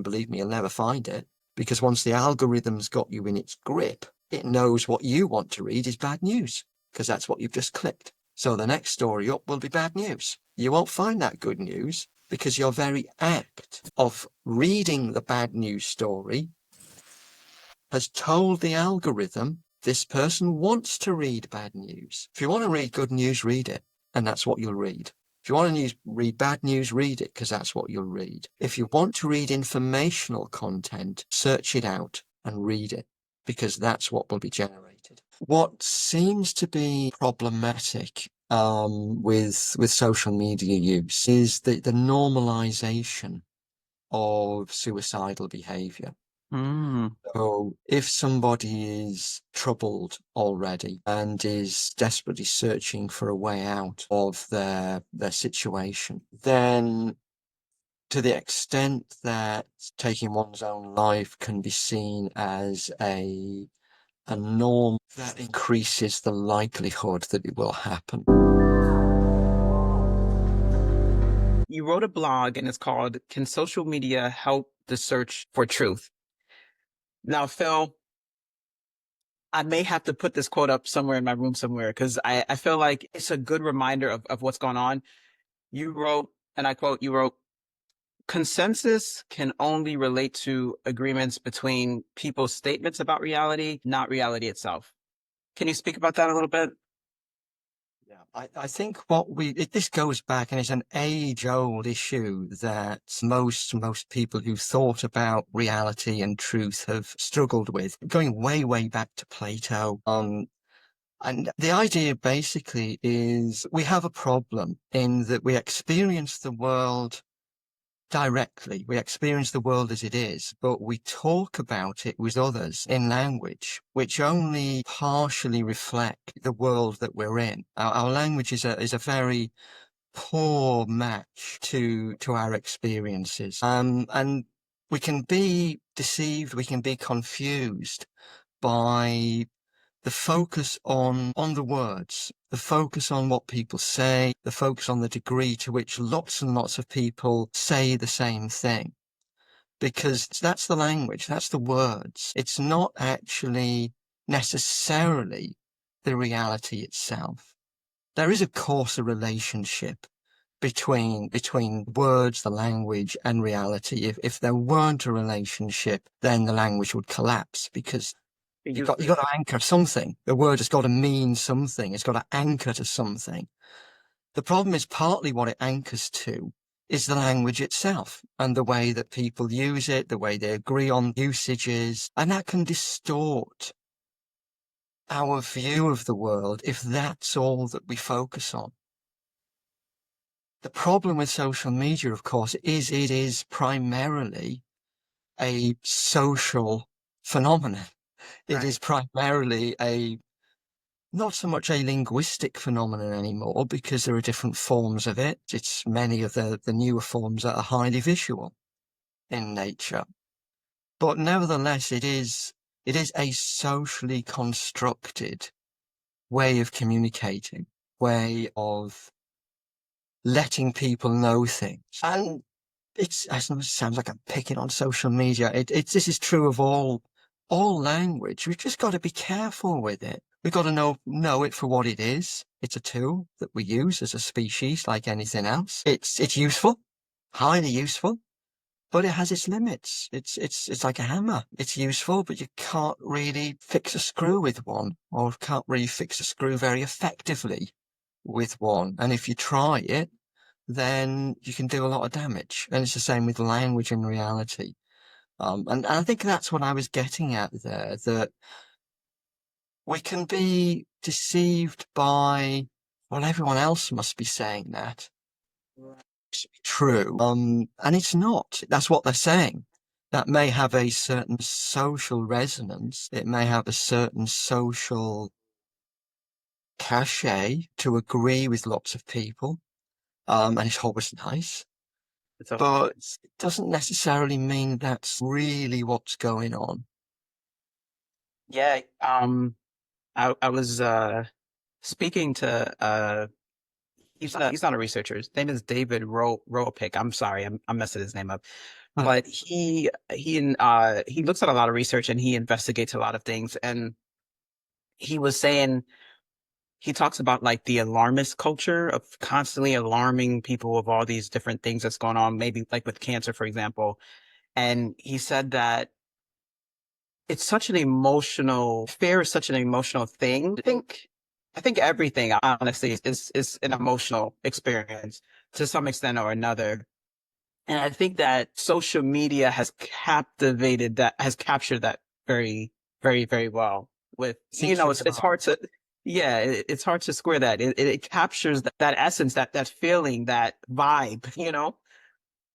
Believe me, you'll never find it, because once the algorithm's got you in its grip, it knows what you want to read is bad news, because that's what you've just clicked. So the next story up will be bad news. You won't find that good news, because your very act of reading the bad news story has told the algorithm this person wants to read bad news. If you want to read good news, read it, and that's what you'll read. If you want to read bad news, read it, because that's what you'll read. If you want to read informational content, search it out and read it, because that's what will be generated. What seems to be problematic with social media use is the normalization of suicidal behavior. Mm. So if somebody is troubled already and is desperately searching for a way out of their situation, then to the extent that taking one's own life can be seen as a norm, that increases the likelihood that it will happen. You wrote a blog and it's called Can Social Media Help the Search for Truth? Now, Phil, I may have to put this quote up somewhere in my room somewhere, because I feel like it's a good reminder of what's going on. You wrote, and I quote, you wrote, consensus can only relate to agreements between people's statements about reality, not reality itself. Can you speak about that a little bit? Yeah, I think this goes back, and it's an age-old issue that most people who thought about reality and truth have struggled with, going way, way back to Plato. And the idea basically is we have a problem in that we experience the world directly. We experience the world as it is, but we talk about it with others in language which only partially reflect the world that we're in. Our language is a very poor match to our experiences. And we can be deceived, we can be confused by the focus on the words, the focus on what people say, the focus on the degree to which lots and lots of people say the same thing. Because that's the language, that's the words. It's not actually necessarily the reality itself. There is, of course, a relationship between words, the language, and reality. If there weren't a relationship, then the language would collapse, because you got to anchor something. The word has got to mean something. It's got to anchor to something. The problem is partly what it anchors to is the language itself and the way that people use it, the way they agree on usages, and that can distort our view of the world if that's all that we focus on. The problem with social media, of course, is it is primarily a social phenomenon. It is primarily not so much a linguistic phenomenon anymore, because there are different forms of it. It's many of the newer forms that are highly visual in nature. But nevertheless, it is a socially constructed way of communicating, way of letting people know things. And it sounds like I'm picking on social media. This is true of all language. We've just got to be careful with it. We've got to know it for what it is. It's a tool that we use as a species, like anything else. It's useful, highly useful, but it has its limits. It's like a hammer. It's useful, but you can't really fix a screw with one, or can't really fix a screw very effectively with one. And if you try it, then you can do a lot of damage. And it's the same with language and reality. And I think that's what I was getting at there, that we can be deceived by, well, everyone else must be saying that. It's true. And it's not. That's what they're saying. That may have a certain social resonance. It may have a certain social cachet to agree with lots of people. And it's always nice. But it doesn't necessarily mean that's really what's going on. Yeah. I was speaking to he's not a researcher. His name is David Ropick. I'm sorry, I'm messing his name up. but he looks at a lot of research and he investigates a lot of things. And he was saying he talks about like the alarmist culture of constantly alarming people of all these different things that's going on, maybe like with cancer, for example. And he said that it's such an emotional fear is such an emotional thing. I think everything honestly is an emotional experience to some extent or another. And I think that social media has captured that very, very, very well with, Think you it's hard to, yeah, it's hard to square that. It captures that essence, that feeling, that vibe,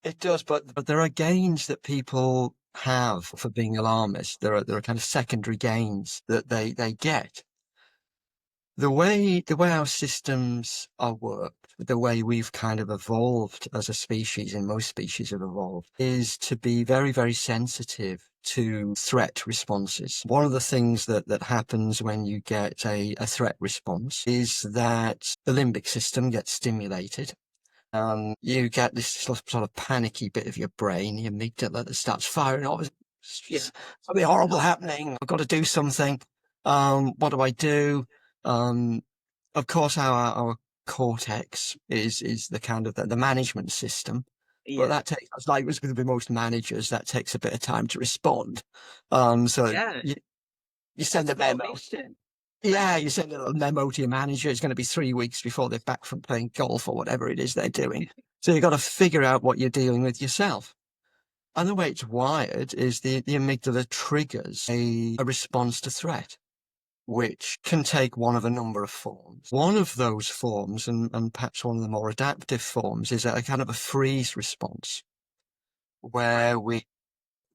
It does, but there are gains that people have for being alarmist. There are kind of secondary gains that they get. The way our systems are worked, the way we've kind of evolved as a species, and most species have evolved, is to be very, very sensitive to threat responses. One of the things that happens when you get a threat response is that the limbic system gets stimulated. You get this sort of panicky bit of your brain, the amygdala, that starts firing off. Yeah. Something horrible happening. I've got to do something. What do I do? Um, of course, our cortex is the kind of the management system, but Yeah. that takes, like with most managers, that takes a bit of time to respond. So Yeah. you send a That's memo. motivation. Yeah, you send a little memo to your manager. It's going to be 3 weeks before they're back from playing golf or whatever it is they're doing. So you've got to figure out what you're dealing with yourself. And the way it's wired is the amygdala triggers a response to threat, which can take one of a number of forms. One of those forms, and perhaps one of the more adaptive forms, is a kind of a freeze response, where we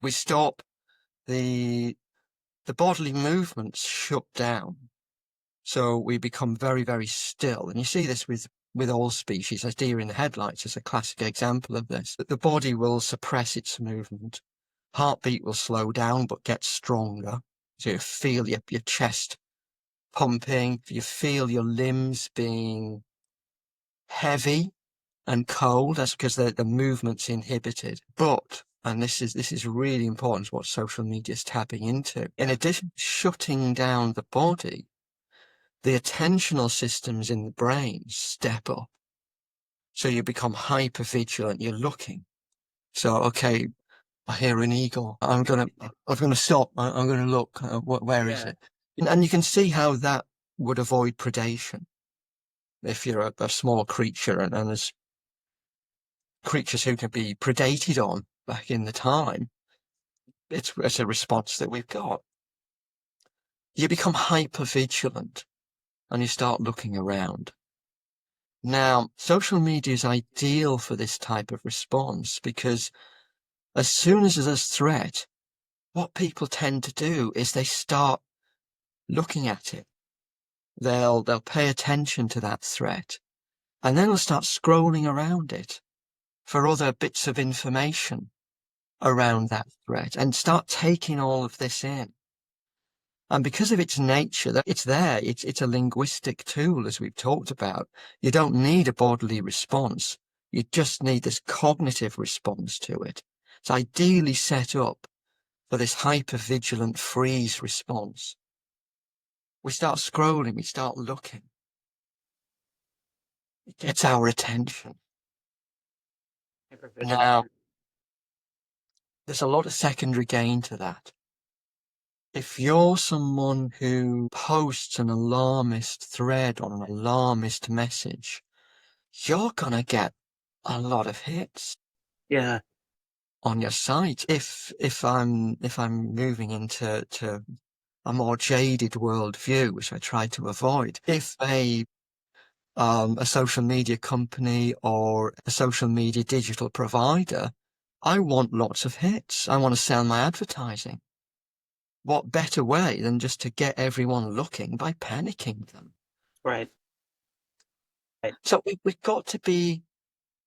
stop the bodily movements shut down. So we become very, very still. And you see this with all species, as deer in the headlights is a classic example of this. That the body will suppress its movement. Heartbeat will slow down, but get stronger. So you feel your chest pumping. You feel your limbs being heavy and cold. That's because the movement's inhibited. But, and this is really important, what social media is tapping into. In addition to shutting down the body, the attentional systems in the brain step up. So you become hyper vigilant. You're looking. So, okay, I hear an eagle. I'm gonna stop. I'm gonna look. Where is Yeah. it? And you can see how that would avoid predation. If you're a small creature, and there's creatures who can be predated on back in the time, it's a response that we've got. You become hyper vigilant and you start looking around. Now, social media is ideal for this type of response because as soon as there's a threat, what people tend to do is they start looking at it. They'll pay attention to that threat, and then they'll start scrolling around it for other bits of information around that threat and start taking all of this in. And because of its nature, that it's there, it's a linguistic tool, as we've talked about. You don't need a bodily response. You just need this cognitive response to it. It's ideally set up for this hyper-vigilant freeze response. We start scrolling, we start looking. It gets our attention. Now, there's a lot of secondary gain to that. If you're someone who posts an alarmist thread on an alarmist message, you're gonna get a lot of hits Yeah. on your site. If I'm moving into a more jaded worldview, which I try to avoid, if a social media company or a social media digital provider, I want lots of hits. I want to sell my advertising. What better way than just to get everyone looking by panicking them? Right. Right. So we've got to be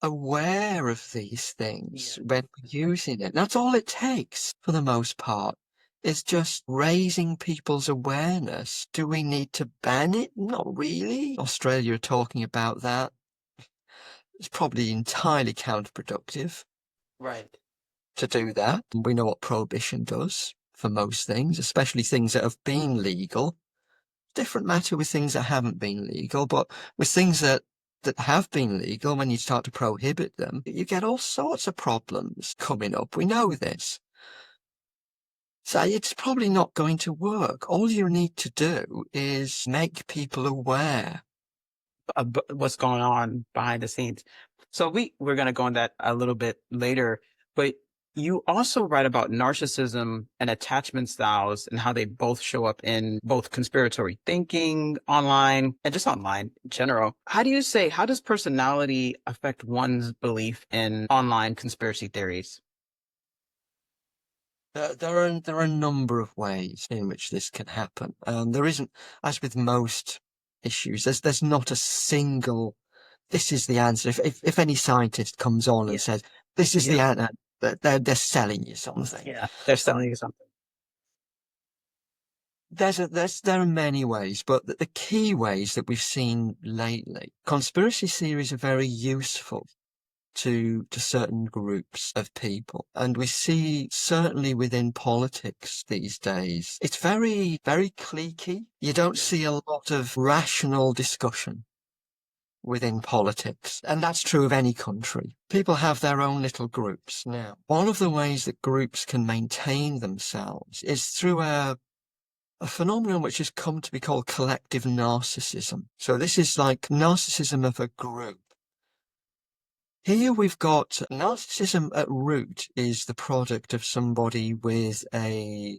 aware of these things Yeah. when we're using it. That's all it takes for the most part. Is just raising people's awareness. Do we need to ban it? Not really. Australia are talking about that. It's probably entirely counterproductive. Right. to do that. We know what prohibition does for most things, especially things that have been legal. Different matter with things that haven't been legal, but with things that have been legal, when you start to prohibit them, you get all sorts of problems coming up. We know this. So it's probably not going to work. All you need to do is make people aware. What's going on behind the scenes. So we're going to go on that a little bit later, but you also write about narcissism and attachment styles and how they both show up in both conspiratory thinking online and just online in general. How does personality affect one's belief in online conspiracy theories? There are a number of ways in which this can happen. There isn't, as with most issues, there's not a single, this is the answer. If any scientist comes on and says, this is the answer, they're selling you something. Yeah, they're selling you something. There are many ways, but the key ways that we've seen lately, conspiracy theories are very useful to certain groups of people. And we see, certainly within politics these days, it's very, very cliquey. You don't see a lot of rational discussion within politics. And that's true of any country. People have their own little groups. Now, one of the ways that groups can maintain themselves is through a phenomenon which has come to be called collective narcissism. So this is like narcissism of a group. Here we've got narcissism at root is the product of somebody with a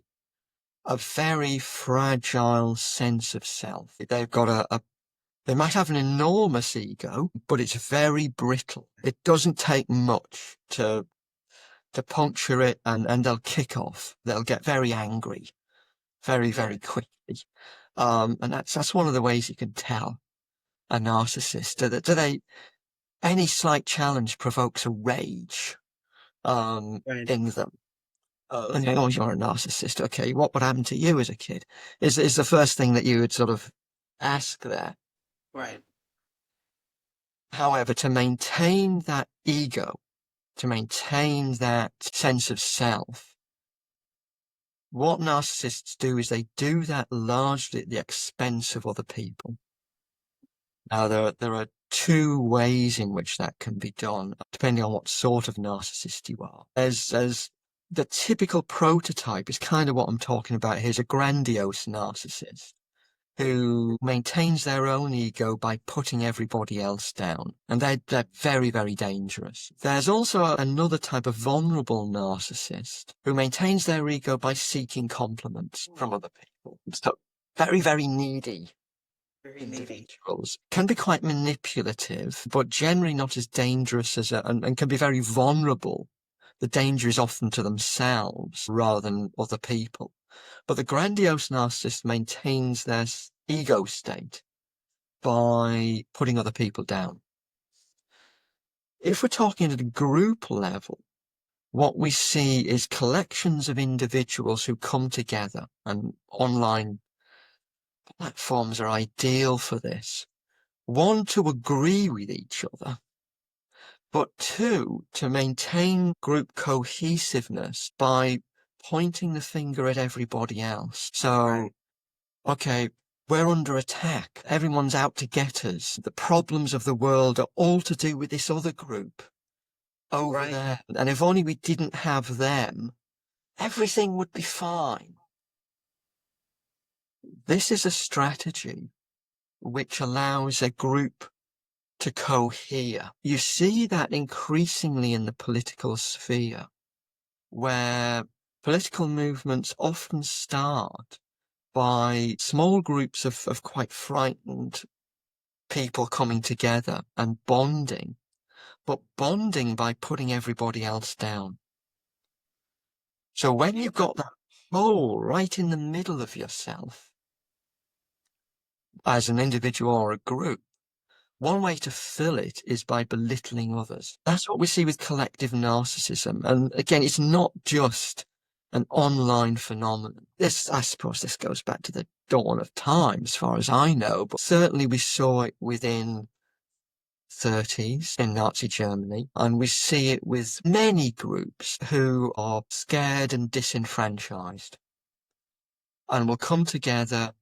very fragile sense of self. They've got they might have an enormous ego, but it's very brittle. It doesn't take much to puncture it, and they'll kick off. They'll get very angry very, very quickly. And that's one of the ways you can tell a narcissist. Any slight challenge provokes a rage in them. And oh, you're a narcissist. Okay, what would happen to you as a kid? Is the first thing that you would sort of ask there. Right. However, to maintain that ego, to maintain that sense of self, what narcissists do is they do that largely at the expense of other people. Now, there are two ways in which that can be done, depending on what sort of narcissist you are. As the typical prototype is kind of what I'm talking about here, is a grandiose narcissist who maintains their own ego by putting everybody else down. And they're very, very dangerous. There's also another type of vulnerable narcissist who maintains their ego by seeking compliments from other people. So very, very needy. Individuals can be quite manipulative, but generally not as dangerous and can be very vulnerable. The danger is often to themselves rather than other people. But the grandiose narcissist maintains their ego state by putting other people down. If we're talking at a group level, what we see is collections of individuals who come together, and online platforms are ideal for this. One, to agree with each other, but two, to maintain group cohesiveness by pointing the finger at everybody else. So, okay, we're under attack. Everyone's out to get us. The problems of the world are all to do with this other group over there. And if only we didn't have them, everything would be fine. This is a strategy which allows a group to cohere. You see that increasingly in the political sphere, where political movements often start by small groups of quite frightened people coming together and bonding, but bonding by putting everybody else down. So when you've got that hole right in the middle of yourself, as an individual or a group, one way to fill it is by belittling others. That's what we see with collective narcissism. And again, it's not just an online phenomenon. I suppose this goes back to the dawn of time, as far as I know, but certainly we saw it within 30s in Nazi Germany, and we see it with many groups who are scared and disenfranchised and will come together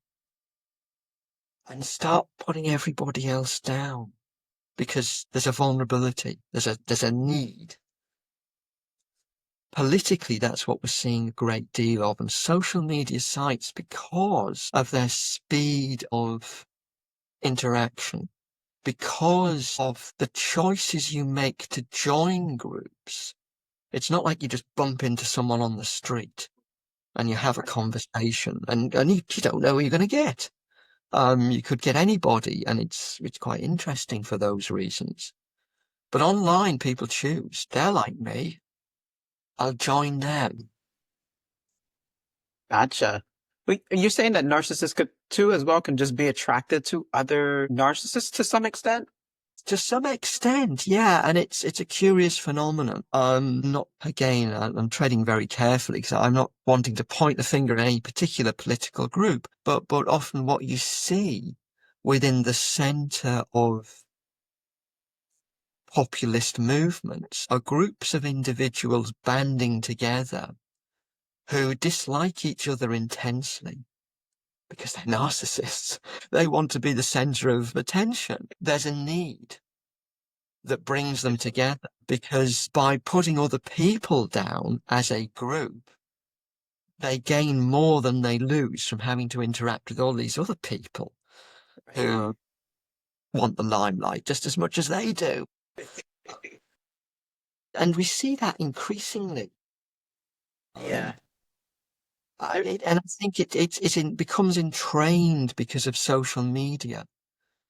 and start putting everybody else down because there's a vulnerability, there's a need. Politically, that's what we're seeing a great deal of, and social media sites, because of their speed of interaction, because of the choices you make to join groups. It's not like you just bump into someone on the street and you have a conversation and you don't know who you're going to get. You could get anybody, and it's quite interesting for those reasons. But online, people choose. They're like me. I'll join them. Gotcha. Wait, you're saying that narcissists could too as well can just be attracted to other narcissists to some extent? To some extent, yeah, and it's a curious phenomenon. Not again, I'm treading very carefully because I'm not wanting to point the finger at any particular political group, but often what you see within the centre of populist movements are groups of individuals banding together who dislike each other intensely because they're narcissists. They want to be the centre of attention. There's a need that brings them together, because by putting other people down as a group, they gain more than they lose from having to interact with all these other people who want the limelight just as much as they do. And we see that increasingly. Yeah. And I think it becomes entrained because of social media,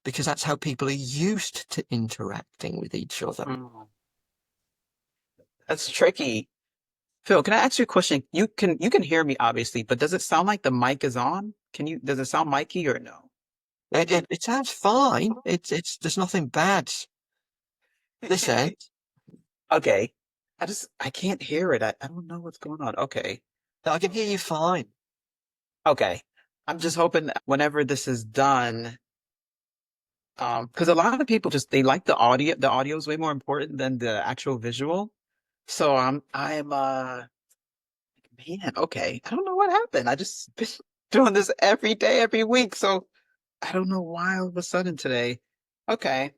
because that's how people are used to interacting with each other. Mm, that's tricky. Phil, can I ask you a question? You can hear me obviously, but does it sound like the mic is on? Does it sound micy or no? It sounds fine. There's nothing bad this end. Okay. I can't hear it. I don't know what's going on. Okay. I can hear you fine. Okay. I'm just hoping that whenever this is done, because a lot of people just they like the audio. The audio is way more important than the actual visual. So man, okay. I don't know what happened. I just been doing this every day, every week. So I don't know why all of a sudden today. Okay.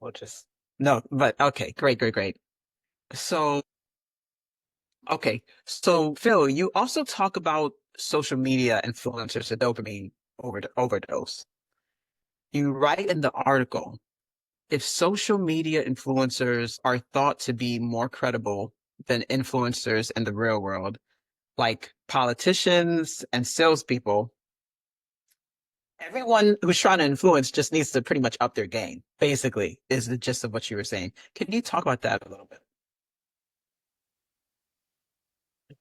We'll just no, but okay, great, great, great. So okay. So Phil, you also talk about social media influencers, the dopamine overdose. You write in the article, if social media influencers are thought to be more credible than influencers in the real world, like politicians and salespeople, everyone who's trying to influence just needs to pretty much up their game, basically, is the gist of what you were saying. Can you talk about that a little bit?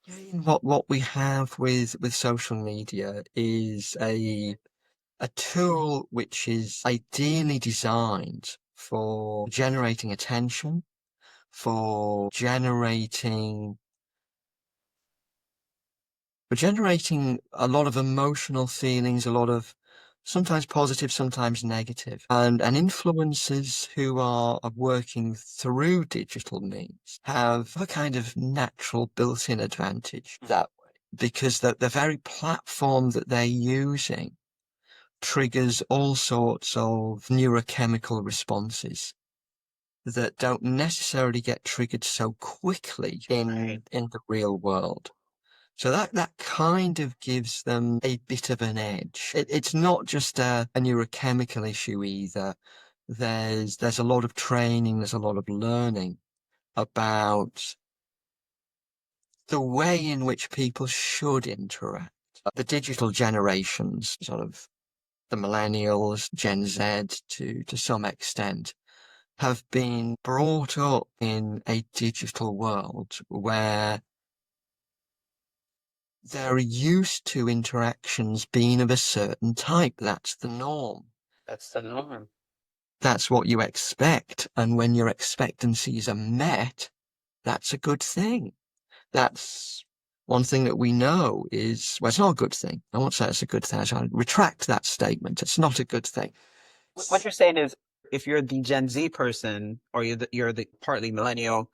Again, what we have with social media is a tool which is ideally designed for generating attention, for generating a lot of emotional feelings, a lot of sometimes positive, sometimes negative. And influencers who are working through digital means have a kind of natural built-in advantage that way, because the very platform that they're using triggers all sorts of neurochemical responses that don't necessarily get triggered so quickly in the real world. So that kind of gives them a bit of an edge. It's not just a neurochemical issue either. There's a lot of training, there's a lot of learning about the way in which people should interact. The digital generations, sort of the millennials, Gen Z to some extent, have been brought up in a digital world where they're used to interactions being of a certain type. That's the norm. That's the norm. That's what you expect. And when your expectancies are met, that's a good thing. That's one thing that we know is, well, it's not a good thing. I won't say it's a good thing. I retract that statement. It's not a good thing. What you're saying is If you're the Gen Z person or you're the partly millennial,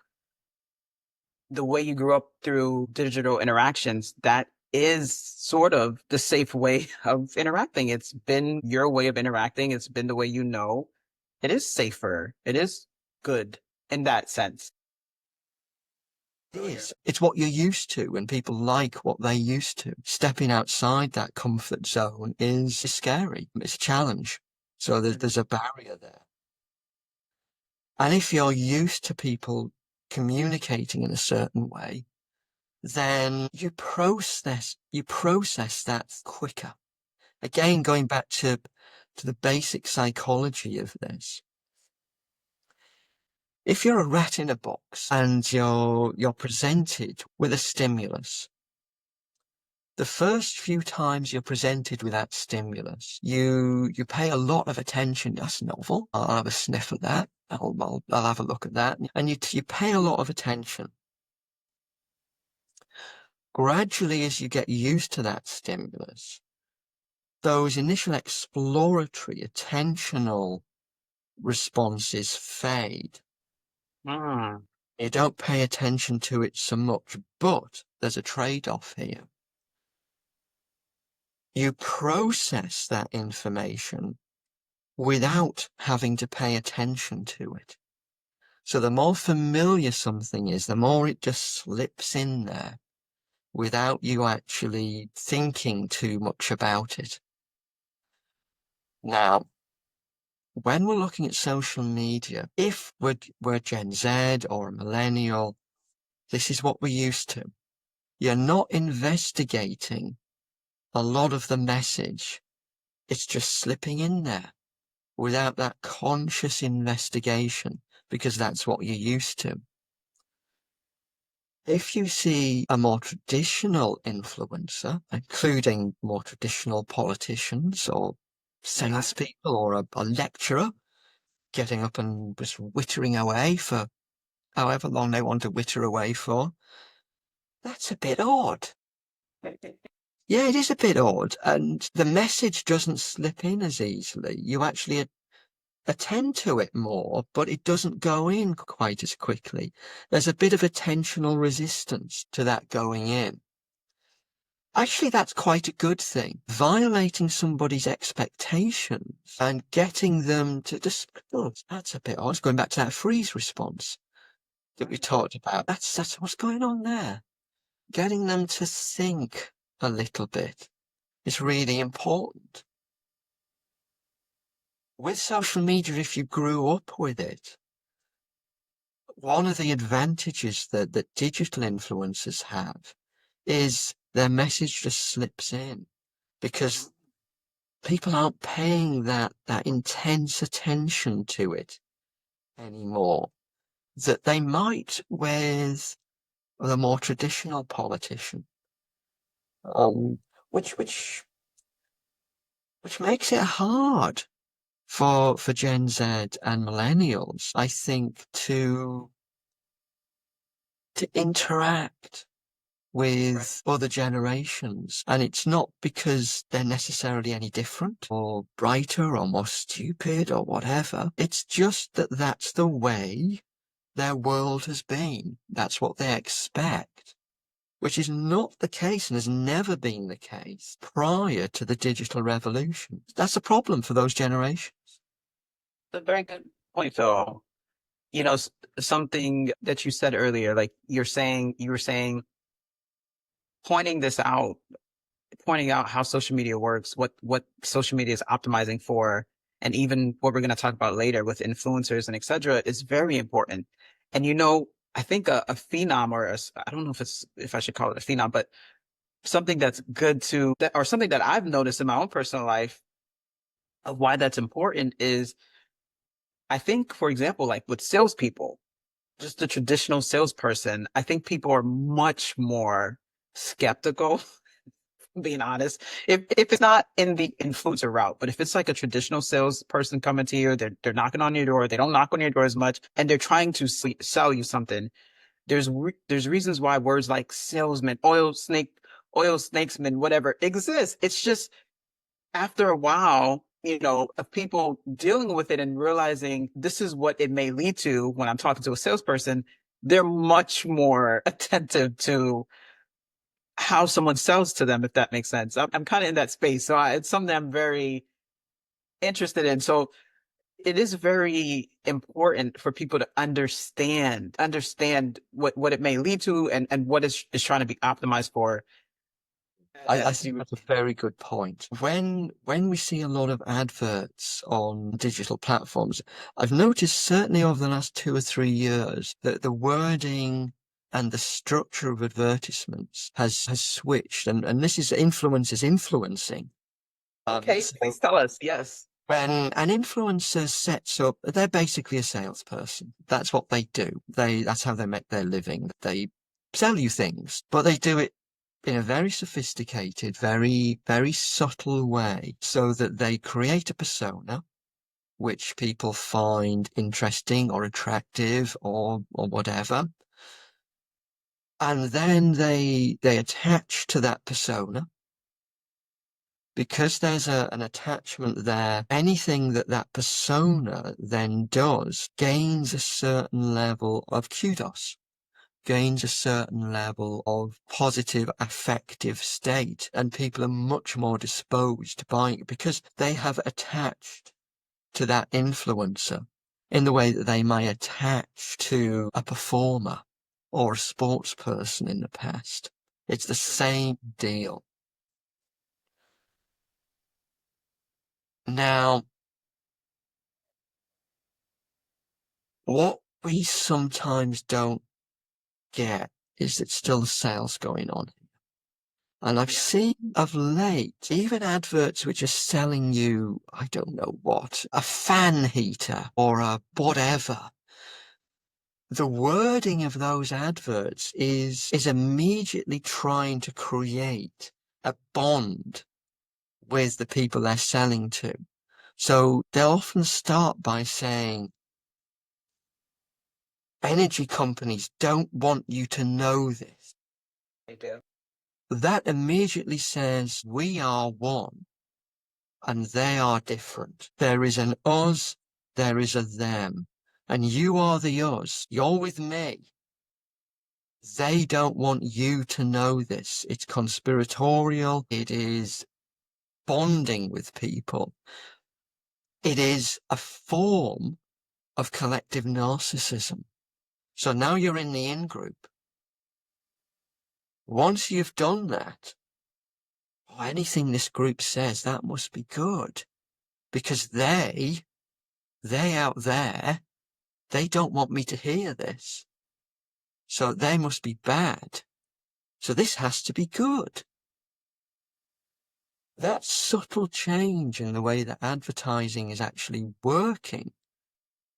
the way you grew up through digital interactions, that is sort of the safe way of interacting. It's been your way of interacting. It's been the way you know. It is safer. It is good in that sense. It is. It's what you're used to, and people like what they're used to. Stepping outside that comfort zone is scary. It's a challenge. So there's a barrier there. And if you're used to people communicating in a certain way, then you process that quicker. Again, going back to the basic psychology of this. If you're a rat in a box and you're presented with a stimulus, the first few times you're presented with that stimulus, you pay a lot of attention. That's novel. I'll have a sniff at that. I'll have a look at that. And you pay a lot of attention. Gradually, as you get used to that stimulus, those initial exploratory, attentional responses fade. Mm. You don't pay attention to it so much, but there's a trade-off here. You process that information without having to pay attention to it. So the more familiar something is, the more it just slips in there without you actually thinking too much about it. Now, when we're looking at social media, if we're Gen Z or a millennial, this is what we're used to. You're not investigating a lot of the message. It's just slipping in there without that conscious investigation, because that's what you're used to. If you see a more traditional influencer, including more traditional politicians or salespeople or a lecturer, getting up and just wittering away for however long they want to witter away for, that's a bit odd. Yeah, it is a bit odd, and the message doesn't slip in as easily. You actually attend to it more, but it doesn't go in quite as quickly. There's a bit of attentional resistance to that going in. Actually, that's quite a good thing. Violating somebody's expectations and getting them to just, oh, that's a bit odd. Going back to that freeze response that we talked about. That's what's going on there. Getting them to think a little bit is really important. With social media, if you grew up with it, one of the advantages that digital influencers have is their message just slips in because people aren't paying that intense attention to it anymore that they might with the more traditional politician. Um, which makes it hard for Gen Z and millennials, I think, to interact with other generations. And it's not because they're necessarily any different or brighter or more stupid or whatever. It's just that that's the way their world has been. That's what they expect, which is not the case and has never been the case prior to the digital revolution. That's a problem for those generations. A very good point, Phil. Something that you said earlier, like you were saying, pointing this out, pointing out how social media works, what social media is optimizing for, and even what we're going to talk about later with influencers and etc. is very important. And I think a phenom I don't know if I should call it a phenom, but something that's good or something that I've noticed in my own personal life of why that's important is I think, for example, like with salespeople, just the traditional salesperson, I think people are much more skeptical, being honest. If it's not in the influencer route, but if it's like a traditional salesperson coming to you, they're knocking on your door, they don't knock on your door as much, and they're trying to sell you something. There's reasons why words like salesman, oil snakesman, whatever exist. It's just after a while, of people dealing with it and realizing this is what it may lead to when I'm talking to a salesperson, they're much more attentive to how someone sells to them, if that makes sense. I'm kind of in that space. So it's something I'm very interested in. So it is very important for people to understand what it may lead to and what is trying to be optimized for. I think that's a very good point. When we see a lot of adverts on digital platforms, I've noticed certainly over the last 2 or 3 years that the wording and the structure of advertisements has switched, and this is influencers influencing. Okay, So please tell us. Yes. when an influencer sets up, they're basically a salesperson. That's what they do. That's how they make their living. They sell you things, but they do it in a very sophisticated, very, very subtle way so that they create a persona which people find interesting or attractive or whatever. And then they attach to that persona. Because there's an attachment there, anything that persona then does gains a certain level of kudos, gains a certain level of positive affective state, and people are much more disposed to buy it because they have attached to that influencer in the way that they may attach to a performer or a sports person in the past. It's the same deal. Now, what we sometimes don't get is that still sales going on. And I've seen of late, even adverts which are selling you, I don't know what, a fan heater or a whatever. The wording of those adverts is immediately trying to create a bond with the people they're selling to. So they'll often start by saying, energy companies don't want you to know this. They do. That immediately says we are one and they are different. There is an us, there is a them, and you are the us. You're with me. They don't want you to know this. It's conspiratorial. It is bonding with people. It is a form of collective narcissism. So now you're in the in-group. Once you've done that, anything this group says, that must be good. Because they out there, they don't want me to hear this. So they must be bad. So this has to be good. That subtle change in the way that advertising is actually working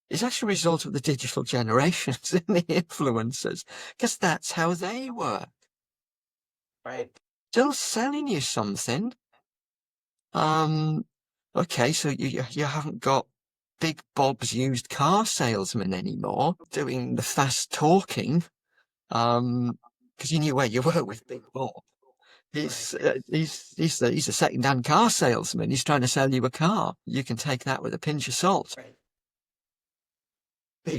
is actually a result of the digital generations and the influencers, because that's how they work. Right. Still selling you something. Okay, so you haven't got Big Bob's used car salesman anymore doing the fast talking. Because you knew where you were with Big Bob. He's a second-hand car salesman. He's trying to sell you a car. You can take that with a pinch of salt. Right.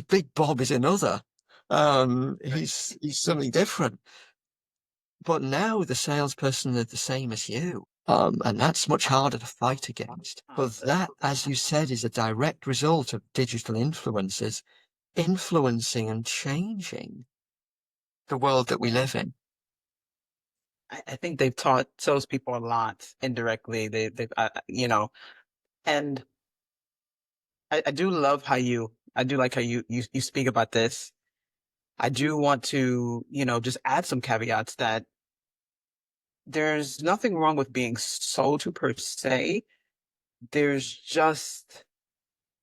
Big Bob is another. He's something different. But now the salesperson is the same as you. And that's much harder to fight against. But that, as you said, is a direct result of digital influences influencing and changing the world that we live in. I think they've taught salespeople a lot indirectly. And I do love how I do like how you speak about this. I do want to, just add some caveats that there's nothing wrong with being sold to per se. There's just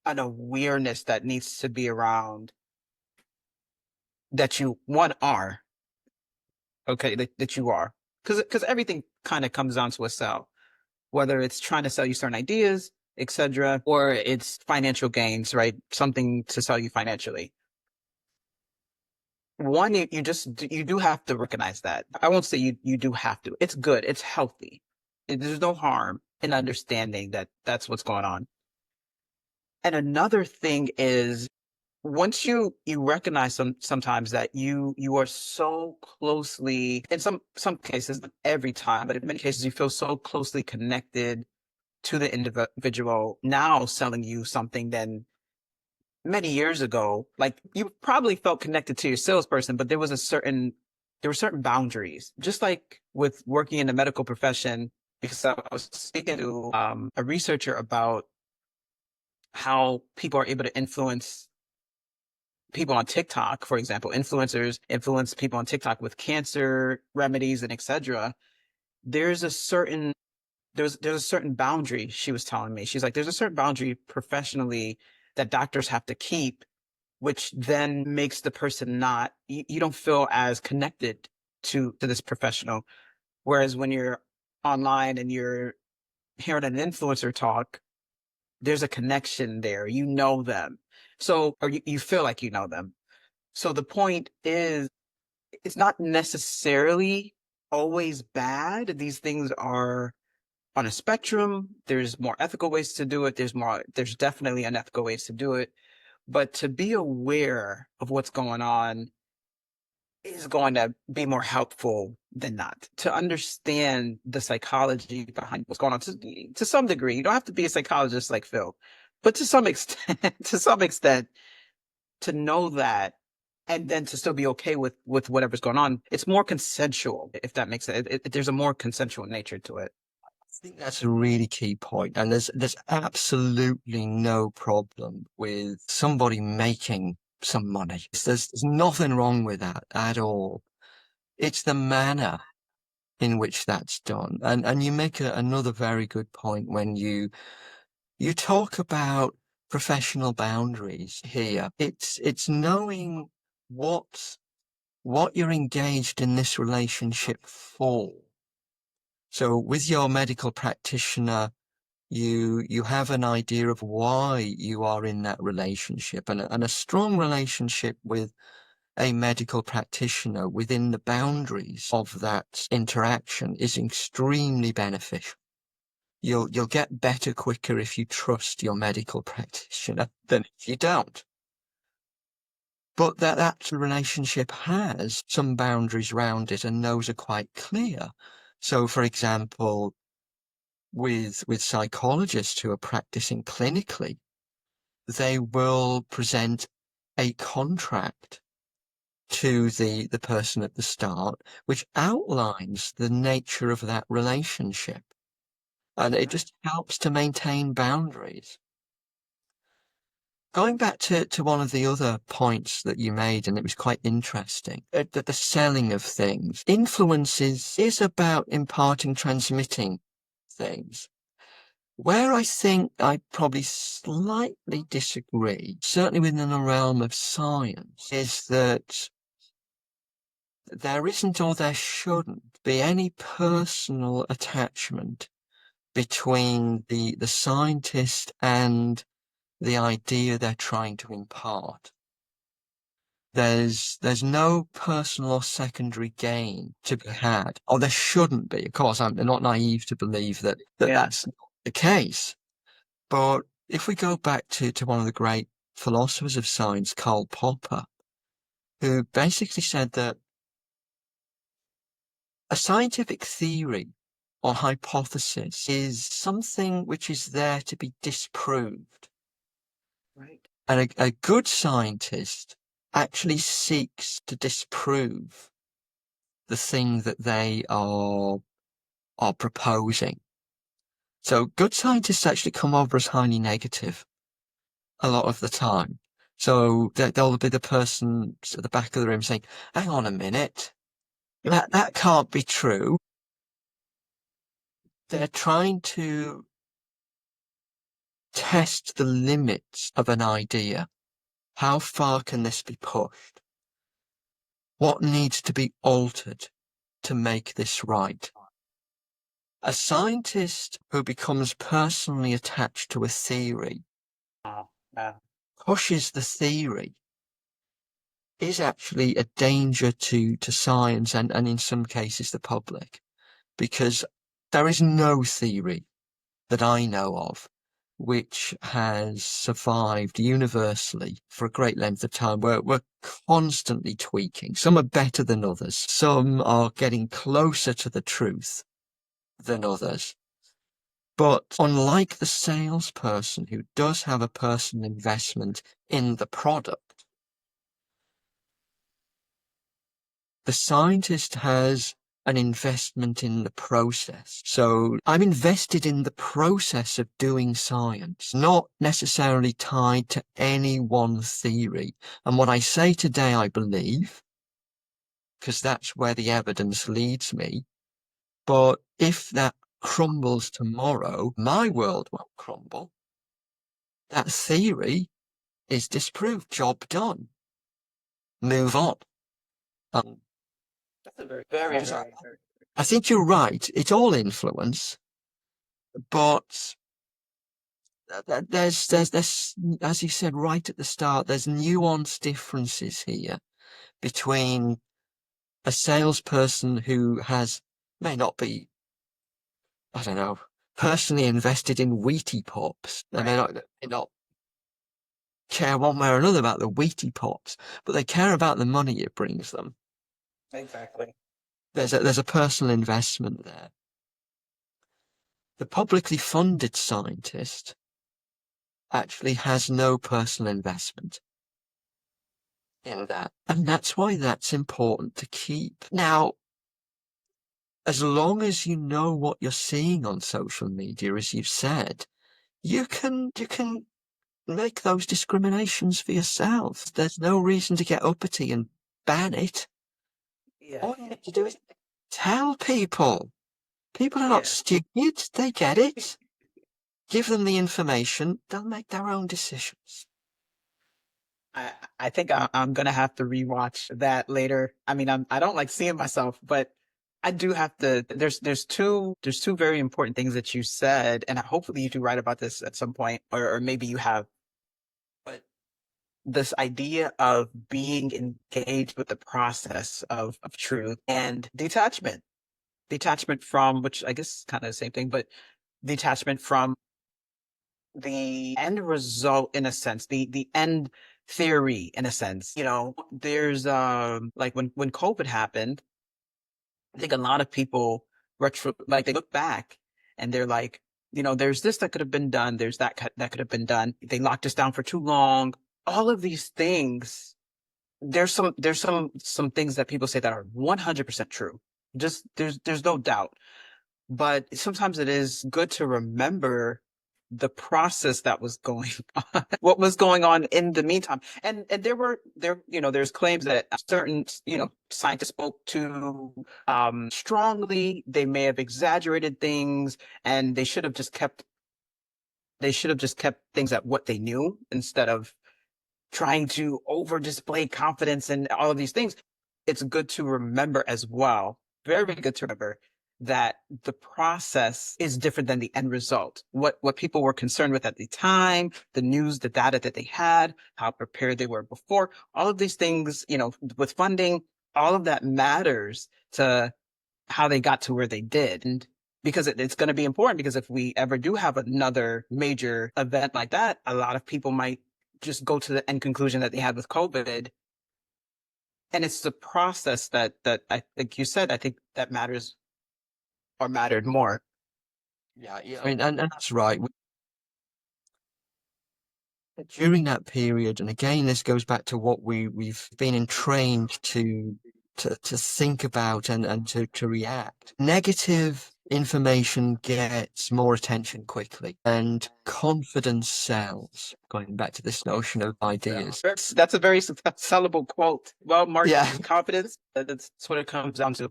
an awareness that needs to be around that you, one, are, okay, that you are. Because everything kind of comes down to a sell, whether it's trying to sell you certain ideas, etc., or it's financial gains, right? Something to sell you financially. One, you do have to recognize that. I won't say you do have to. It's good. It's healthy. There's no harm and understanding that that's what's going on. And another thing is, once you recognize sometimes that you are so closely, in some cases, not every time, but in many cases, you feel so closely connected to the individual now selling you something than many years ago. Like, you probably felt connected to your salesperson, but there were certain boundaries. Just like with working in the medical profession, because I was speaking to a researcher about how people are able to influence people on TikTok, for example. Influencers influence people on TikTok with cancer remedies and etc. There's a certain there's a certain boundary, she was telling me. She's like, there's a certain boundary professionally that doctors have to keep, which then makes the person not, you don't feel as connected to this professional. Whereas when you're online and you're hearing an influencer talk, there's a connection there. You know them. So, or you feel like you know them. So the point is, it's not necessarily always bad. These things are on a spectrum. There's more ethical ways to do it. There's definitely unethical ways to do it. But to be aware of what's going on is going to be more helpful than not. To understand the psychology behind what's going on to some degree. You don't have to be a psychologist like Phil, but to some extent, to some extent, to know that, and then to still be okay with whatever's going on. It's more consensual, if that makes sense. There's a more consensual nature to it. I think that's a really key point, and there's absolutely no problem with somebody making some money. There's nothing wrong with that at all. It's the manner in which that's done, and you make another very good point when you talk about professional boundaries here. It's knowing what you're engaged in this relationship for. So with your medical practitioner, you have an idea of why you are in that relationship, and a strong relationship with a medical practitioner within the boundaries of that interaction is extremely beneficial. You'll get better quicker if you trust your medical practitioner than if you don't. But that relationship has some boundaries around it, and those are quite clear. So, for example, with psychologists who are practicing clinically, they will present a contract to the person at the start, which outlines the nature of that relationship. And it just helps to maintain boundaries. Going back to one of the other points that you made, and it was quite interesting, that the selling of things. Influence is about imparting, transmitting things. Where I think I probably slightly disagree, certainly within the realm of science, is that there isn't, or there shouldn't be, any personal attachment between the scientist and the idea they're trying to impart. There's no personal or secondary gain to be had, or there shouldn't be. Of course, I'm not naive to believe that that's not the case. But if we go back to one of the great philosophers of science, Karl Popper, who basically said that a scientific theory or hypothesis is something which is there to be disproved. Right. And a good scientist actually seeks to disprove the thing that they are proposing. So good scientists actually come over as highly negative a lot of the time. So there'll be the person at the back of the room saying, hang on a minute, that can't be true. They're trying to test the limits of an idea. How far can this be pushed? What needs to be altered to make this right? A scientist who becomes personally attached to a theory, pushes the theory, is actually a danger to science and in some cases the public, because there is no theory that I know of which has survived universally for a great length of time. We're constantly tweaking. Some are better than others. Some are getting closer to the truth than others. But unlike the salesperson who does have a personal investment in the product, the scientist has an investment in the process. So I'm invested in the process of doing science, not necessarily tied to any one theory. And what I say today, I believe, because that's where the evidence leads me. But if that crumbles tomorrow, my world won't crumble. That theory is disproved. Job done. Move on. Um, That's a very. I think you're right. It's all influence, but there's, as you said right at the start, there's nuanced differences here between a salesperson who may not be, I don't know, personally invested in Wheatie Pops. They may not care one way or another about the Wheatie Pops, but they care about the money it brings them. Exactly. There's a personal investment there. The publicly funded scientist actually has no personal investment in that. And that's why that's important to keep. Now, as long as you know what you're seeing on social media, as you've said, you can make those discriminations for yourself. There's no reason to get uppity and ban it. Yeah. All you need to do is tell people. People are not stupid. They get it. Give them the information. They'll make their own decisions. I think I'm gonna have to rewatch that later. I mean, I don't like seeing myself, but I do have to. There's two very important things that you said, and hopefully you do write about this at some point, or maybe you have. But this idea of being engaged with the process of truth and detachment from, which I guess is kind of the same thing, but detachment from the end result in a sense, the end theory in a sense. You know, there's like when COVID happened, I think a lot of people they look back and they're like, you know, there's this that could have been done, there's that could have been done. They locked us down for too long. All of these things, there's some things that people say that are 100% true. Just there's no doubt. But sometimes it is good to remember the process that was going on, what was going on in the meantime. And there's claims that certain, scientists spoke too strongly. They may have exaggerated things, and they should have just kept things at what they knew instead of trying to over display confidence and all of these things. It's good to remember as well, very, very good to remember that the process is different than the end result. What people were concerned with at the time, the news, the data that they had, how prepared they were before, all of these things, with funding, all of that matters to how they got to where they did. And because it's going to be important, because if we ever do have another major event like that, a lot of people might just go to the end conclusion that they had with COVID. And it's the process that I think you said, I think that matters or mattered more. Yeah. I mean, and that's right. During that period, and again, this goes back to what we've been entrained to think about and to react. Negative information gets more attention quickly, and confidence sells. Going back to this notion of ideas. That's a very sellable quote. Well, Yeah. confidence, that's what it comes down to.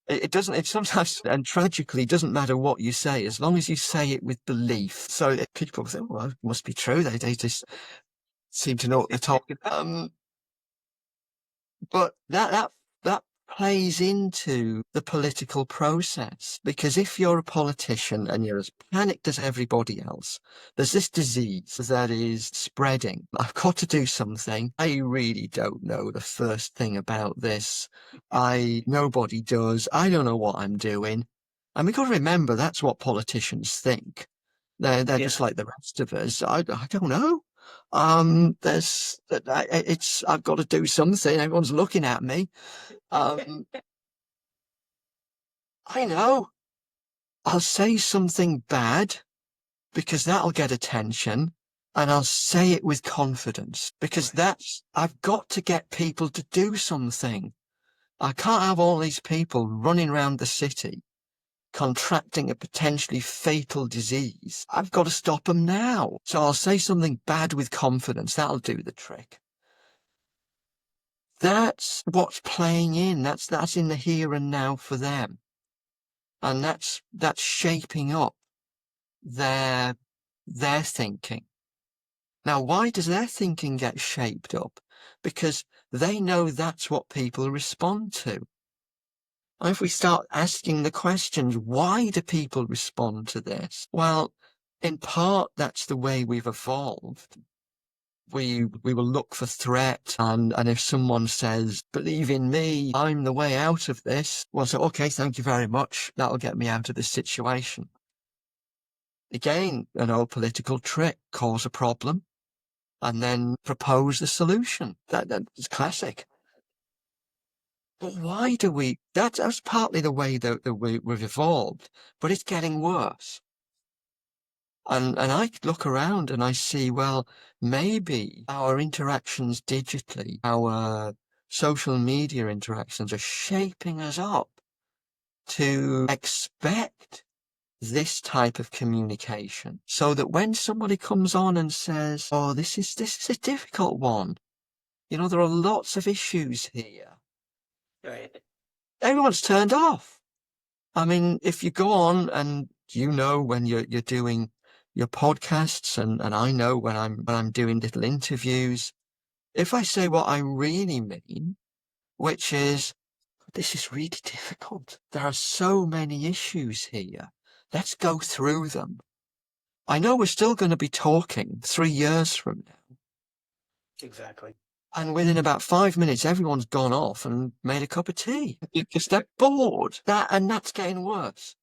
It sometimes, and tragically, doesn't matter what you say, as long as you say it with belief. So people think, well, it must be true. They just seem to know what they're talking about. But that plays into the political process, because if you're a politician and you're as panicked as everybody else, there's this disease that is spreading. I've got to do something. I really don't know the first thing about this. Nobody does. I don't know what I'm doing. And we've got to remember that's what politicians think. They're Yeah. just like the rest of us. I don't know. I've got to do something. Everyone's looking at me. I know. I'll say something bad because that'll get attention, and I'll say it with confidence because I've got to get people to do something. I can't have all these people running around the city contracting a potentially fatal disease. I've got to stop them now. So I'll say something bad with confidence. That'll do the trick. That's what's playing in. That's in the here and now for them. And that's shaping up their thinking. Now, why does their thinking get shaped up? Because they know that's what people respond to. And if we start asking the questions, why do people respond to this? Well, in part, that's the way we've evolved. We will look for threat, and if someone says, believe in me, I'm the way out of this, well, so, okay, thank you very much. That'll get me out of this situation. Again, an old political trick, cause a problem, and then propose the solution. That's classic. But why do we? That's partly the way that we've evolved, but it's getting worse. And I look around and I see, well, maybe our interactions digitally, our social media interactions are shaping us up to expect this type of communication, so that when somebody comes on and says, oh, this is a difficult one, there are lots of issues here, Right. everyone's turned off. I mean, if you go on and when you're doing your podcasts, and I know when I'm doing little interviews, if I say what I really mean, which is, this is really difficult. There are so many issues here. Let's go through them. I know we're still going to be talking 3 years from now. Exactly. And within about 5 minutes, everyone's gone off and made a cup of tea because they're bored. That's getting worse.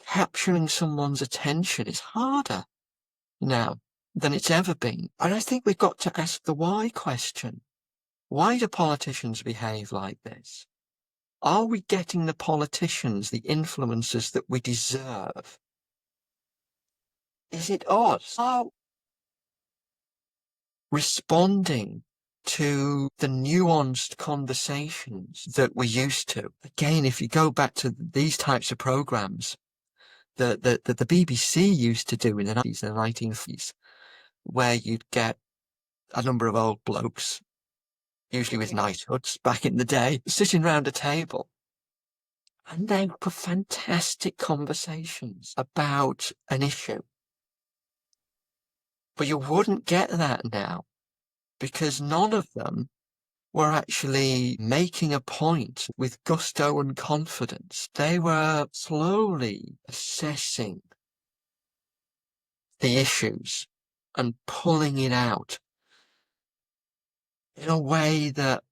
Capturing someone's attention is harder now than it's ever been. And I think we've got to ask the why question. Why do politicians behave like this? Are we getting the politicians, the influencers that we deserve? Is it us? Are responding to the nuanced conversations that we're used to? Again, if you go back to these types of programs that the BBC used to do in the 90s and the 1950s, where you'd get a number of old blokes, usually with knighthoods back in the day, sitting round a table. And they were fantastic conversations about an issue. But you wouldn't get that now, because none of them were actually making a point with gusto and confidence. They were slowly assessing the issues and pulling it out in a way that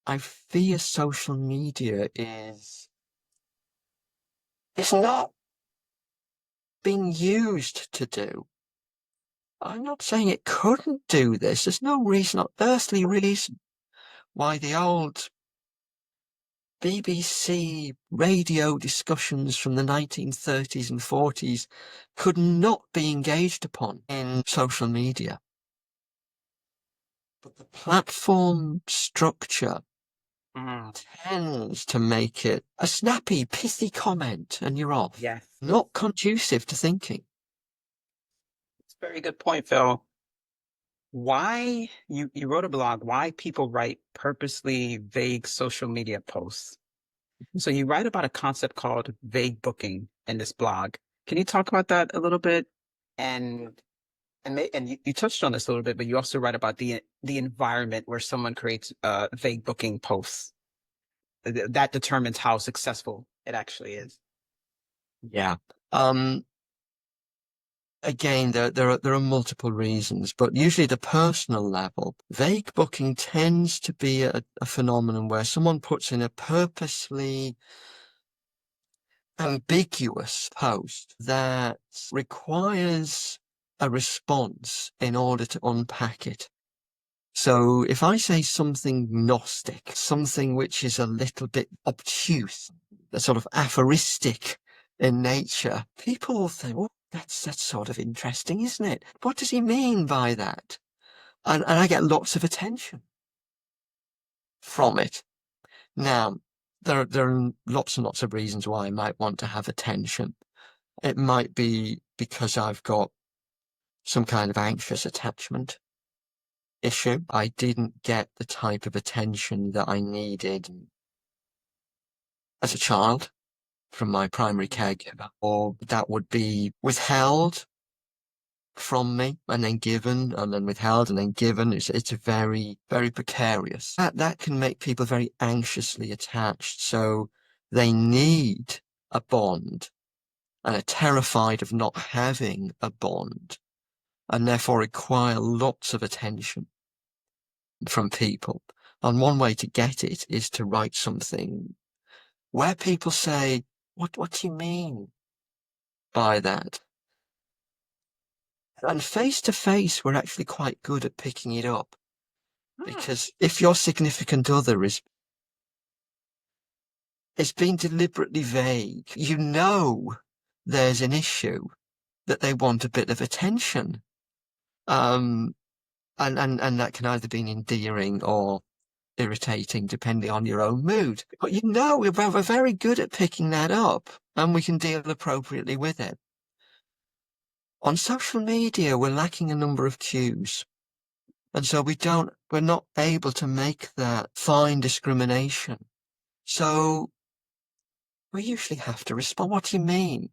I fear social media is not being used to do. I'm not saying it couldn't do this. There's no reason, earthly reason, why the old BBC radio discussions from the 1930s and 40s could not be engaged upon in social media. But the platform structure tends to make it a snappy, pithy comment and you're off. Yes. Not conducive to thinking. It's a very good point, Phil. Why you wrote a blog, why people write purposely vague social media posts. So you write about a concept called vague booking in this blog. Can you talk about that a little bit? And you touched on this a little bit, but you also write about the environment where someone creates vague booking posts. That determines how successful it actually is. Yeah. Again, there are multiple reasons, but usually the personal level, vague booking tends to be a phenomenon where someone puts in a purposely ambiguous post that requires a response in order to unpack it. So if I say something Gnostic, something which is a little bit obtuse, a sort of aphoristic in nature, people will think, oh, that's sort of interesting, isn't it? What does he mean by that? And I get lots of attention from it. Now, there are lots and lots of reasons why I might want to have attention. It might be because I've got some kind of anxious attachment issue. I didn't get the type of attention that I needed as a child from my primary caregiver, or that would be withheld from me and then given and then withheld and then given. It's very, very precarious. That can make people very anxiously attached. So they need a bond and are terrified of not having a bond and therefore require lots of attention from people. And one way to get it is to write something where people say, what do you mean by that? And face to face, we're actually quite good at picking it up. Because if your significant other is being deliberately vague, you know there's an issue that they want a bit of attention. And that can either be endearing or irritating, depending on your own mood. But you know, we're very good at picking that up, and we can deal appropriately with it. On social media, we're lacking a number of cues. And so we're not able to make that fine discrimination. So we usually have to respond. What do you mean?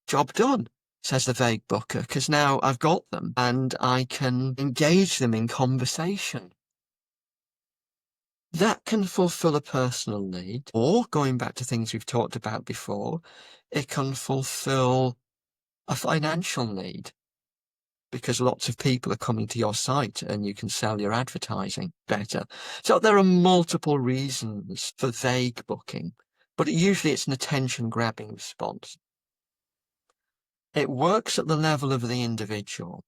Job done, says the vague booker, because now I've got them and I can engage them in conversation. That can fulfill a personal need, or going back to things we've talked about before, it can fulfill a financial need because lots of people are coming to your site and you can sell your advertising better. So there are multiple reasons for vague booking, but usually it's an attention-grabbing response. It works at the level of the individual.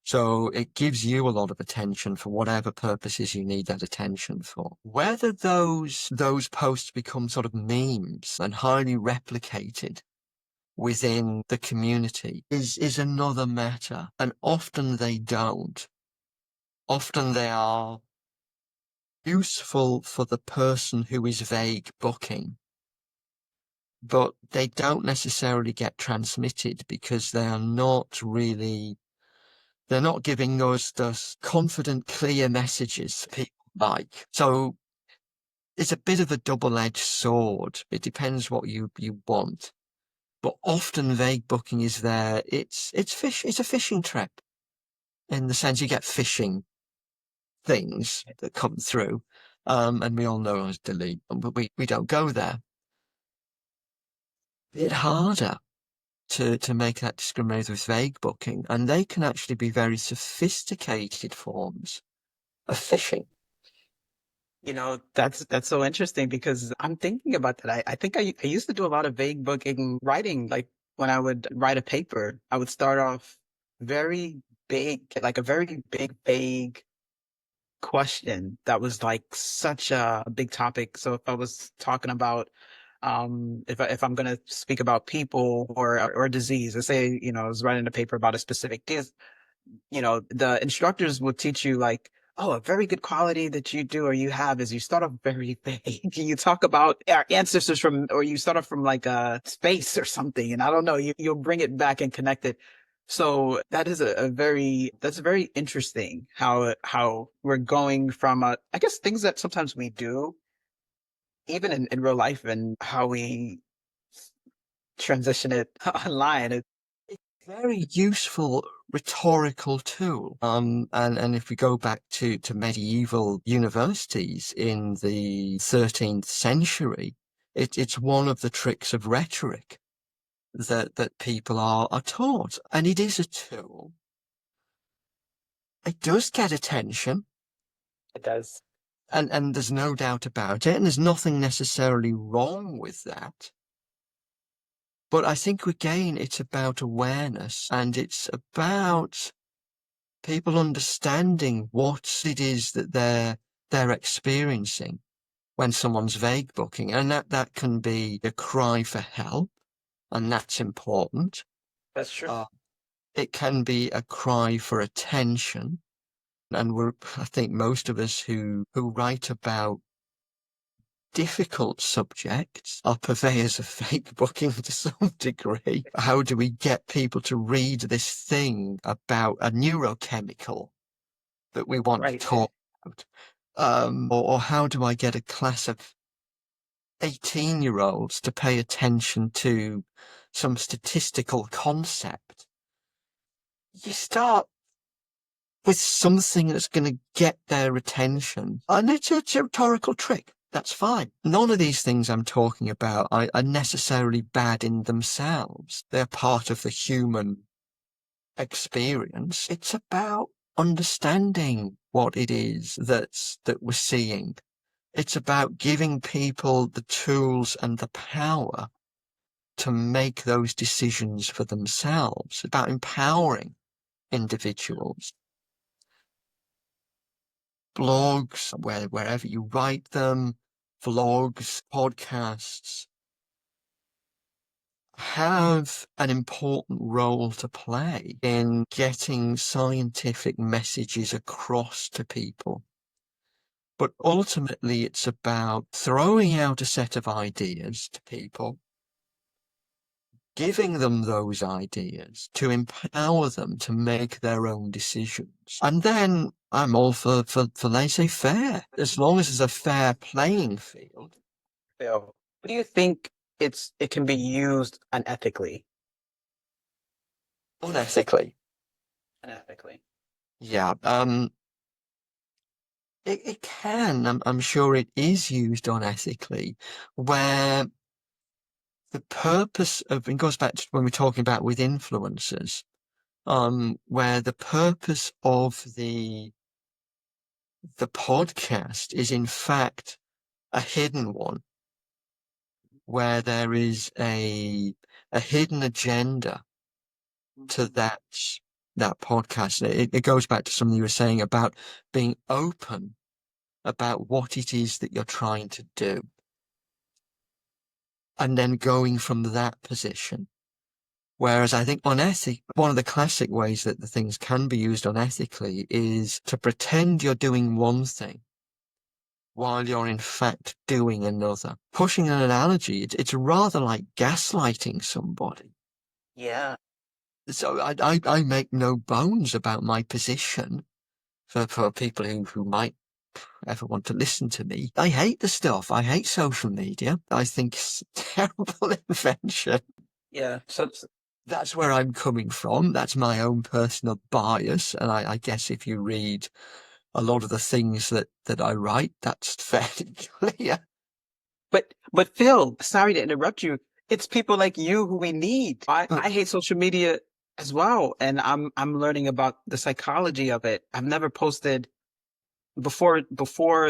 So it gives you a lot of attention for whatever purposes you need that attention for. Whether those posts become sort of memes and highly replicated within the community is another matter. And often they don't. Often they are useful for the person who is vague booking, but they don't necessarily get transmitted because they are not really, they're not giving us those confident, clear messages people like. So it's a bit of a double-edged sword. It depends what you want. But often vague booking is there. It's a fishing trap in the sense you get phishing things that come through. And we all know as delete, but we don't go there. A bit harder to make that discriminate with vague booking, and they can actually be very sophisticated forms of phishing. You know, that's so interesting because I'm thinking about that. I think I used to do a lot of vague booking writing. Like when I would write a paper, I would start off very big, like a very big, vague question that was like such a big topic. So if I was talking about if I'm going to speak about people or disease, let's say, you know, I was writing a paper about a specific disease, you know, the instructors will teach you like, oh, a very good quality that you do or you have is you start off very vague. You talk about our ancestors from, or you start off from like space or something. And I don't know, you'll bring it back and connect it. So that is that's very interesting how we're going from, I guess things that sometimes we do, even in real life and how we transition it online. Very useful rhetorical tool. And if we go back to medieval universities in the 13th century, it's one of the tricks of rhetoric that people are taught. And it is a tool. It does get attention. It does. And there's no doubt about it. And there's nothing necessarily wrong with that. But I think, again, it's about awareness, and it's about people understanding what it is that they're experiencing when someone's vague booking. And that can be a cry for help, and that's important. That's true. It can be a cry for attention. And I think most of us who write about difficult subjects are purveyors of fake booking to some degree. How do we get people to read this thing about a neurochemical that we want to Right. talk about? Or how do I get a class of 18-year-olds to pay attention to some statistical concept? You start with something that's going to get their attention. And it's a rhetorical trick. That's fine. None of these things I'm talking about are necessarily bad in themselves. They're part of the human experience. It's about understanding what it is that we're seeing. It's about giving people the tools and the power to make those decisions for themselves, about empowering individuals. Blogs, wherever you write them, vlogs, podcasts, have an important role to play in getting scientific messages across to people. But ultimately, it's about throwing out a set of ideas to people, giving them those ideas to empower them to make their own decisions. And then I'm all for laissez-faire, as long as there's a fair playing field. Phil, what do you think it can be used unethically? Unethically. Unethically. Yeah, it can. I'm sure it is used unethically, where the purpose of, it goes back to when we're talking about with influencers, where the purpose of the podcast is in fact a hidden one, where there is a hidden agenda to that podcast. It goes back to something you were saying about being open about what it is that you're trying to do, and then going from that position. Whereas I think one of the classic ways that the things can be used unethically is to pretend you're doing one thing while you're in fact doing another. Pushing an analogy, it's rather like gaslighting somebody. Yeah. So I make no bones about my position for people who might ever want to listen to me. I hate the stuff. I hate social media. I think it's a terrible invention. Yeah. So That's where I'm coming from. That's my own personal bias. And I guess if you read a lot of the things that I write, that's fairly clear. but Phil, sorry to interrupt you. It's people like you who we need. I hate social media as well, and I'm learning about the psychology of it. I've never posted before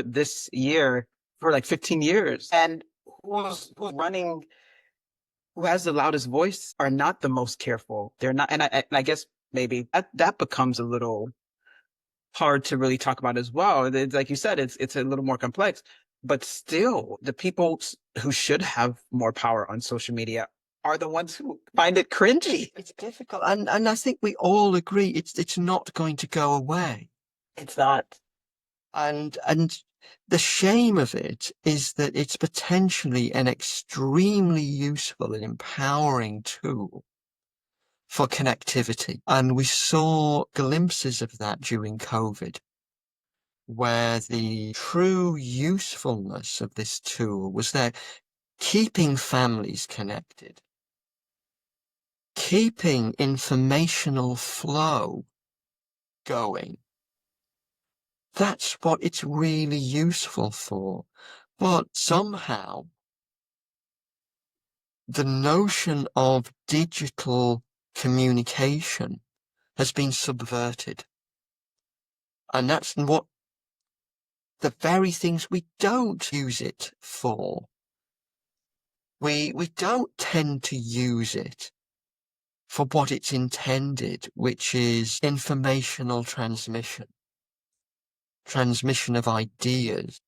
this year for like 15 years. And who's running, who has the loudest voice are not the most careful. They're not, and I guess maybe that becomes a little hard to really talk about as well. It's, like you said, it's a little more complex, but still, the people who should have more power on social media are the ones who find it cringy. It's difficult. And I think we all agree it's not going to go away. It's not. And the shame of it is that it's potentially an extremely useful and empowering tool for connectivity. And we saw glimpses of that during COVID, where the true usefulness of this tool was there, keeping families connected, keeping informational flow going. That's what it's really useful for. But somehow the notion of digital communication has been subverted. And that's what the very things we don't use it for we don't tend to use it for what it's intended, which is informational transmission of ideas,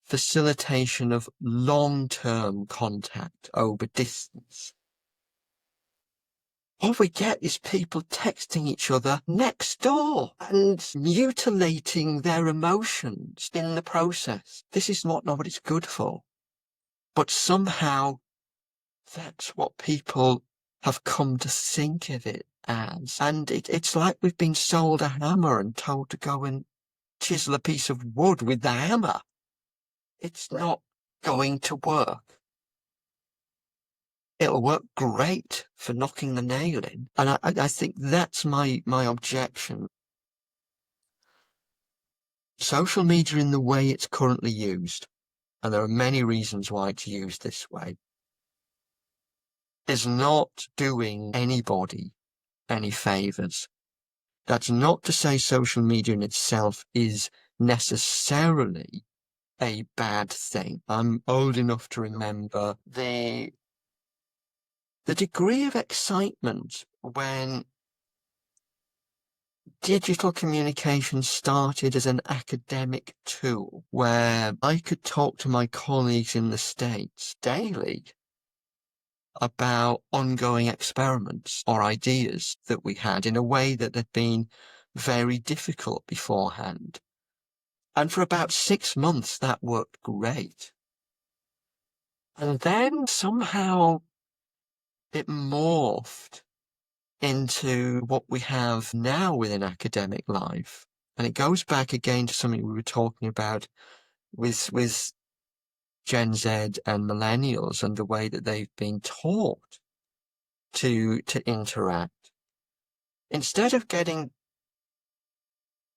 facilitation of long-term contact over distance. All we get is people texting each other next door and mutilating their emotions in the process. This is not what it's good for. But somehow that's what people have come to think of it as. And it's like we've been sold a hammer and told to go and chisel a piece of wood with the hammer. It's not going to work. It'll work great for knocking the nail in. And I think that's my objection. Social media in the way it's currently used, and there are many reasons why it's used this way, is not doing anybody any favours. That's not to say social media in itself is necessarily a bad thing. I'm old enough to remember the degree of excitement when digital communication started as an academic tool where I could talk to my colleagues in the States daily about ongoing experiments or ideas that we had in a way that had been very difficult beforehand. And for about 6 months, that worked great. And then somehow it morphed into what we have now within academic life. And it goes back again to something we were talking about with Gen Z and millennials and the way that they've been taught to interact. Instead of getting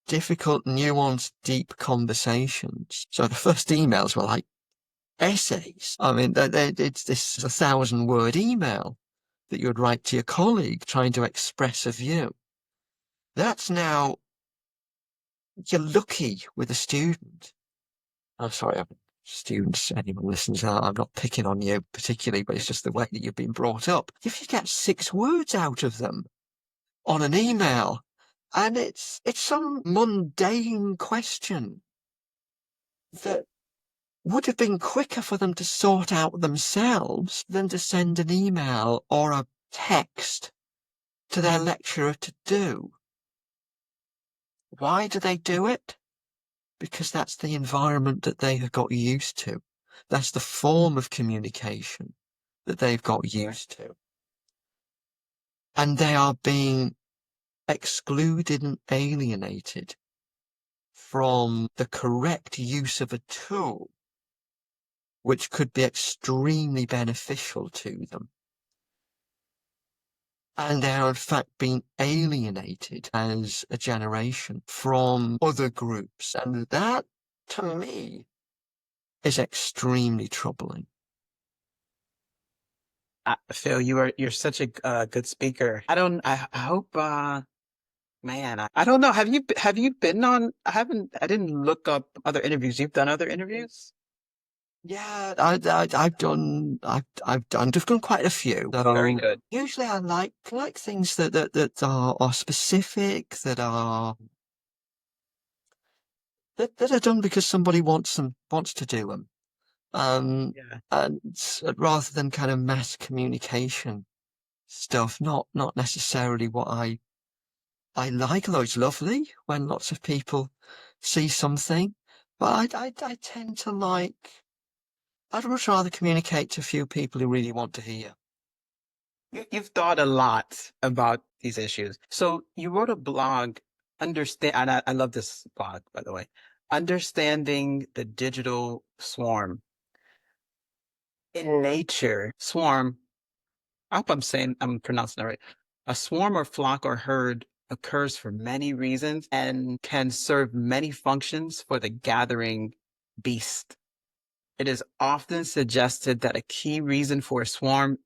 difficult, nuanced, deep conversations. So the first emails were like essays. I mean, it's this 1,000-word email that you would write to your colleague trying to express a view. That's now, you're lucky with a student. I'm sorry, students, anyone listens to that, I'm not picking on you particularly, but it's just the way that you've been brought up. If you get 6 words out of them on an email, and it's some mundane question that would have been quicker for them to sort out themselves than to send an email or a text to their lecturer to do. Why do they do it? Because that's the environment that they have got used to. That's the form of communication that they've got used to. And they are being excluded and alienated from the correct use of a tool which could be extremely beneficial to them. And they are in fact being alienated as a generation from other groups. And that, to me, is extremely troubling. Phil, you're such a good speaker. I hope, man, I don't know. Have you been on, I didn't look up other interviews. You've done other interviews? Yeah, I've done I've done quite a few. Very So good. usually I like things that are specific, that are done because somebody wants to do them. Yeah. And rather than kind of mass communication stuff, not necessarily what I like, although it's lovely when lots of people see something. But I tend to I'd much rather communicate to a few people who really want to hear. You've thought a lot about these issues. So you wrote a blog, and I love this blog, by the way, Understanding the Digital Swarm. In nature, swarm, I hope I'm pronouncing that right. A swarm or flock or herd occurs for many reasons and can serve many functions for the gathering beast. It is often suggested that a key reason for a swarm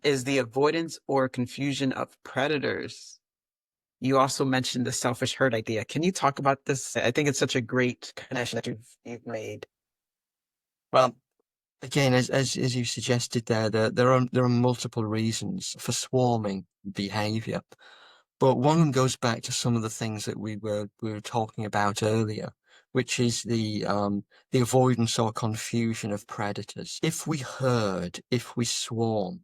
is the avoidance or confusion of predators. You also mentioned the selfish herd idea. Can you talk about this? I think it's such a great connection that you've made. Well, Again, as you suggested there are multiple reasons for swarming behavior. But one of them goes back to some of the things that we were talking about earlier, which is the avoidance or confusion of predators. If we herd, if we swarm,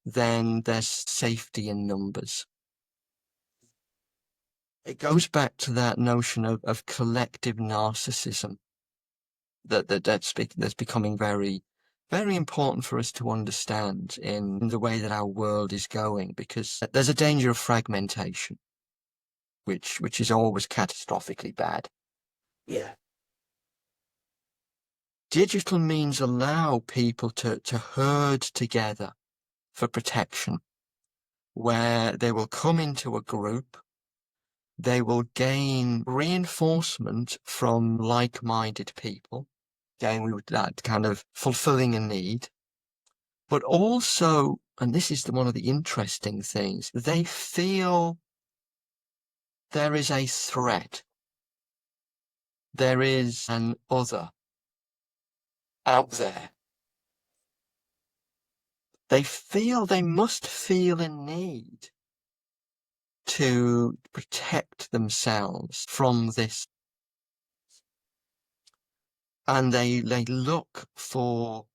then there's safety in numbers. It goes back to that notion of collective narcissism that's becoming very, very important for us to understand in the way that our world is going, because there's a danger of fragmentation, which is always catastrophically bad. Yeah. Digital means allow people to herd together for protection, where they will come into a group, they will gain reinforcement from like-minded people, again, with that kind of fulfilling a need, but also, and this is one of the interesting things, they feel there is a threat, there is an other out there. They must feel a need to protect themselves from this, and they look for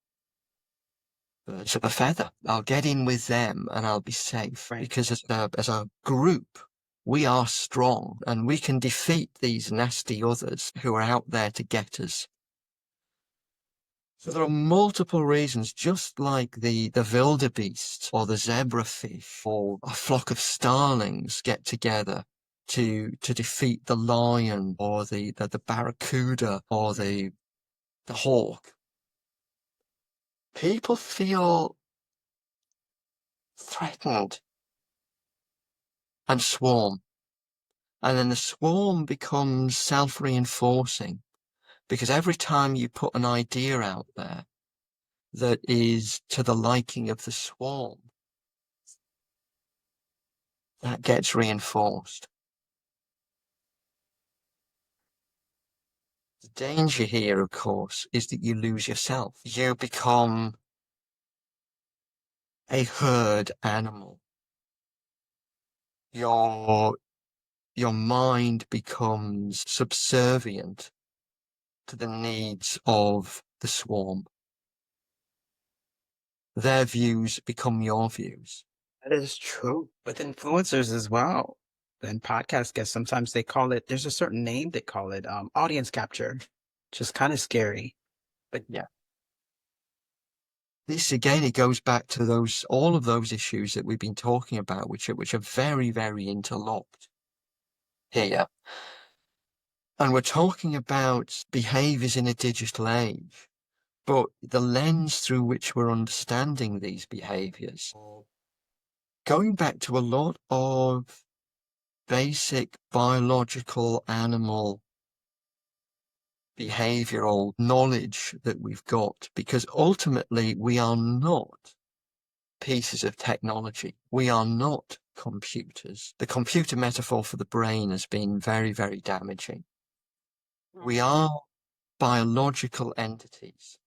birds of a feather. I'll get in with them and I'll be safe, Right. because as a group, we are strong and we can defeat these nasty others who are out there to get us. So there are multiple reasons, just like the wildebeest or the zebrafish or a flock of starlings get together to defeat the lion or the barracuda or the hawk. People feel threatened and swarm. And then the swarm becomes self-reinforcing, because every time you put an idea out there that is to the liking of the swarm, that gets reinforced. The danger here, of course, is that you lose yourself. You become a herd animal. Your your mind becomes subservient to the needs of the swarm. Their views become your views. That is true. With influencers as well. And podcast guests, sometimes they call it, there's a certain name they call it, audience capture, which is kind of scary. But Yeah. This again, it goes back to all of those issues that we've been talking about, which are very, very interlocked here. And we're talking about behaviors in a digital age, but the lens through which we're understanding these behaviors, going back to a lot of basic biological animal behavioral knowledge that we've got, because ultimately we are not pieces of technology. We are not computers. The computer metaphor for the brain has been very, very damaging. We are biological entities,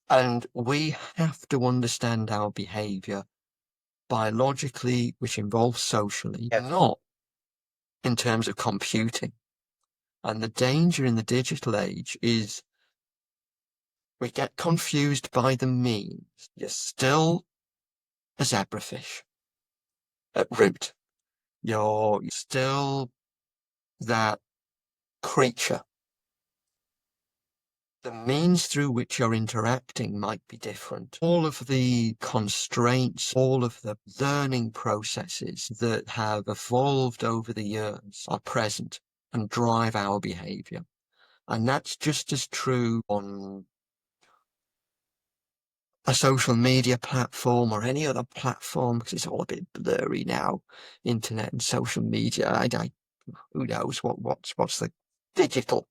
and we have to understand our behavior biologically, which involves socially, yes. not in terms of computing. And the danger in the digital age is we get confused by the means. You're still a zebrafish at root. You're still that creature. The means through which you're interacting might be different. All of the constraints, all of the learning processes that have evolved over the years are present and drive our behavior. And that's just as true on a social media platform or any other platform, because it's all a bit blurry now, internet and social media. Who knows what's the digital?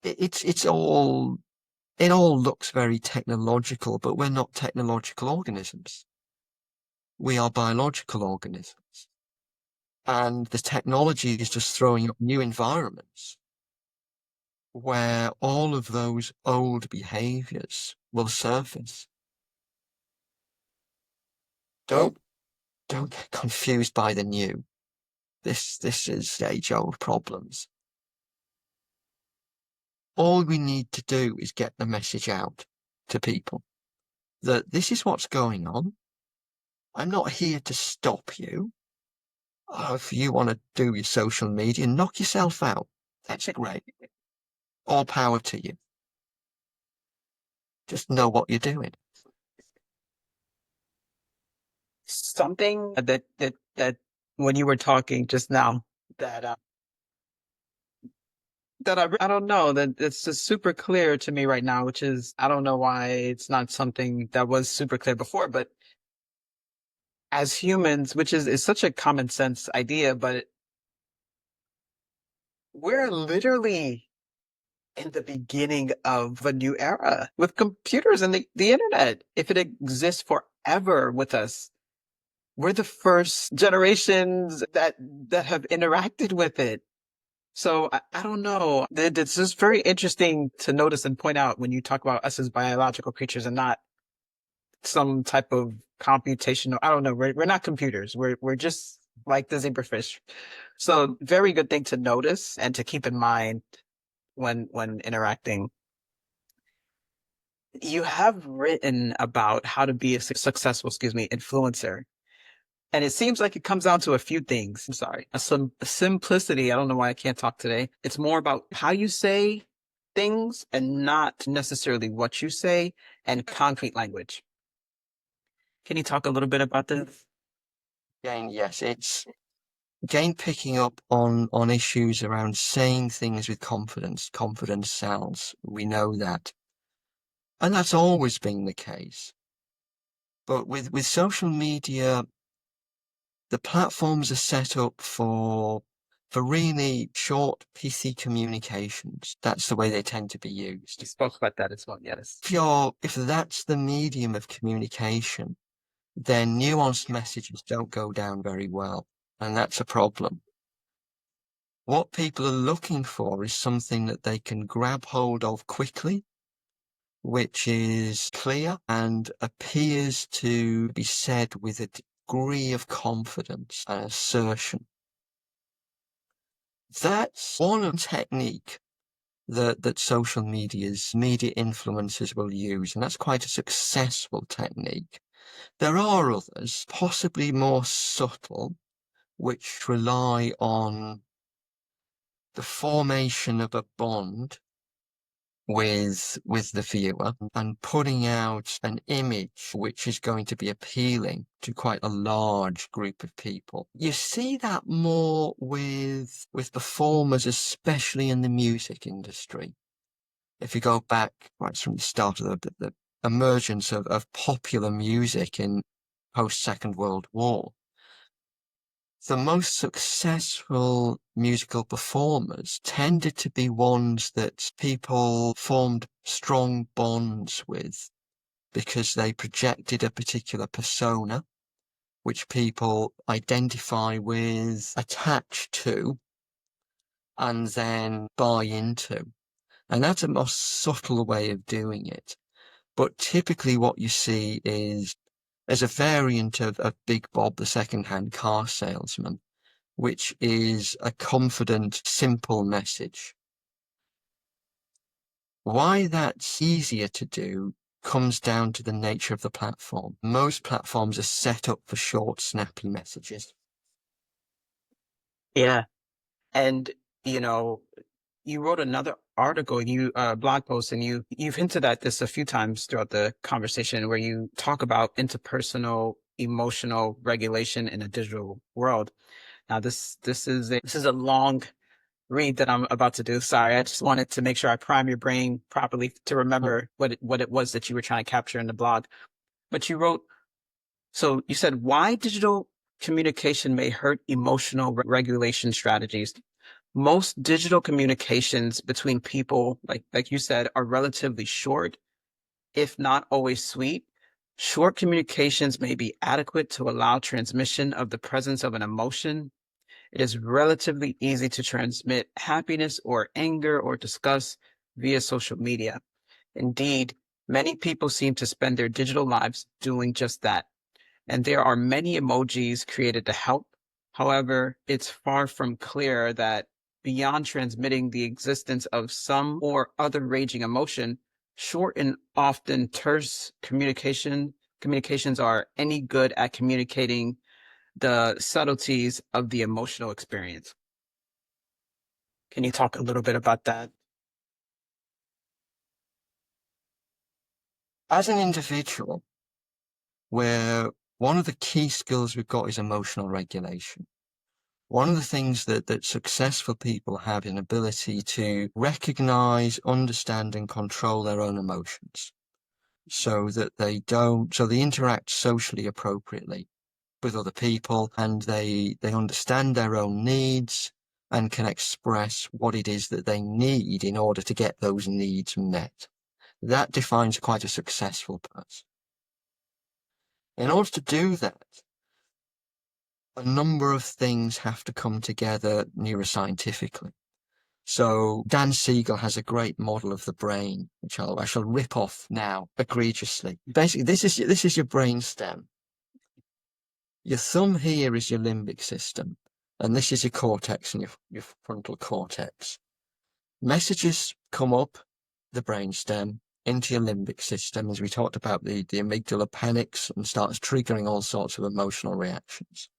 It's all, it all looks very technological, but we're not technological organisms. We are biological organisms, and the technology is just throwing up new environments. where all of those old behaviors will surface. Don't get confused by the new. This is age-old problems. All we need to do is get the message out to people that this is what's going on. I'm not here to stop you. Oh, if you want to do your social media, knock yourself out. That's great. All power to you. Just know what you're doing. Something that when you were talking just now that I don't know, that it's just super clear to me right now, which is, I don't know why it's not something that was super clear before, but as humans, which is such a common sense idea, but we're literally in the beginning of a new era with computers and the internet. If it exists forever with us, we're the first generations that have interacted with it. So I don't know. It's just very interesting to notice and point out when you talk about us as biological creatures and not some type of computational. I don't know. We're not computers. We're just like the zebrafish. So very good thing to notice and to keep in mind when interacting. You have written about how to be a successful, influencer. And it seems like it comes down to a few things. I'm sorry. A simplicity. I don't know why I can't talk today. It's more about how you say things and not necessarily what you say, and concrete language. Can you talk a little bit about this? Again, yes, it's again picking up on issues around saying things with confidence. Confidence sells. We know that. And that's always been the case. But with social media, the platforms are set up for really short, pithy communications. That's the way they tend to be used. You spoke about that as well, yes. If that's the medium of communication, then nuanced messages don't go down very well, and that's a problem. What people are looking for is something that they can grab hold of quickly, which is clear and appears to be said with a degree of confidence and assertion. That's one technique that social media influencers will use, and that's quite a successful technique. There are others, possibly more subtle, which rely on the formation of a bond with the viewer and putting out an image which is going to be appealing to quite a large group of people. You see that more with performers, especially in the music industry. If you go back right from the start of the emergence of popular music in post-Second World War, the most successful musical performers tended to be ones that people formed strong bonds with because they projected a particular persona which people identify with, attach to, and then buy into. And that's a more subtle way of doing it. But typically what you see is as a variant of Big Bob, the second-hand car salesman, which is a confident, simple message. Why that's easier to do comes down to the nature of the platform. Most platforms are set up for short, snappy messages. Yeah. And, you wrote another article, blog post, and you've hinted at this a few times throughout the conversation where you talk about interpersonal emotional regulation in a digital world. Now, this is a long read that I'm about to do. Sorry, I just wanted to make sure I prime your brain properly to remember what it was that you were trying to capture in the blog. But so you said why digital communication may hurt emotional regulation strategies. Most digital communications between people, like you said, are relatively short, if not always sweet. Short communications may be adequate to allow transmission of the presence of an emotion, It is relatively easy to transmit happiness or anger or disgust via social media. Indeed, many people seem to spend their digital lives doing just that. And there are many emojis created to help. However, it's far from clear that beyond transmitting the existence of some or other raging emotion, short and often terse communications are any good at communicating the subtleties of the emotional experience. Can you talk a little bit about that? As an individual, where one of the key skills we've got is emotional regulation. One of the things that successful people have an ability to recognize, understand, and control their own emotions so that they interact socially appropriately with other people, and they understand their own needs and can express what it is that they need in order to get those needs met. That defines quite a successful person. In order to do that, a number of things have to come together neuroscientifically. So Dan Siegel has a great model of the brain, which I shall rip off now egregiously. Basically, this is your brain stem. Your thumb here is your limbic system, and this is your cortex and your frontal cortex. Messages come up the brain stem into your limbic system, as we talked about, the amygdala panics and starts triggering all sorts of emotional reactions.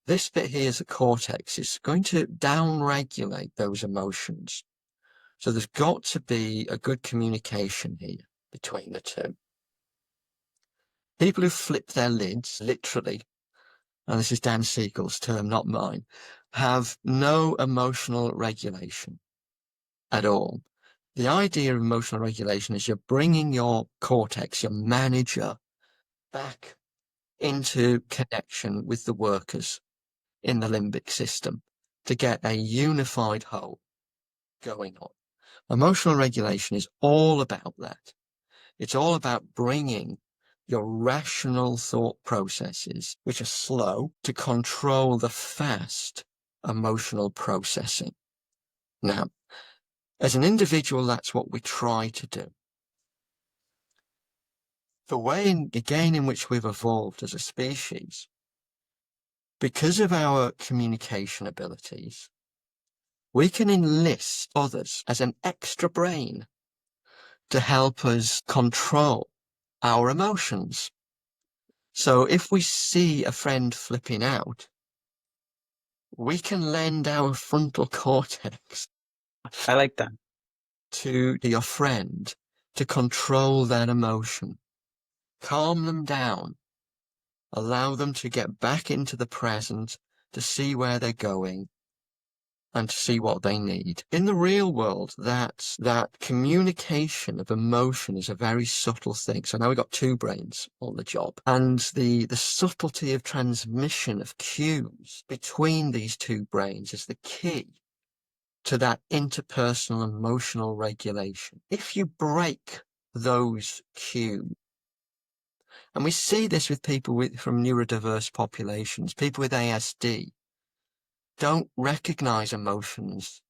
This bit here is the cortex. It's going to downregulate those emotions. So there's got to be a good communication here between the two. People who flip their lids, literally, and this is Dan Siegel's term, not mine, have no emotional regulation at all. The idea of emotional regulation is you're bringing your cortex, your manager, back into connection with the workers in the limbic system to get a unified whole going on. Emotional regulation is all about that. It's all about bringing your rational thought processes, which are slow, to control the fast emotional processing. Now, as an individual, that's what we try to do. The way, in which we've evolved as a species, because of our communication abilities, we can enlist others as an extra brain to help us control our emotions. So if we see a friend flipping out, we can lend our frontal cortex I like that. to your friend to control that emotion, calm them down, allow them to get back into the present, to see where they're going, and to see what they need. In the real world, that communication of emotion is a very subtle thing. So now we've got two brains on the job. And the subtlety of transmission of cues between these two brains is the key to that interpersonal emotional regulation. If you break those cues, and we see this with people from neurodiverse populations, people with ASD, don't recognize emotions.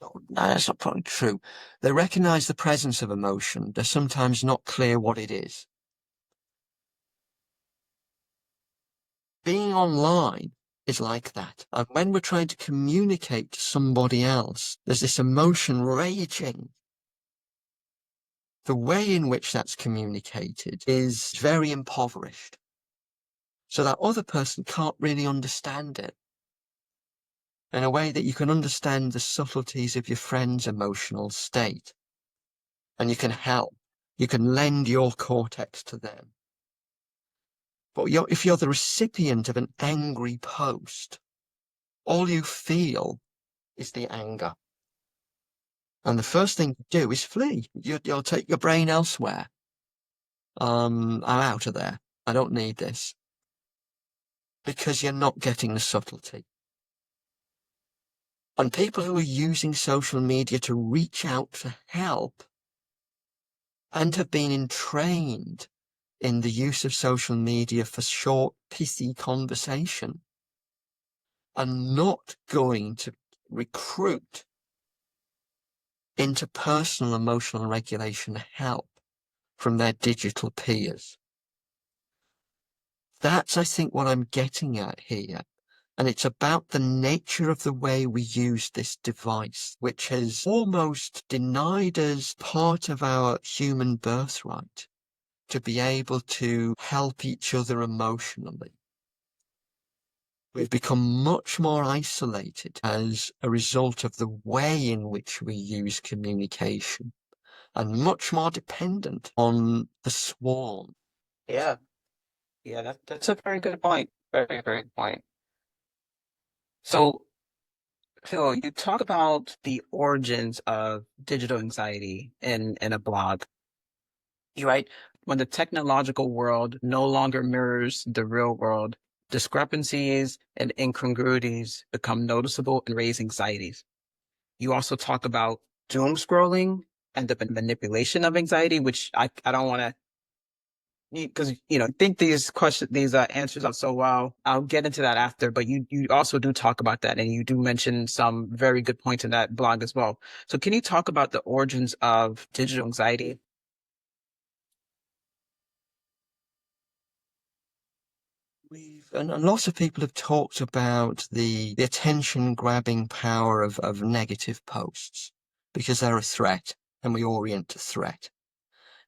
No, that's not probably true. They recognize the presence of emotion. They're sometimes not clear what it is. Being online is like that. And when we're trying to communicate to somebody else, there's this emotion raging. The way in which that's communicated is very impoverished. So that other person can't really understand it in a way that you can understand the subtleties of your friend's emotional state. And you can help. You can lend your cortex to them. But if you're the recipient of an angry post, all you feel is the anger. And the first thing you do is flee. You'll take your brain elsewhere. I'm out of there. I don't need this. Because you're not getting the subtlety. And people who are using social media to reach out for help and have been entrained in the use of social media for short, pithy conversation are not going to recruit interpersonal emotional regulation help from their digital peers. That's, I think, what I'm getting at here. And it's about the nature of the way we use this device, which has almost denied us part of our human birthright to be able to help each other emotionally. We've become much more isolated as a result of the way in which we use communication and much more dependent on the swarm. Yeah. Yeah, that's a very good point. Very, very good point. So, Phil, you talk about the origins of digital anxiety in a blog. You write, when the technological world no longer mirrors the real world, discrepancies and incongruities become noticeable and raise anxieties. You also talk about doom scrolling and the manipulation of anxiety, which I don't want to, because think these answers out so well. I'll get into that after, but you also do talk about that, and you do mention some very good points in that blog as well. So can you talk about the origins of digital anxiety? And lots of people have talked about the attention grabbing power of negative posts because they're a threat and we orient to threat.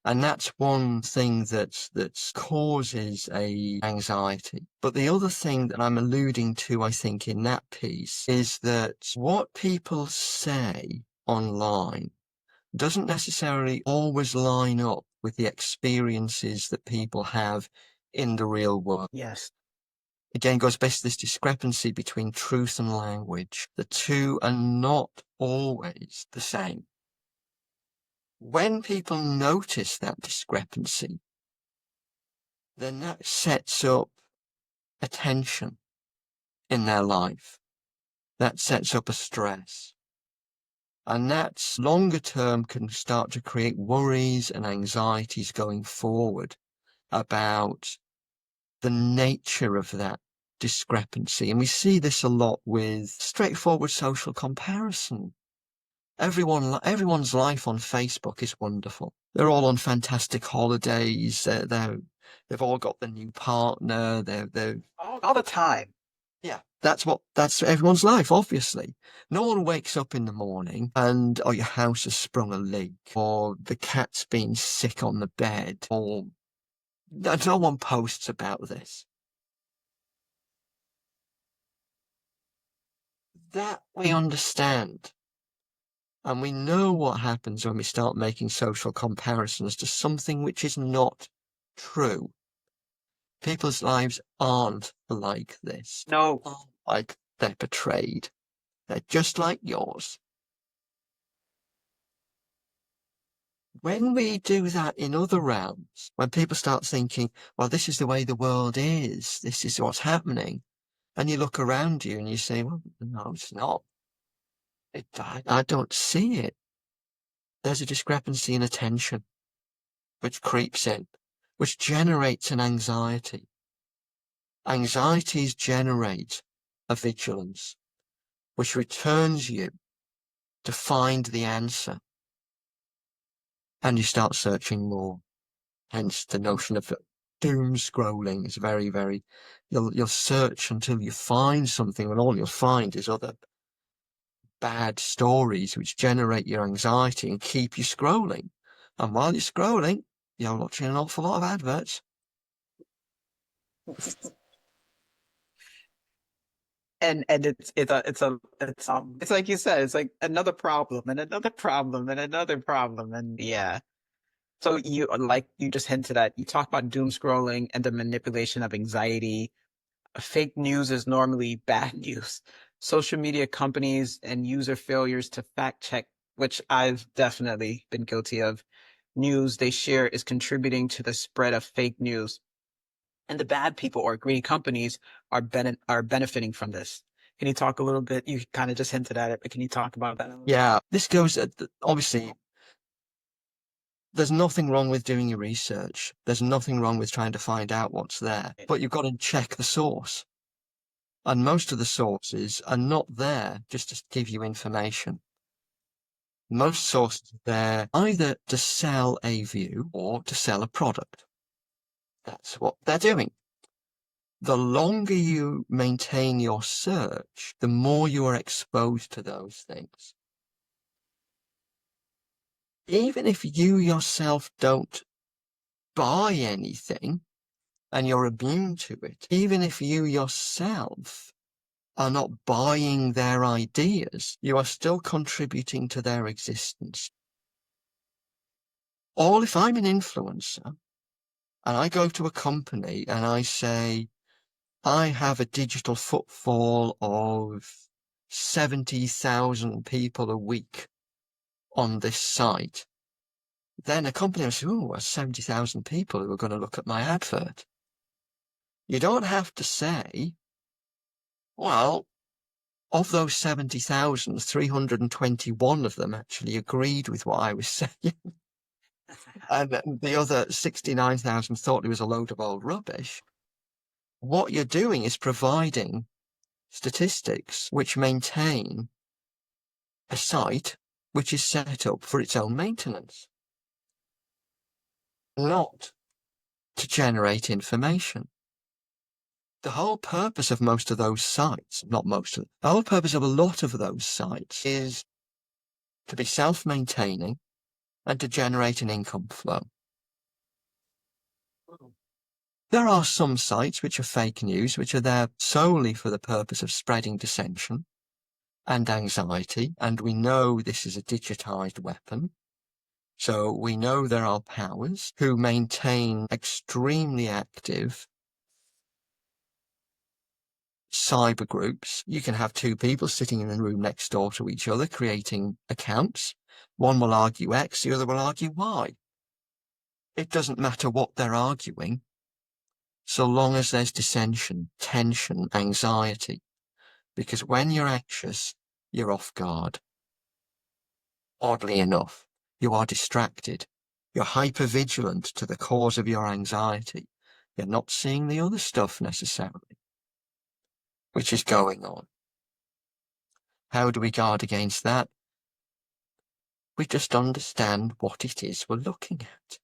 And that's one thing that causes a anxiety. But the other thing that I'm alluding to, I think, in that piece is that what people say online doesn't necessarily always line up with the experiences that people have in the real world. Yes. Again, goes back to this discrepancy between truth and language. The two are not always the same. When people notice that discrepancy, then that sets up a tension in their life. That sets up a stress. And that's longer term can start to create worries and anxieties going forward about the nature of that discrepancy. And we see this a lot with straightforward social comparison. Everyone's life on Facebook is wonderful. They're all on fantastic holidays. They've all got the new partner. They're All the time. yeah, that's everyone's life, obviously. No one wakes up in the morning and, your house has sprung a leak, or the cat's been sick on the bed, or no one posts about this. That we understand. And we know what happens when we start making social comparisons to something which is not true. People's lives aren't like this. No. Like they're portrayed. They're just like yours. When we do that in other realms, when people start thinking, well, this is the way the world is, this is what's happening, and you look around you and you say, well, no, it's not. I don't see it. There's a discrepancy in attention which creeps in, which generates an anxiety. Anxieties generate a vigilance, which returns you to find the answer. And you start searching more. Hence the notion of doom scrolling is very, very, you'll search until you find something, and all you'll find is other bad stories which generate your anxiety and keep you scrolling. And while you're scrolling, you're watching an awful lot of adverts. And it's like you said, it's like another problem and another problem and another problem. And yeah. So you just hinted at, you talk about doom scrolling and the manipulation of anxiety. Fake news is normally bad news. Social media companies and user failures to fact check, which I've definitely been guilty of. News they share is contributing to the spread of fake news. And the bad people or greedy companies are benefiting from this. Can you talk a little bit? You kind of just hinted at it, but can you talk about that? Yeah, this goes, obviously, there's nothing wrong with doing your research. There's nothing wrong with trying to find out what's there, but you've got to check the source. And most of the sources are not there just to give you information. Most sources are there either to sell a view or to sell a product. That's what they're doing. The longer you maintain your search, the more you are exposed to those things. Even if you yourself don't buy anything and you're immune to it, even if you yourself are not buying their ideas, you are still contributing to their existence. Or if I'm an influencer and I go to a company and I say, I have a digital footfall of 70,000 people a week on this site, then a company will say, oh, 70,000 people who are going to look at my advert. You don't have to say, well, of those 70,000, 321 of them actually agreed with what I was saying. And the other 69,000 thought it was a load of old rubbish. What you're doing is providing statistics which maintain a site which is set up for its own maintenance, not to generate information. The whole purpose of most of those sites, not most of them, the whole purpose of a lot of those sites is to be self-maintaining and to generate an income flow. There are some sites which are fake news, which are there solely for the purpose of spreading dissension and anxiety, and we know this is a digitized weapon. So we know there are powers who maintain extremely active cyber groups. You can have two people sitting in the room next door to each other creating accounts. One will argue X, the other will argue Y. It doesn't matter what they're arguing, so long as there's dissension, tension, anxiety. Because when you're anxious, you're off guard. Oddly enough, you are distracted. You're hypervigilant to the cause of your anxiety. You're not seeing the other stuff necessarily, which is going on. How do we guard against that? We just understand what it is we're looking at.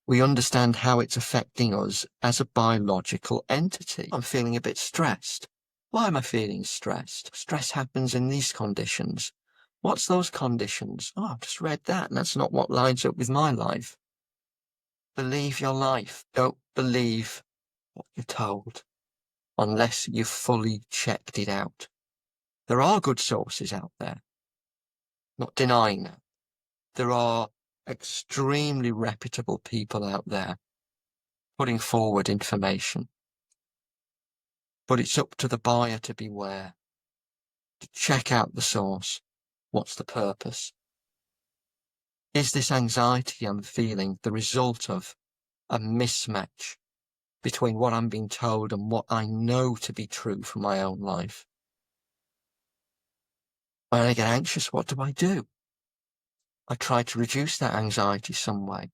We understand how it's affecting us as a biological entity. I'm feeling a bit stressed. Why am I feeling stressed? Stress happens in these conditions. What's those conditions? Oh, I've just read that, and that's not what lines up with my life. Believe your life. Don't believe what you're told unless you've fully checked it out. There are good sources out there. Not denying that. There are extremely reputable people out there putting forward information. But it's up to the buyer to beware, to check out the source. What's the purpose? Is this anxiety I'm feeling the result of a mismatch between what I'm being told and what I know to be true from my own life? When I get anxious, what do? I try to reduce that anxiety some way.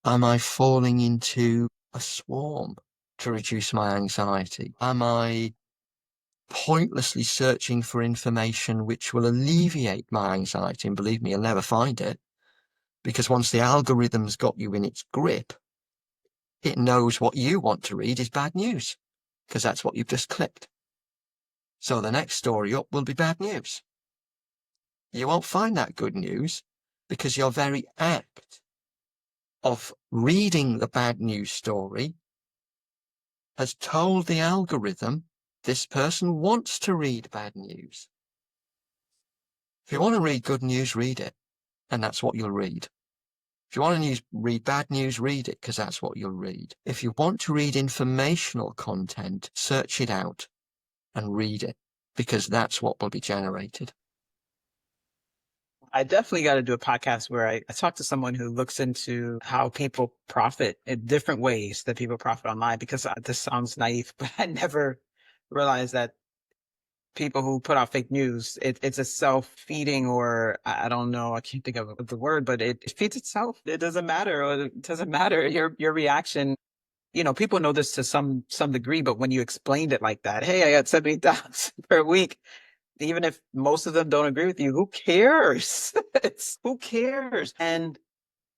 Am I falling into a swarm to reduce my anxiety? Am I pointlessly searching for information which will alleviate my anxiety? And believe me, you'll never find it, because once the algorithm's got you in its grip, it knows what you want to read is bad news, because that's what you've just clicked. So the next story up will be bad news. You won't find that good news, because your very act of reading the bad news story has told the algorithm this person wants to read bad news. If you want to read good news, read it, and that's what you'll read. If you want to read bad news, read it, because that's what you'll read. If you want to read informational content, search it out and read it, because that's what will be generated. I definitely got to do a podcast where I talk to someone who looks into how people profit in different ways that people profit online, because this sounds naive, but I never realized that people who put out fake news, it's a self-feeding, or I don't know, I can't think of the word, but it feeds itself. It doesn't matter. Or it doesn't matter. Your reaction people know this to some degree, but when you explained it like that, hey, I got 70,000 per week, even if most of them don't agree with you, who cares? Who cares? And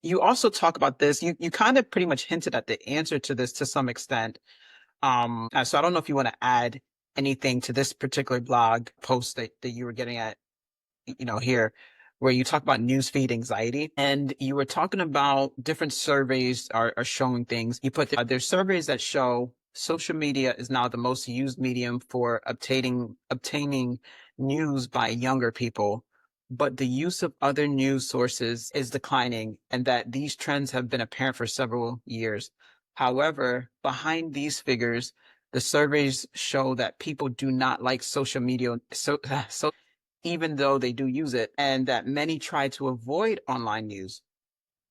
you also talk about this. You kind of pretty much hinted at the answer to this to some extent. So I don't know if you want to add anything to this particular blog post that you were getting at, here, where you talk about newsfeed anxiety, and you were talking about different surveys are showing things. You put there's surveys that show social media is now the most used medium for obtaining news by younger people, but the use of other news sources is declining, and that these trends have been apparent for several years. However, behind these figures, the surveys show that people do not like social media, so even though they do use it, and that many try to avoid online news.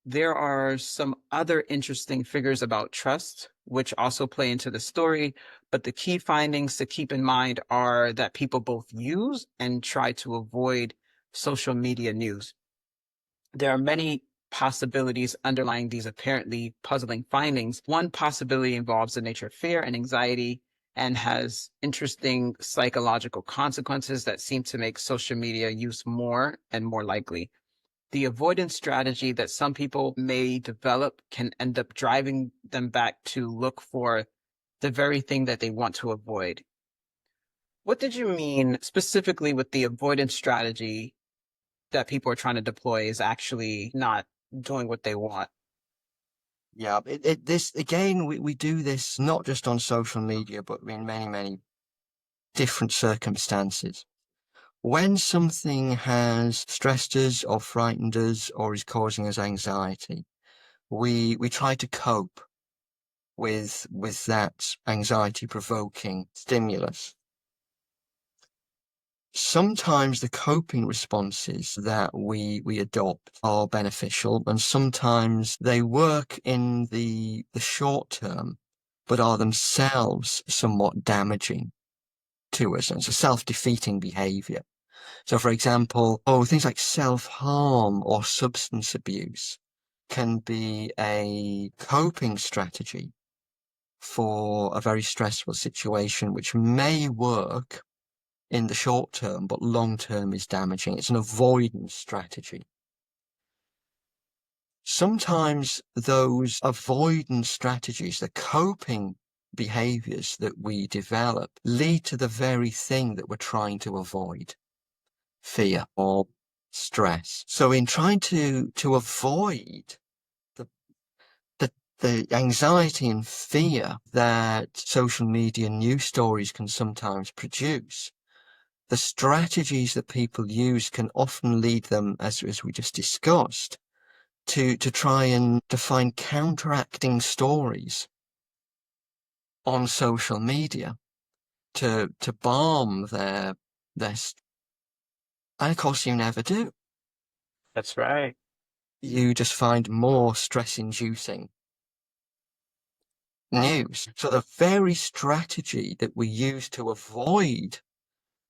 There are some other interesting figures about trust, which also play into the story, but the key findings to keep in mind are that people both use and try to avoid social media news. There are many possibilities underlying these apparently puzzling findings. One possibility involves the nature of fear and anxiety and has interesting psychological consequences that seem to make social media use more and more likely. The avoidance strategy that some people may develop can end up driving them back to look for the very thing that they want to avoid. What did you mean specifically with the avoidance strategy that people are trying to deploy is actually not doing what they want? Yeah, this again, we do this not just on social media, but in many, many different circumstances. When something has stressed us or frightened us or is causing us anxiety, we try to cope with that anxiety provoking stimulus. Sometimes the coping responses that we adopt are beneficial, and sometimes they work in the short term, but are themselves somewhat damaging to us. And it's a self-defeating behavior. So, for example, things like self-harm or substance abuse can be a coping strategy for a very stressful situation, which may work in the short term, but long term is damaging. It's an avoidance strategy. Sometimes those avoidance strategies, the coping behaviors that we develop, lead to the very thing that we're trying to avoid: fear or stress. So in trying to avoid the, the anxiety and fear that social media news stories can sometimes produce, the strategies that people use can often lead them, as we just discussed, to try and to find counteracting stories on social media to balm their and of course you never do. That's right. You just find more stress-inducing news. So the very strategy that we use to avoid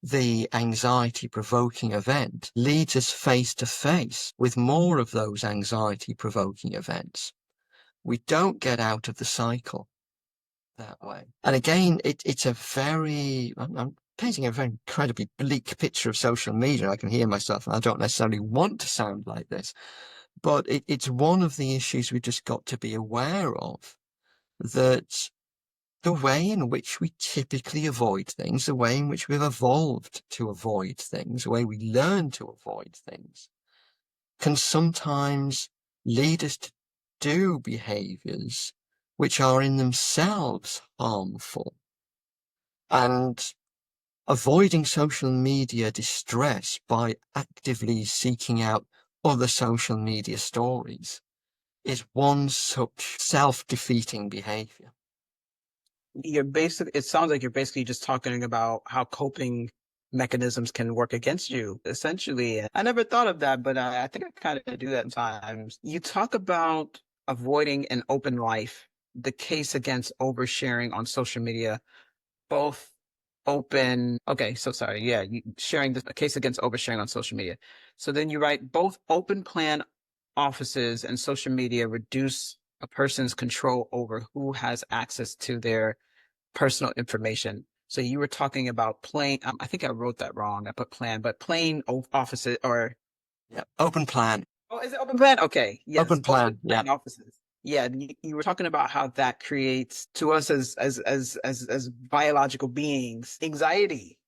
the anxiety-provoking event leads us face to face with more of those anxiety-provoking events. We don't get out of the cycle that way. And again, it's a very, I'm painting a very incredibly bleak picture of social media. I can hear myself, and I don't necessarily want to sound like this, but it's one of the issues we've just got to be aware of, that the way in which we typically avoid things, the way in which we've evolved to avoid things, the way we learn to avoid things, can sometimes lead us to do behaviors which are in themselves harmful. And avoiding social media distress by actively seeking out other social media stories is one such self-defeating behavior. It sounds like you're basically just talking about how coping mechanisms can work against you, essentially. I never thought of that, but I think I kind of do that sometimes. You talk about avoiding an open life, the case against oversharing on social media, both open. Okay, so sorry. Yeah, sharing the case against oversharing on social media. So then you write both open plan offices and social media reduce a person's control over who has access to their personal information. So you were talking about plain, I think I wrote that wrong. I put plan, but plain offices or, Yeah. Open plan. oh, is it open plan? Okay. Yes. Open Open plan. Yeah. plan offices. Yeah. And you were talking about how that creates to us as biological beings, anxiety,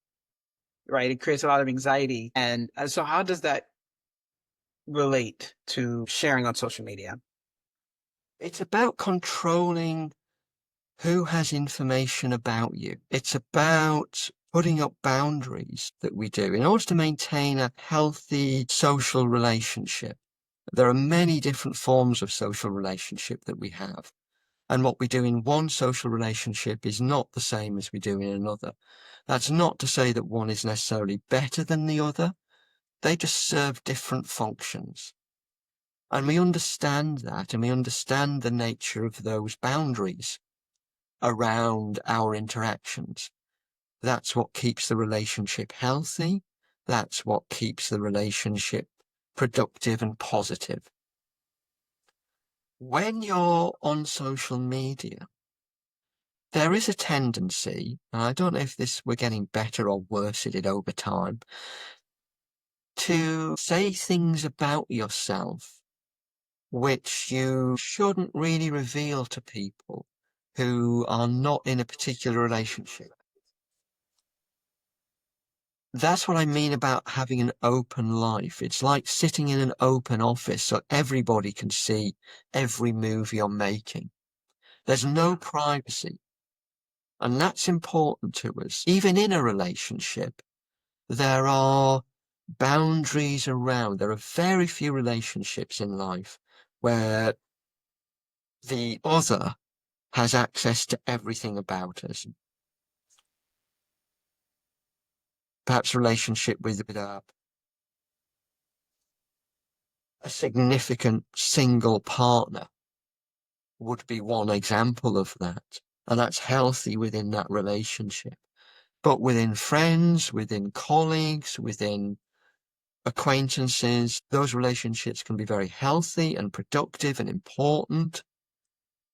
right? It creates a lot of anxiety. And so how does that relate to sharing on social media? It's about controlling who has information about you. It's about putting up boundaries that we do in order to maintain a healthy social relationship. There are many different forms of social relationship that we have. And what we do in one social relationship is not the same as we do in another. That's not to say that one is necessarily better than the other. They just serve different functions. And we understand that, and we understand the nature of those boundaries around our interactions. That's what keeps the relationship healthy. That's what keeps the relationship productive and positive. When you're on social media, there is a tendency, and I don't know if we're getting better or worse at it over time, to say things about yourself which you shouldn't really reveal to people who are not in a particular relationship. That's what I mean about having an open life. It's like sitting in an open office so everybody can see every move you're making. There's no privacy. And that's important to us. Even in a relationship, there are boundaries around. There are very few relationships in life where the other has access to everything about us. Perhaps relationship with a significant single partner would be one example of that. And that's healthy within that relationship. But within friends, within colleagues, within acquaintances, those relationships can be very healthy and productive and important,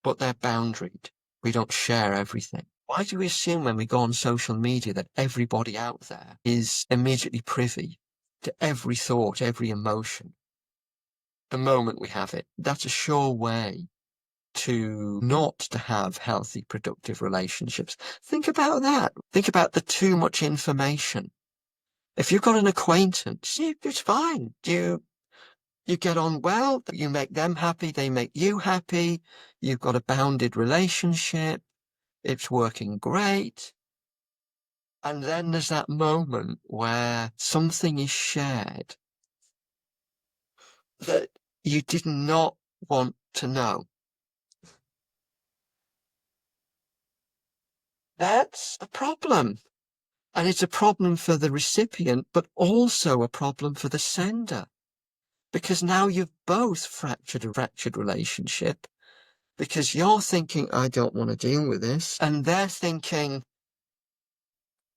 but they're boundaried. We don't share everything. Why do we assume when we go on social media that everybody out there is immediately privy to every thought, every emotion, the moment we have it? That's a sure way to not to have healthy, productive relationships. Think about that. Think about the too much information. If you've got an acquaintance, it's fine. You get on well, you make them happy, they make you happy, you've got a bounded relationship, it's working great. And then there's that moment where something is shared that you did not want to know. That's a problem. And it's a problem for the recipient, but also a problem for the sender. Because now you've both fractured a fractured relationship. Because you're thinking, I don't want to deal with this. And they're thinking,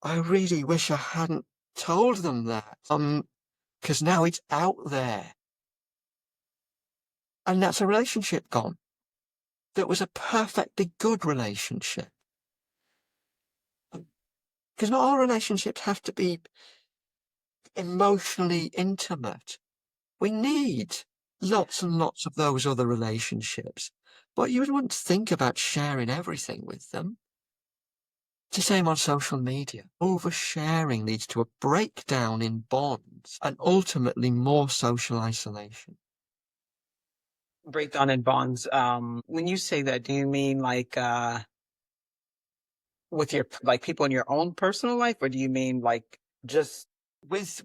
I really wish I hadn't told them that. Because now it's out there. And that's a relationship gone. That was a perfectly good relationship. Because not all relationships have to be emotionally intimate. We need lots and lots of those other relationships. But you wouldn't think about sharing everything with them. It's the same on social media. Oversharing leads to a breakdown in bonds and ultimately more social isolation. Breakdown in bonds. When you say that, do you mean like with your like people in your own personal life, or do you mean like just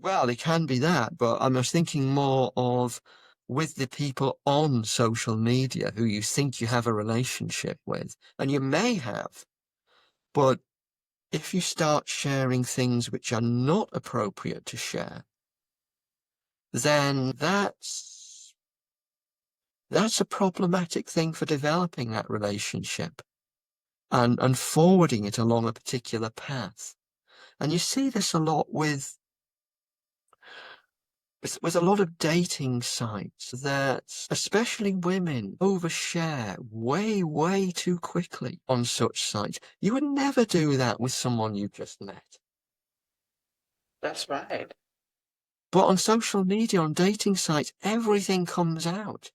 Well, it can be that, but I was thinking more of with the people on social media who you think you have a relationship with, and you may have, but if you start sharing things which are not appropriate to share, then that's a problematic thing for developing that relationship and forwarding it along a particular path. And you see this a lot with There's a lot of dating sites that, especially women, overshare way, way too quickly on such sites. You would never do that with someone you just met. That's right. But on social media, on dating sites, everything comes out.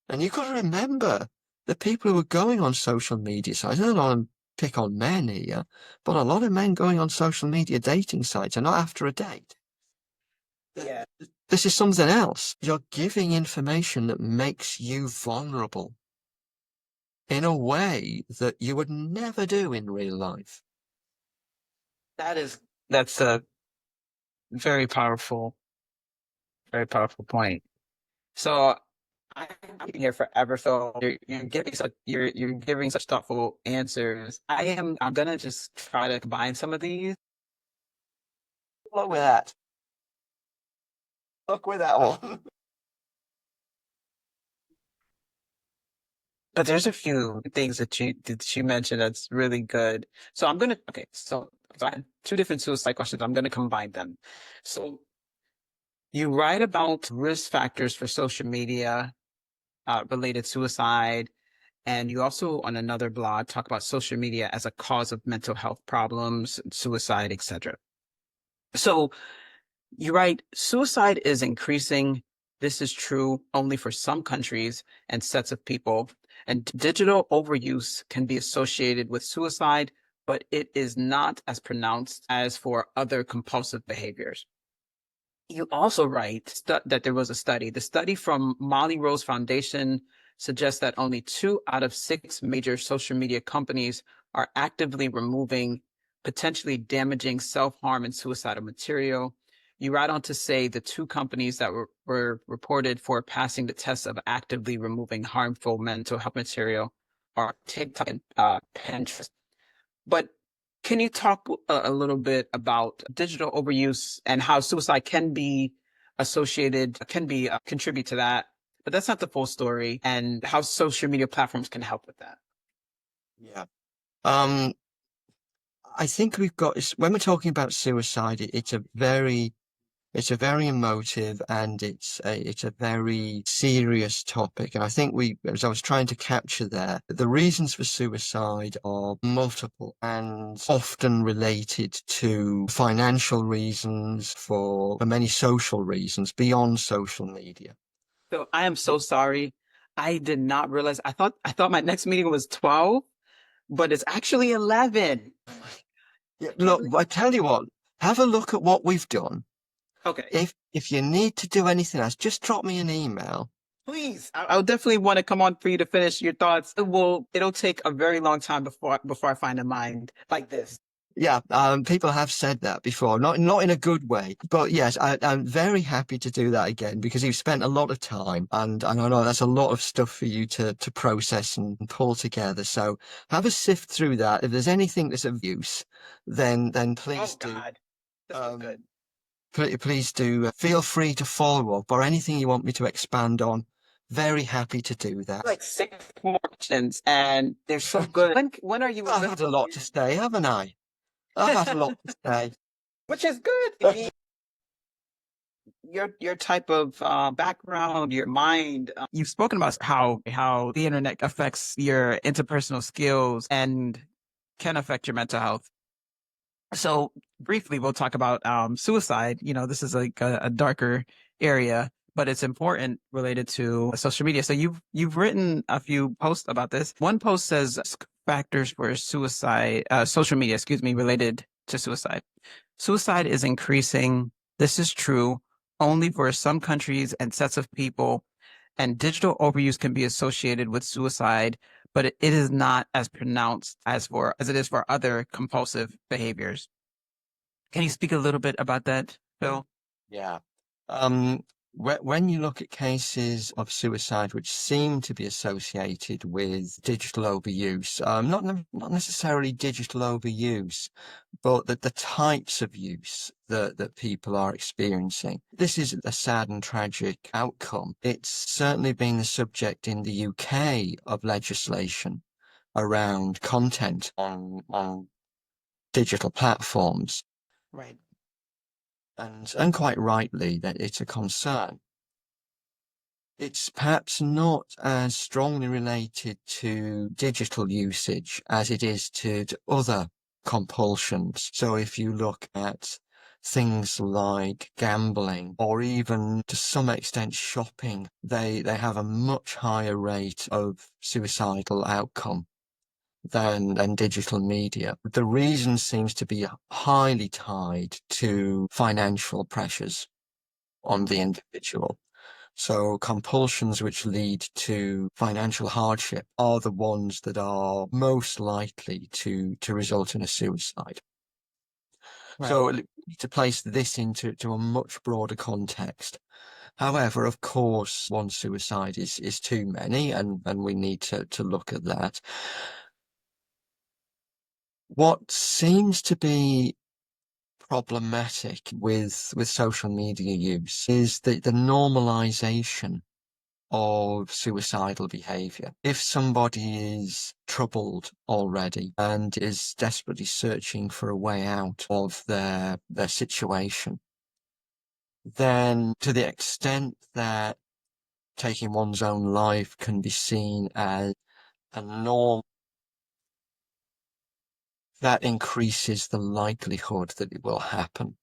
And you've got to remember the people who are going on social media sites, I don't want to pick on men here, but a lot of men going on social media dating sites are not after a date. Yeah. This is something else. You're giving information that makes you vulnerable in a way that you would never do in real life. That's a very powerful point. So I'm here forever. So you're giving such thoughtful answers. I'm gonna just try to combine some of these. Look with that. Look with that one. But there's a few things that you mentioned that's really good. So so I had two different suicide questions. I'm gonna combine them. So you write about risk factors for social media related suicide, and you also on another blog talk about social media as a cause of mental health problems, suicide, etc. So you write, suicide is increasing. This is true only for some countries and sets of people. And digital overuse can be associated with suicide, but it is not as pronounced as for other compulsive behaviors. You also write that there was a study. The study from Molly Rose Foundation suggests that only 2 out of 6 major social media companies are actively removing potentially damaging self-harm and suicidal material. You write on to say the 2 companies that were reported for passing the test of actively removing harmful mental health material are TikTok and Pinterest. But can you talk a little bit about digital overuse and how suicide can be contribute to that? But that's not the full story, and how social media platforms can help with that. Yeah. Um, I think we've got, when we're talking about suicide, it's a very emotive and it's a very serious topic. And I think as I was trying to capture there, the reasons for suicide are multiple and often related to financial reasons, for many social reasons beyond social media. So I am so sorry. I did not realize. I thought my next meeting was 12, but it's actually 11. Yeah, look, I tell you what, have a look at what we've done. Okay. If you need to do anything else, just drop me an email. Please, I'll definitely want to come on for you to finish your thoughts. It'll take a very long time before I find a mind like this. Yeah, people have said that before, not in a good way, but yes, I'm very happy to do that again because you've spent a lot of time, and I know that's a lot of stuff for you to process and pull together. So have a sift through that. If there's anything that's of use, then please Oh do. God, this was Um, good. please do feel free to follow up or anything you want me to expand on. Very happy to do that. Like 6 more questions, and they're so good. When are you I've had a lot to say, haven't I? I've had a lot to say. which is good. Your type of background, your mind. You've spoken about how the internet affects your interpersonal skills and can affect your mental health. So briefly, we'll talk about suicide. This is like a darker area, but it's important related to social media. So you've written a few posts about this. One post says factors for suicide, social media, excuse me, related to suicide. Suicide is increasing. This is true only for some countries and sets of people, and digital overuse can be associated with suicide, but it is not as pronounced as it is for other compulsive behaviors. Can you speak a little bit about that, Phil? Yeah. Um, when you look at cases of suicide which seem to be associated with digital overuse, not necessarily digital overuse, but the types of use that people are experiencing. This is a sad and tragic outcome. It's certainly been the subject in the UK of legislation around content on digital platforms. Right. and quite rightly that it's a concern. It's perhaps not as strongly related to digital usage as it is to other compulsions. So if you look at things like gambling or even to some extent shopping, they have a much higher rate of suicidal outcome than digital media. The reason seems to be highly tied to financial pressures on the individual. So compulsions which lead to financial hardship are the ones that are most likely to result in a suicide. Right. So we need to place this into a much broader context. However, of course, one suicide is too many, and we need to look at that. What seems to be problematic with social media use is the normalization of suicidal behavior. If somebody is troubled already and is desperately searching for a way out of their situation, then to the extent that taking one's own life can be seen as a norm, that increases the likelihood that it will happen.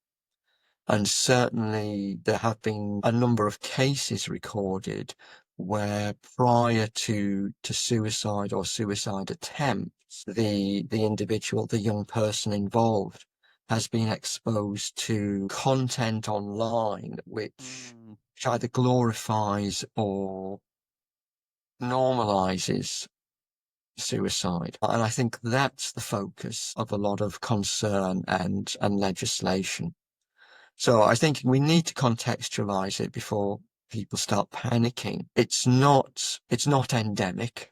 And certainly there have been a number of cases recorded where prior to suicide or suicide attempts, the individual, the young person involved, has been exposed to content online which either glorifies or normalizes suicide. And I think that's the focus of a lot of concern and legislation. So I think we need to contextualize it before people start panicking. It's not endemic.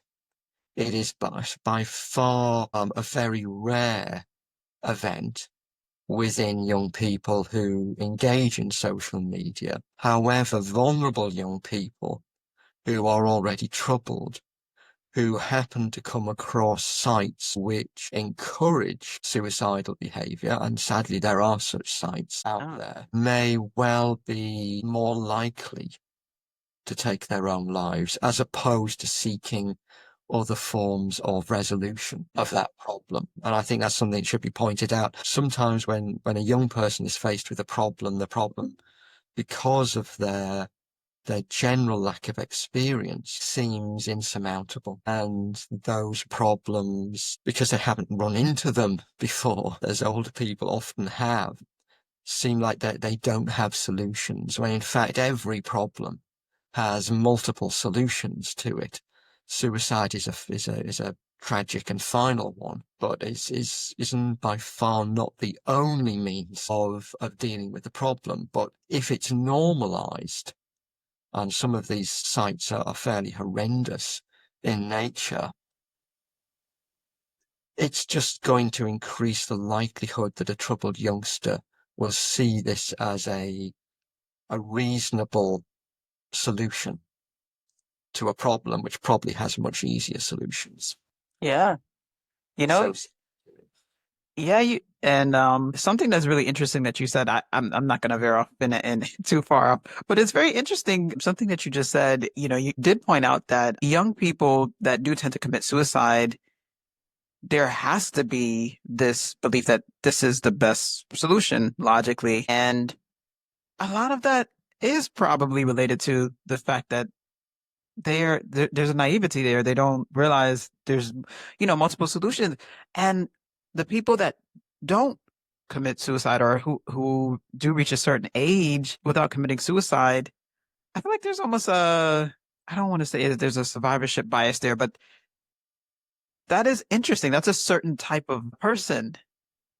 It is by far a very rare event within young people who engage in social media. However, vulnerable young people who are already troubled, who happen to come across sites which encourage suicidal behavior, and sadly there are such sites out there, may well be more likely to take their own lives as opposed to seeking other forms of resolution of that problem. And I think that's something that should be pointed out. Sometimes when a young person is faced with the problem, because of their general lack of experience seems insurmountable. And those problems, because they haven't run into them before, as older people often have, seem like they don't have solutions, when in fact every problem has multiple solutions to it. Suicide is a tragic and final one, but isn't by far not the only means of dealing with the problem. But if it's normalized, and some of these sites are fairly horrendous in nature, it's just going to increase the likelihood that a troubled youngster will see this as a reasonable solution to a problem which probably has much easier solutions. Yeah. You know, So, yeah, something that's really interesting that you said, I'm not gonna veer off in too far off, but it's very interesting, something that you just said, you did point out that young people that do tend to commit suicide, there has to be this belief that this is the best solution logically. And a lot of that is probably related to the fact that there's a naivety there. They don't realize there's, multiple solutions. And the people that don't commit suicide, or who do reach a certain age without committing suicide, I feel like there's almost I don't want to say that there's a survivorship bias there, but that is interesting. That's a certain type of person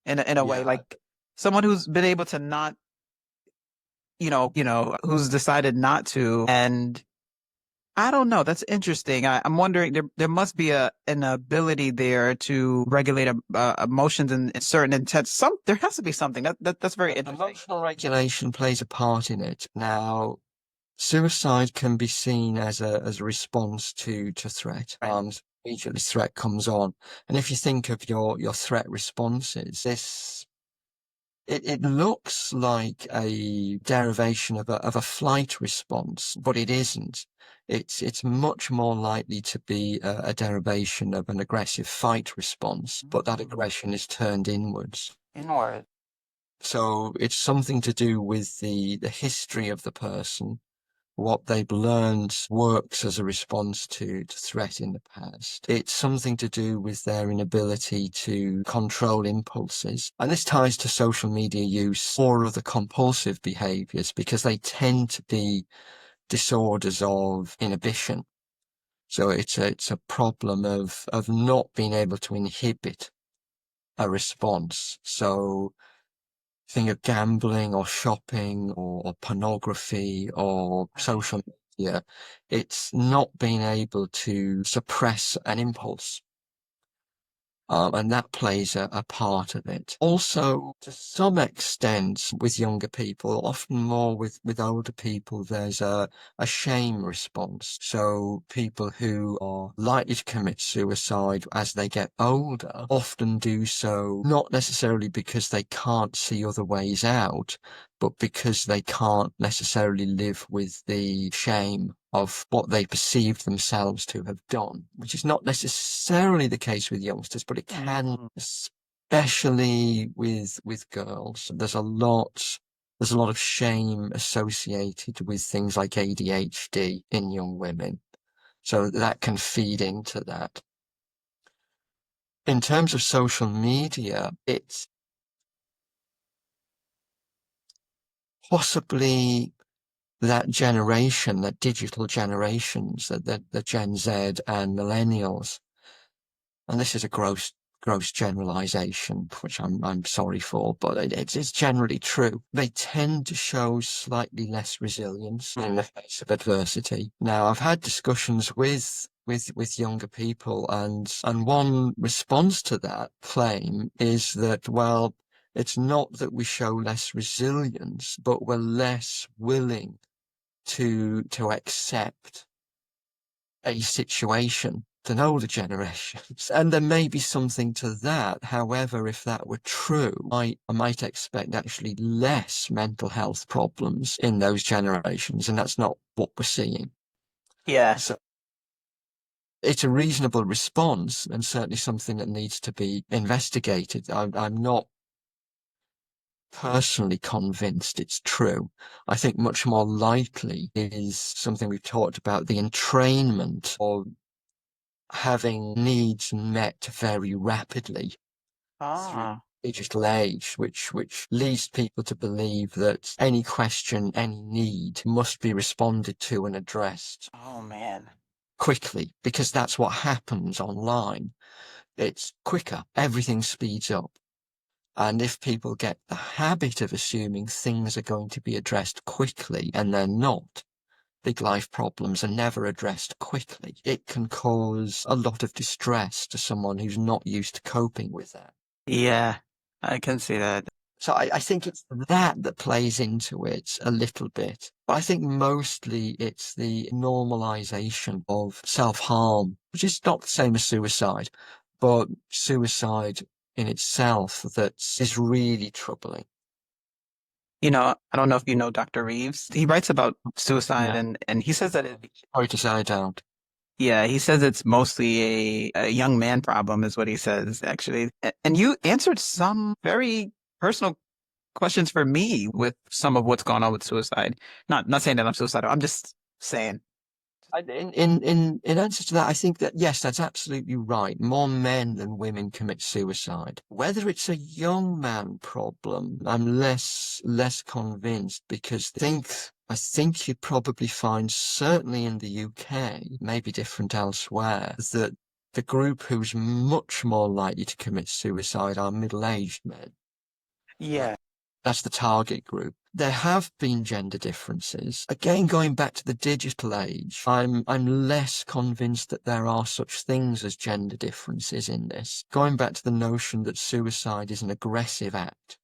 in a way, yeah, like someone who's been able to not, who's decided not to. And I don't know. That's interesting. I'm wondering, there must be an ability there to regulate emotions and certain intents. There has to be something that's very interesting. emotional regulation plays a part in it. Now, suicide can be seen as a response to threat. Immediately threat comes on, and if you think of your threat responses, It looks like a derivation of a flight response, but it isn't. It's much more likely to be a derivation of an aggressive fight response, but that aggression is turned inwards. Inward. So it's something to do with the history of the person, what they've learned works as a response to threat in the past. It's something to do with their inability to control impulses. And this ties to social media use or other compulsive behaviors because they tend to be disorders of inhibition. So it's a problem of not being able to inhibit a response. So think of gambling or shopping or pornography or social media. It's not being able to suppress an impulse. And that plays a part of it. Also, to some extent, with younger people, often more with older people, there's a shame response. So people who are likely to commit suicide as they get older often do so not necessarily because they can't see other ways out, but because they can't necessarily live with the shame of what they perceive themselves to have done, which is not necessarily the case with youngsters, but it can, especially with girls. There's a lot of shame associated with things like ADHD in young women. So that can feed into that. In terms of social media, it's possibly that generation, that digital generations, the Gen Z and millennials, and this is a gross generalization, which I'm sorry for, but it's generally true. They tend to show slightly less resilience in the face of adversity. Now, I've had discussions with younger people, and one response to that claim is that, well, it's not that we show less resilience, but we're less willing to accept a situation than older generations. And there may be something to that. However, if that were true, I might expect actually less mental health problems in those generations, and that's not what we're seeing. Yeah. So it's a reasonable response and certainly something that needs to be investigated. I'm not personally convinced it's true. I think much more likely is something we've talked about, the entrainment or having needs met very rapidly through digital age, which leads people to believe that any question, any need must be responded to and addressed Oh man. quickly, because that's what happens online. It's quicker. Everything speeds up. And if people get the habit of assuming things are going to be addressed quickly and they're not, big life problems are never addressed quickly, it can cause a lot of distress to someone who's not used to coping with that. Yeah, I can see that. So I think it's that plays into it a little bit. But I think mostly it's the normalization of self-harm, which is not the same as suicide, but suicide in itself that is really troubling. You know, I don't know if you know Dr. Reeves. He writes about suicide Yeah. and he says that Sorry to say I don't. yeah, he says it's mostly a young man problem is what he says, actually. And you answered some very personal questions for me with some of what's going on with suicide. Not saying that I'm suicidal. I'm just saying. In answer to that, I think that yes, that's absolutely right. More men than women commit suicide. Whether it's a young man problem, I'm less convinced because I think you'd probably find, certainly in the UK, maybe different elsewhere, that the group who's much more likely to commit suicide are middle-aged men. Yeah. That's the target group. There have been gender differences. Again, going back to the digital age, I'm less convinced that there are such things as gender differences in this. Going back to the notion that suicide is an aggressive act,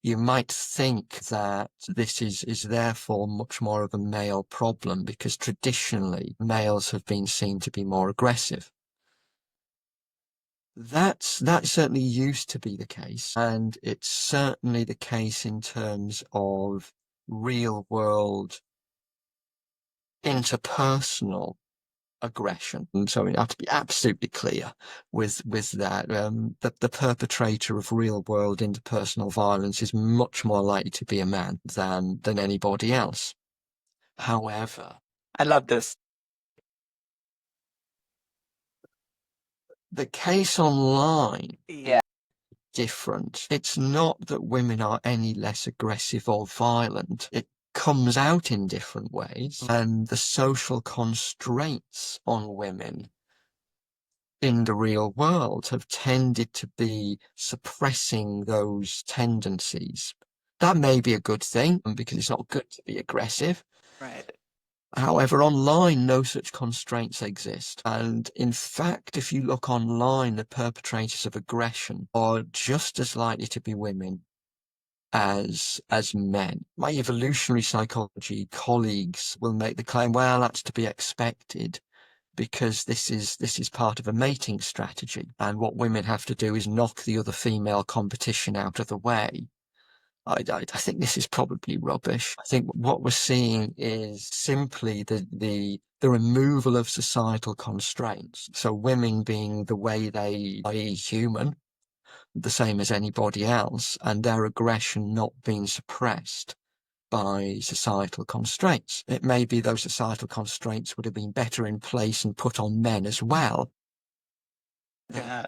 you might think that this is therefore much more of a male problem because traditionally males have been seen to be more aggressive. That certainly used to be the case, and it's certainly the case in terms of real world interpersonal aggression. And so we have to be absolutely clear with that. The perpetrator of real world interpersonal violence is much more likely to be a man than anybody else. However, I love this. the case online Yeah. different. It's not that women are any less aggressive or violent. It comes out in different ways, and the social constraints on women in the real world have tended to be suppressing those tendencies. That may be a good thing because it's not good to be aggressive. Right. However, online, no such constraints exist. And in fact, if you look online, the perpetrators of aggression are just as likely to be women as men. My evolutionary psychology colleagues will make the claim, well, that's to be expected because this is part of a mating strategy. And what women have to do is knock the other female competition out of the way. I think this is probably rubbish. I think what we're seeing is simply the removal of societal constraints. So women being the way they are human, the same as anybody else, and their aggression not being suppressed by societal constraints. It may be those societal constraints would have been better in place and put on men as well. Yeah.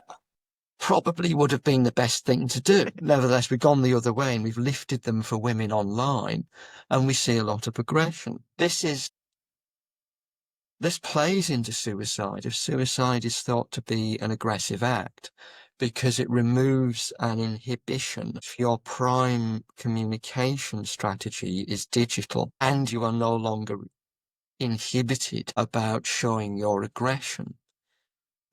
Probably would have been the best thing to do. Nevertheless, we've gone the other way and we've lifted them for women online, and we see a lot of aggression. This plays into suicide. If suicide is thought to be an aggressive act, because it removes an inhibition. If your prime communication strategy is digital and you are no longer inhibited about showing your aggression,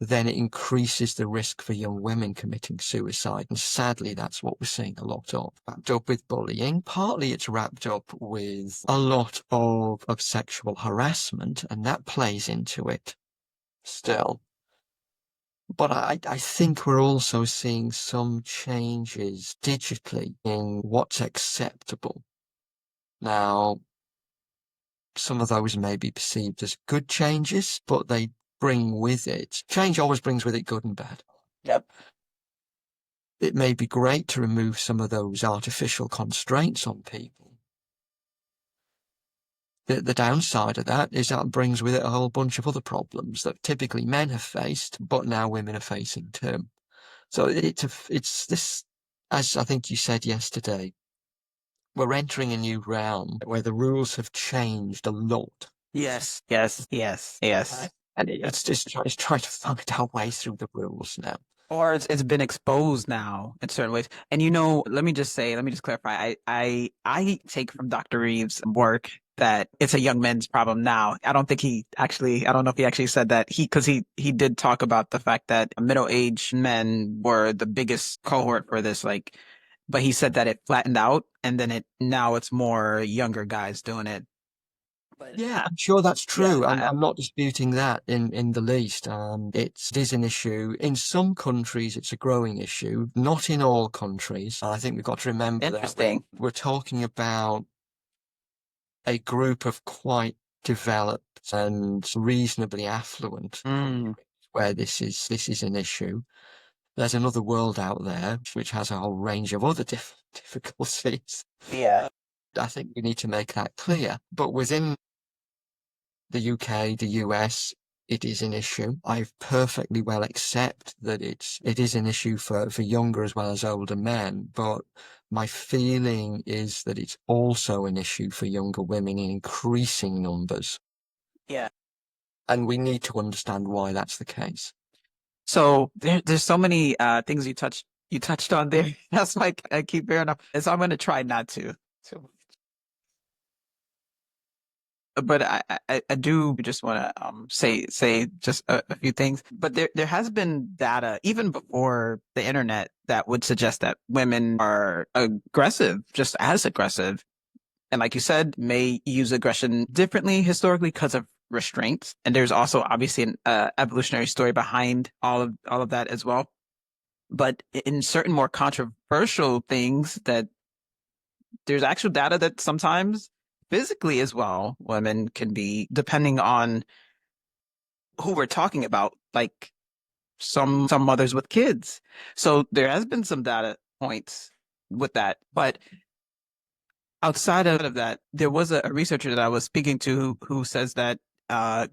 then it increases the risk for young women committing suicide. And sadly, that's what we're seeing a lot of. Wrapped up with bullying. Partly it's wrapped up with a lot of sexual harassment, and that plays into it still. But I think we're also seeing some changes digitally in what's acceptable. Now, some of those may be perceived as good changes, but they bring with it, change always brings with it good and bad. Yep. It may be great to remove some of those artificial constraints on people. The downside of that is that brings with it a whole bunch of other problems that typically men have faced, but now women are facing too. So it's this, as I think you said yesterday, we're entering a new realm where the rules have changed a lot. Yes. Yes. Yes. Yes. And it's just try to find our way through the rules now. Or it's been exposed now in certain ways. And let me just clarify. I take from Dr. Reeves' work that it's a young men's problem now. I don't know if he actually said that because he did talk about the fact that middle-aged men were the biggest cohort for this, but he said that it flattened out and then now it's more younger guys doing it. Yeah, I'm sure that's true. Yeah, I'm not disputing that in the least. It is an issue. In some countries, it's a growing issue, not in all countries. I think we've got to remember that interesting. we're talking about a group of quite developed and reasonably affluent countries where this is an issue. There's another world out there which has a whole range of other difficulties. Yeah. I think we need to make that clear. But within the UK, the US, it is an issue. I perfectly well accept that it is an issue for younger as well as older men, but my feeling is that it's also an issue for younger women in increasing numbers. Yeah. And we need to understand why that's the case. So there's so many things you touched on there. That's like I keep bearing up. And so I'm gonna try not to. But I do just want to say just a few things. But there has been data even before the internet that would suggest that women are aggressive, just as aggressive, and like you said, may use aggression differently historically because of restraints. And there's also obviously an evolutionary story behind all of that as well. But in certain more controversial things, that there's actual data that sometimes physically as well, women can be, depending on who we're talking about, like some mothers with kids. So there has been some data points with that. But outside of that, there was a researcher that I was speaking to who says that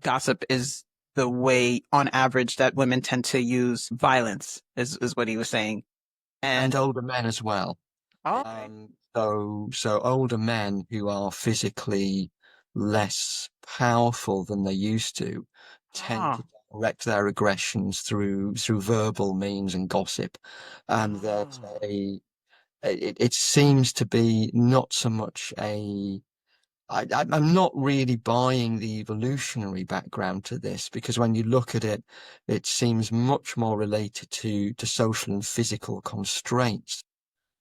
gossip is the way, on average, that women tend to use violence, is what he was saying. And older men as well. Okay. So older men who are physically less powerful than they used to tend to direct their aggressions through verbal means and gossip, and that it seems to be not so much a. I'm not really buying the evolutionary background to this, because when you look at it, it seems much more related to social and physical constraints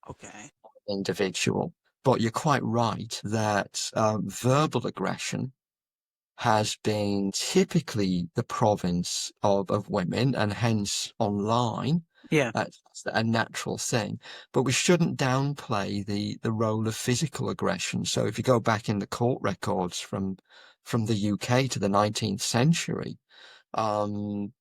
Okay. individual. But you're quite right that verbal aggression has been typically the province of women, and hence online. Yeah. That's a natural thing. But we shouldn't downplay the role of physical aggression. So if you go back in the court records from the UK to the 19th century, um,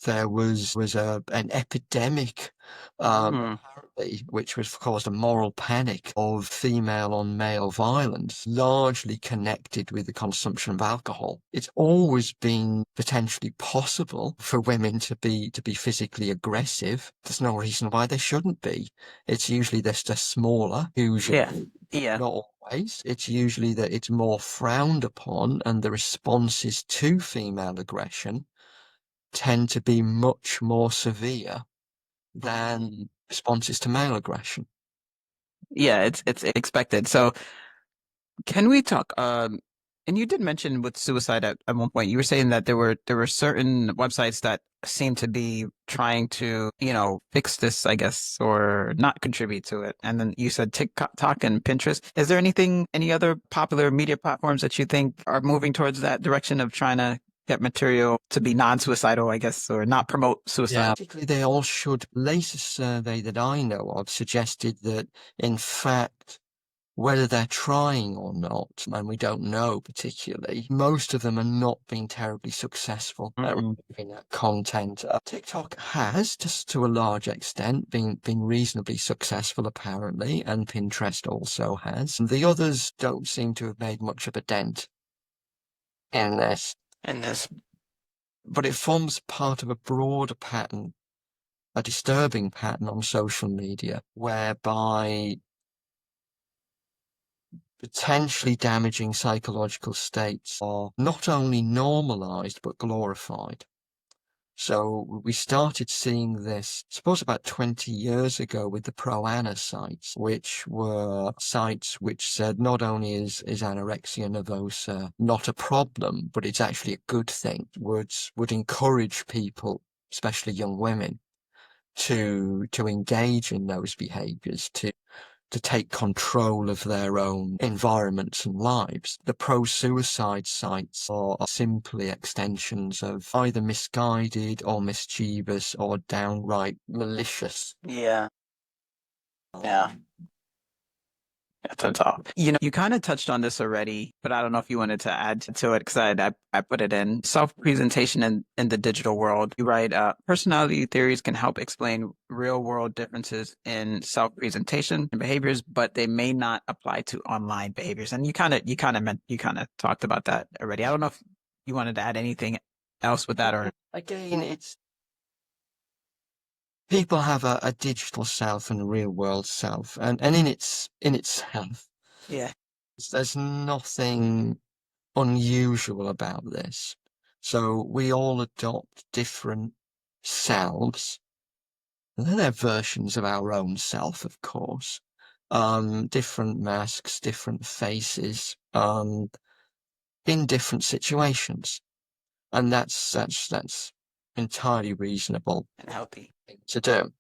there was an epidemic, apparently, which was caused a moral panic of female on male violence, largely connected with the consumption of alcohol. It's always been potentially possible for women to be physically aggressive. There's no reason why they shouldn't be. It's usually they're just smaller, usually. Yeah. Not always. It's usually that it's more frowned upon, and the responses to female aggression tend to be much more severe than responses to male aggression. Yeah, it's expected. So can we talk, and you did mention with suicide at one point, you were saying that there were certain websites that seem to be trying to, fix this, I guess, or not contribute to it. And then you said TikTok and Pinterest. Is there any other popular media platforms that you think are moving towards that direction of trying to get material to be non-suicidal, I guess, or not promote suicide? Yeah, particularly they all should. Latest survey that I know of suggested that, in fact, whether they're trying or not, and we don't know particularly, most of them are not being terribly successful at removing that content. TikTok has, just to a large extent, been reasonably successful, apparently, and Pinterest also has. The others don't seem to have made much of a dent in this. But it forms part of a broader pattern, a disturbing pattern on social media, whereby potentially damaging psychological states are not only normalized but glorified. So we started seeing this, I suppose, about 20 years ago with the pro-ana sites, which were sites which said not only is anorexia nervosa not a problem, but it's actually a good thing, would encourage people, especially young women, to engage in those behaviors, to take control of their own environments and lives. The pro-suicide sites are simply extensions of either misguided or mischievous or downright malicious. Yeah. That's all. You kind of touched on this already, but I don't know if you wanted to add to it, because I put it in self-presentation in the digital world. You write, personality theories can help explain real-world differences in self-presentation and behaviors, but they may not apply to online behaviors. And you kind of talked about that already. I don't know if you wanted to add anything else with that, or again, it's people have a digital self and a real world self, and in itself, yeah. there's nothing unusual about this. So we all adopt different selves. They're versions of our own self, of course. Different masks, different faces, in different situations. And that's entirely reasonable And healthy. thing to do.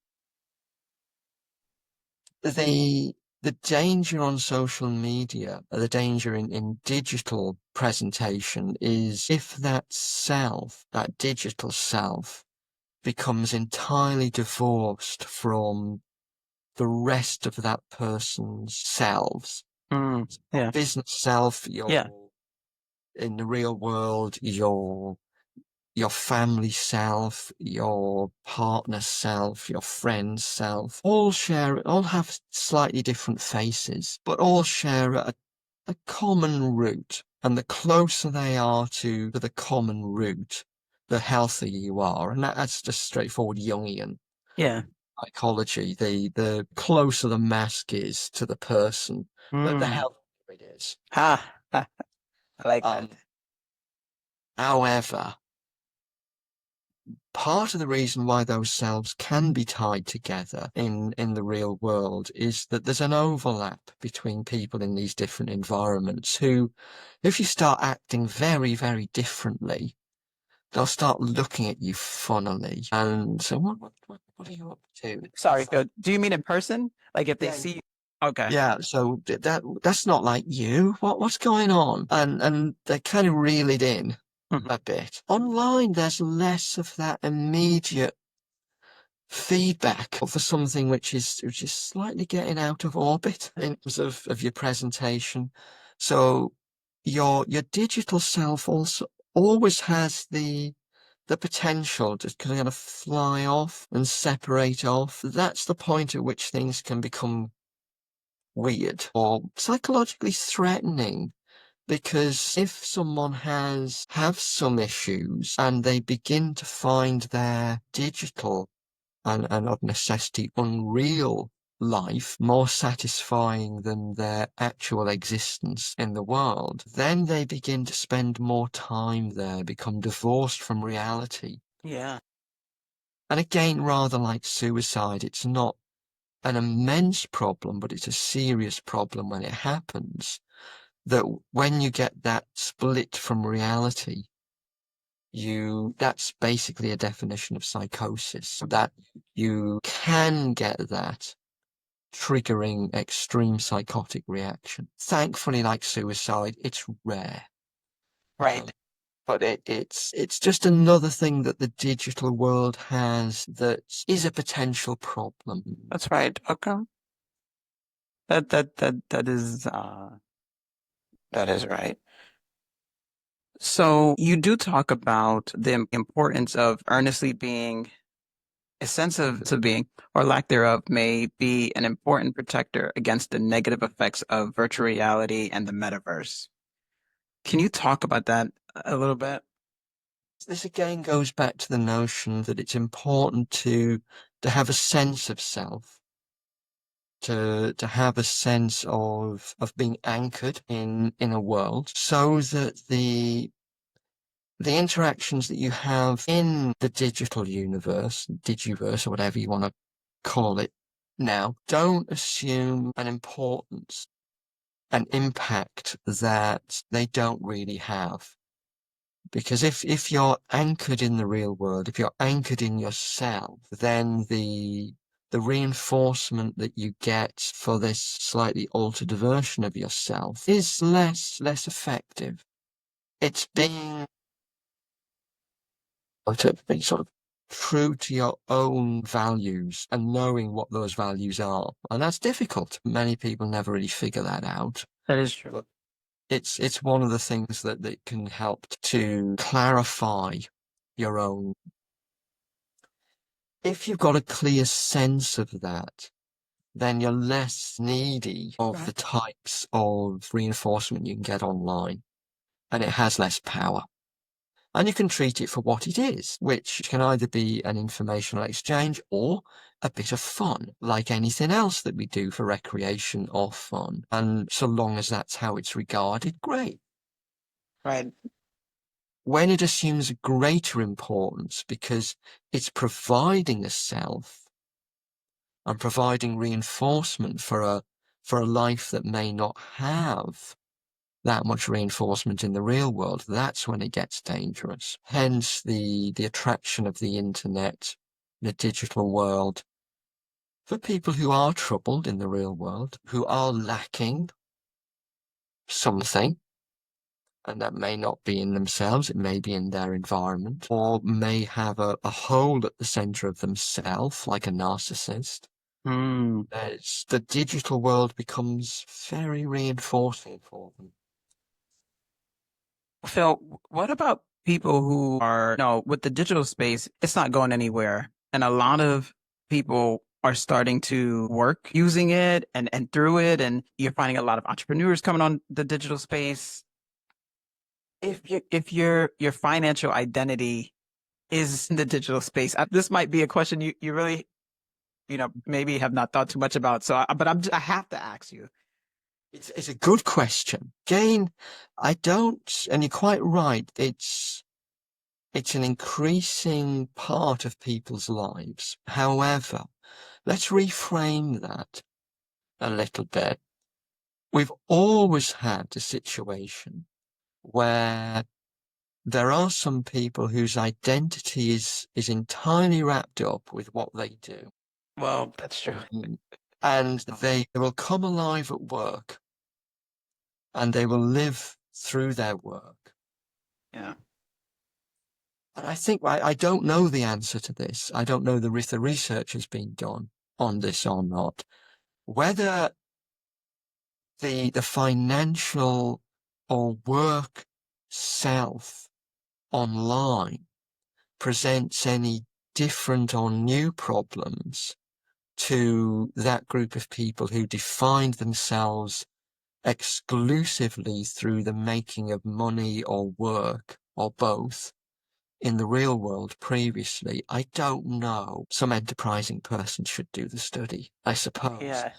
The danger on social media, the danger in digital presentation, is if that self, that digital self, becomes entirely divorced from the rest of that person's selves. Yeah. Business self, in the real world, your family self, your partner self, your friend's self, all have slightly different faces, but all share a common root. And the closer they are to the common root, the healthier you are. And that's just straightforward Jungian psychology. The closer the mask is to the person, the healthier it is. I like that. However, part of the reason why those selves can be tied together in the real world is that there's an overlap between people in these different environments who, if you start acting very, very differently, they'll start looking at you funnily. And so what are you up to? Sorry, Phil. Do you mean in person? Like if they see you? Okay. Yeah, so that's not like you. What's going on? And they kind of reel it in a bit. Online, there's less of that immediate feedback for something which is slightly getting out of orbit in terms of your presentation. So your digital self also always has the potential to kind of fly off and separate off. That's the point at which things can become weird or psychologically threatening. Because if someone have some issues and they begin to find their digital and of necessity unreal life more satisfying than their actual existence in the world, then they begin to spend more time there, become divorced from reality. Yeah. And again, rather like suicide, it's not an immense problem, but it's a serious problem when it happens. That when you get that split from reality, that's basically a definition of psychosis, that you can get that triggering extreme psychotic reaction. Thankfully, like suicide, it's rare. Right. But it's just another thing that the digital world has that is a potential problem. That's right. Okay. That is right. So you do talk about the importance of earnestly being a sense of being or lack thereof may be an important protector against the negative effects of virtual reality and the metaverse. Can you talk about that a little bit? This again goes back to the notion that it's important to have a sense of self, to have a sense of being anchored in a world, so that the interactions that you have in the digital universe, digiverse, or whatever you want to call it now, don't assume an importance, an impact that they don't really have. Because if you're anchored in the real world, if you're anchored in yourself, then the reinforcement that you get for this slightly altered version of yourself is less effective. It's being sort of true to your own values and knowing what those values are. And that's difficult. Many people never really figure that out. That is true. But it's one of the things that can help to clarify your own. If you've got a clear sense of that, then you're less needy of the types of reinforcement you can get online, and it has less power. And you can treat it for what it is, which can either be an informational exchange or a bit of fun, like anything else that we do for recreation or fun. And so long as that's how it's regarded, great. Right. When it assumes greater importance because it's providing a self and providing reinforcement for a life that may not have that much reinforcement in the real world, that's when it gets dangerous. Hence the attraction of the internet, the digital world, for people who are troubled in the real world, who are lacking something, And that may not be in themselves, it may be in their environment, or may have a hole at the center of themselves, like a narcissist. The digital world becomes very reinforcing for them. Phil, what about people who are, no, with the digital space, it's not going anywhere. And a lot of people are starting to work using it and through it. And you're finding a lot of entrepreneurs coming on the digital space. If your financial identity is in the digital space, this might be a question you really, maybe have not thought too much about. So, I have to ask you. It's a good question. Again, I don't, and you're quite right. It's an increasing part of people's lives. However, let's reframe that a little bit. We've always had a situation where there are some people whose identity is entirely wrapped up with what they do. Well, that's true. And they will come alive at work and they will live through their work. Yeah. And I think I don't know the answer to this. I don't know if the research has been done on this or not. Whether the financial or work self online presents any different or new problems to that group of people who defined themselves exclusively through the making of money or work or both in the real world previously, I don't know. Some enterprising person should do the study, I suppose. Yeah.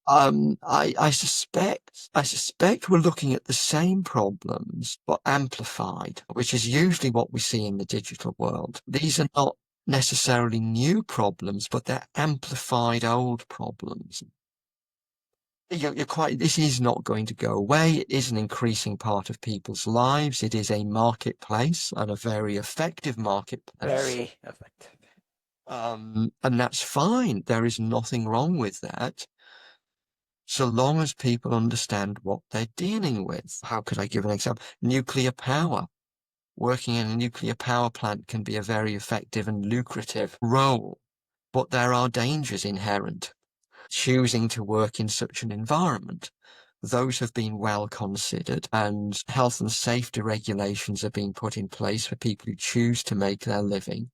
I suspect we're looking at the same problems, but amplified, which is usually what we see in the digital world. These are not necessarily new problems, but they're amplified old problems. You're quite, this is not going to go away. It is an increasing part of people's lives. It is a marketplace and a very effective marketplace. Very effective. And that's fine. There is nothing wrong with that, so long as people understand what they're dealing with. How could I give an example? Nuclear power. Working in a nuclear power plant can be a very effective and lucrative role, but there are dangers inherent choosing to work in such an environment. Those have been well considered, and health and safety regulations are being put in place for people who choose to make their living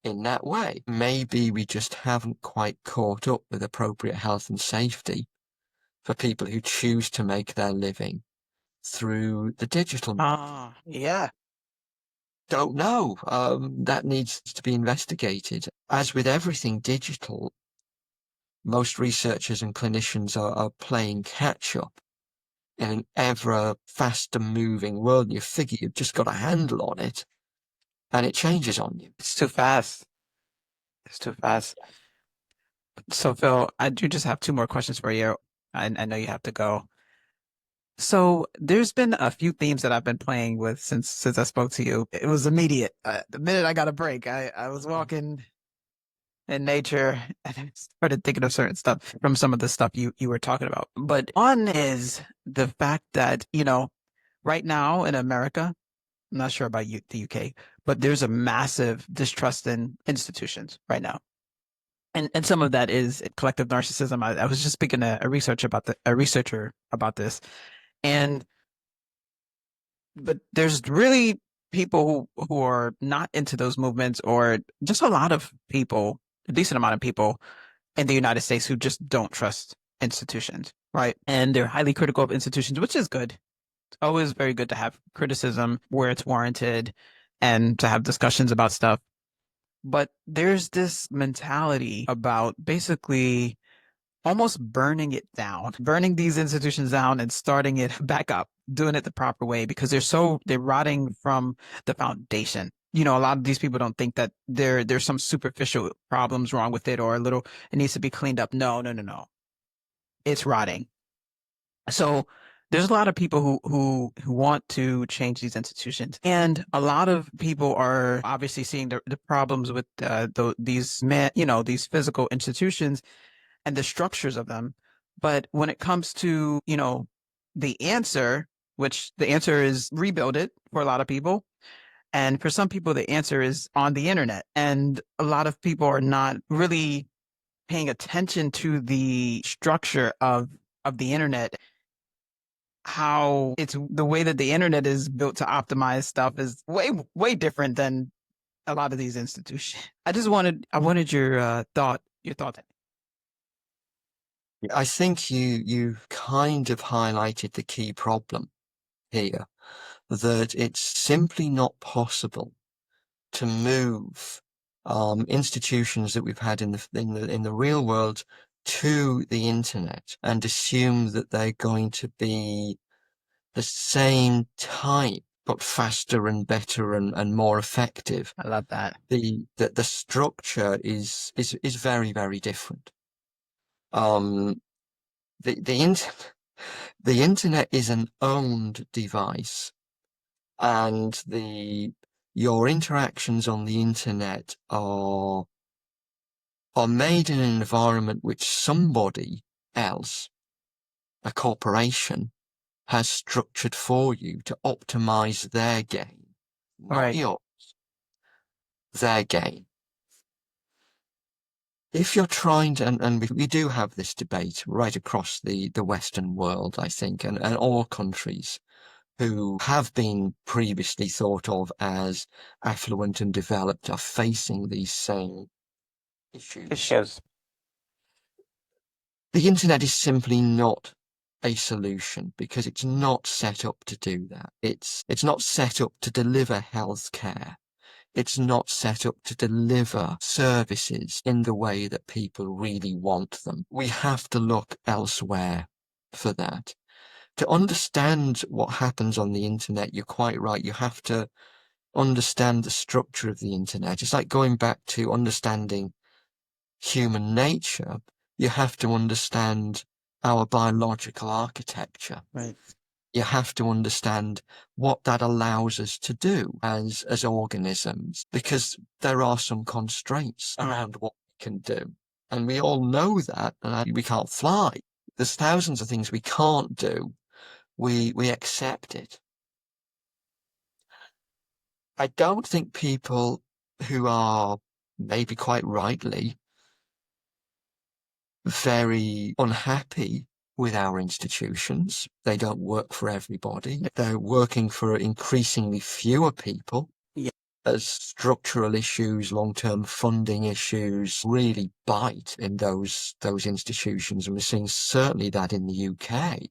in that way. Maybe we just haven't quite caught up with appropriate health and safety for people who choose to make their living through the digital. Yeah. Don't know. That needs to be investigated. As with everything digital, most researchers and clinicians are playing catch up in an ever faster moving world. You figure you've just got a handle on it and it changes on you. It's too fast. It's too fast. So, Phil, I do just have two more questions for you. I know you have to go. So there's been a few themes that I've been playing with since I spoke to you. It was immediate. The minute I got a break, I was walking in nature and I started thinking of certain stuff from some of the stuff you were talking about. But one is the fact that, right now in America, I'm not sure about the UK, but there's a massive distrust in institutions right now. And some of that is collective narcissism. I was just speaking to a researcher about this. But there's really people who are not into those movements, or just a lot of people, a decent amount of people in the United States who just don't trust institutions, right? And they're highly critical of institutions, which is good. It's always very good to have criticism where it's warranted and to have discussions about stuff. But there's this mentality about basically almost burning it down, burning these institutions down and starting it back up, doing it the proper way, because they're rotting from the foundation. A lot of these people don't think that there's some superficial problems wrong with it, or it needs to be cleaned up. No. It's rotting. So there's a lot of people who want to change these institutions, and a lot of people are obviously seeing the problems with these physical institutions and the structures of them. But when it comes to, the answer, which the answer is rebuild it for a lot of people. And for some people, the answer is on the internet. And a lot of people are not really paying attention to the structure of the internet. How it's the way that the internet is built to optimize stuff is way different than a lot of these institutions. I wanted your thought. I think you kind of highlighted the key problem here, that it's simply not possible to move institutions that we've had in the real world to the internet and assume that they're going to be the same type but faster and better and more effective. I love that. The structure is very, very different. The the internet is an owned device, and your interactions on the internet are made in an environment which somebody else, a corporation, has structured for you to optimize their gain, not Right. yours, their gain. If you're trying to, and we do have this debate right across the Western world, I think, and all countries who have been previously thought of as affluent and developed are facing these same issues. The internet is simply not a solution because it's not set up to do that. It's not set up to deliver healthcare. It's not set up to deliver services in the way that people really want them. We have to look elsewhere for that. To understand what happens on the internet, you're quite right. You have to understand the structure of the internet. It's like going back to understanding human nature. You have to understand our biological architecture. Right. You have to understand what that allows us to do as organisms, because there are some constraints around what we can do. And we all know that, and we can't fly. There's thousands of things we can't do. We accept it. I don't think people who are, maybe quite rightly, very unhappy with our institutions. They don't work for everybody. They're working for increasingly fewer people. Yeah. As structural issues, long-term funding issues really bite in those institutions. And we're seeing certainly that in the UK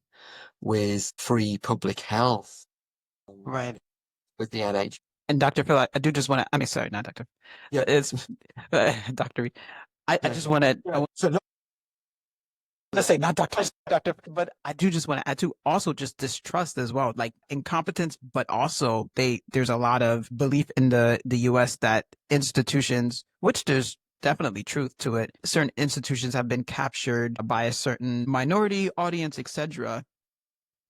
with free public health. Right. With the NHS. And Dr. Phil, I do just want to, I mean, sorry, not Dr. Yeah. It's Dr. I just want to, So no, let's say not Dr. But I do just want to add to also just distrust as well, like incompetence, but also there's a lot of belief in the US that institutions, which there's definitely truth to it. Certain institutions have been captured by a certain minority audience, etc.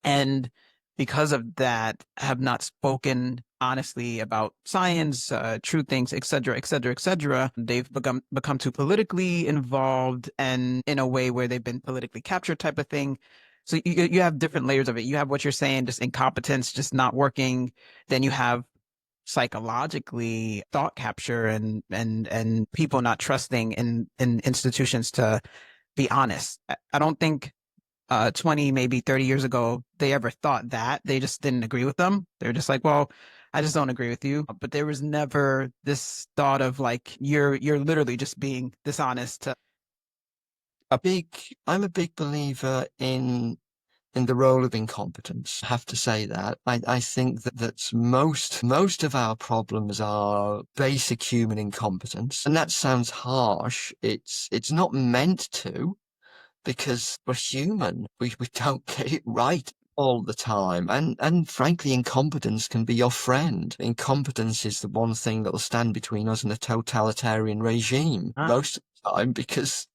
And because of that, have not spoken honestly about science, true things, et cetera, et cetera, et cetera. They've become too politically involved and in a way where they've been politically captured type of thing. So you have different layers of it. You have what you're saying, just incompetence, just not working. Then you have psychologically thought capture and people not trusting in institutions to be honest. I don't think 20, maybe 30 years ago, they ever thought that. They just didn't agree with them. They're just like, well, I just don't agree with you. But there was never this thought of like, you're literally just being dishonest. I'm a big believer in the role of incompetence. I have to say that. I think that most of our problems are basic human incompetence. And that sounds harsh. It's not meant to, because we're human. We don't get it right all the time. And frankly, incompetence can be your friend. Incompetence is the one thing that will stand between us and a totalitarian regime most of the time, because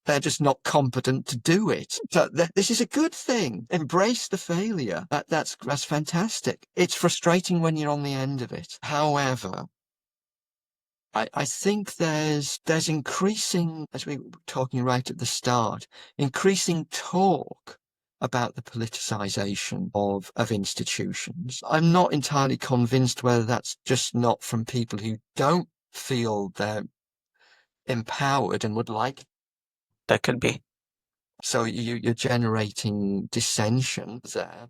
they're just not competent to do it. So this is a good thing. Embrace the failure. That's fantastic. It's frustrating when you're on the end of it. However, I think there's increasing, as we were talking right at the start, increasing talk about the politicization of institutions. I'm not entirely convinced whether that's just not from people who don't feel they're empowered and would like. That could be. So you're generating dissension there.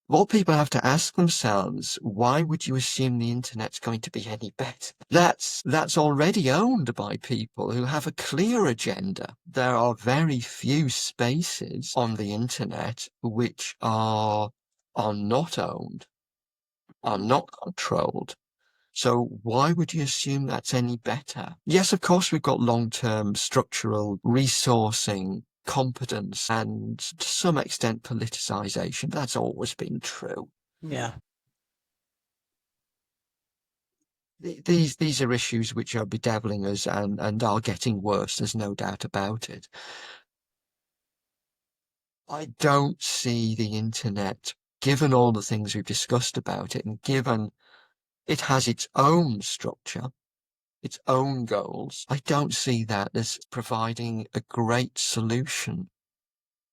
What people have to ask themselves, why would you assume the internet's going to be any better? That's already owned by people who have a clear agenda. There are very few spaces on the internet which are not owned, are not controlled. So why would you assume that's any better? Yes, of course, we've got long-term structural resourcing, competence, and to some extent politicization. That's always been true. Yeah. These are issues which are bedeviling us and are getting worse, there's no doubt about it. I don't see the internet, given all the things we've discussed about it, and given it has its own structure, its own goals, I don't see that as providing a great solution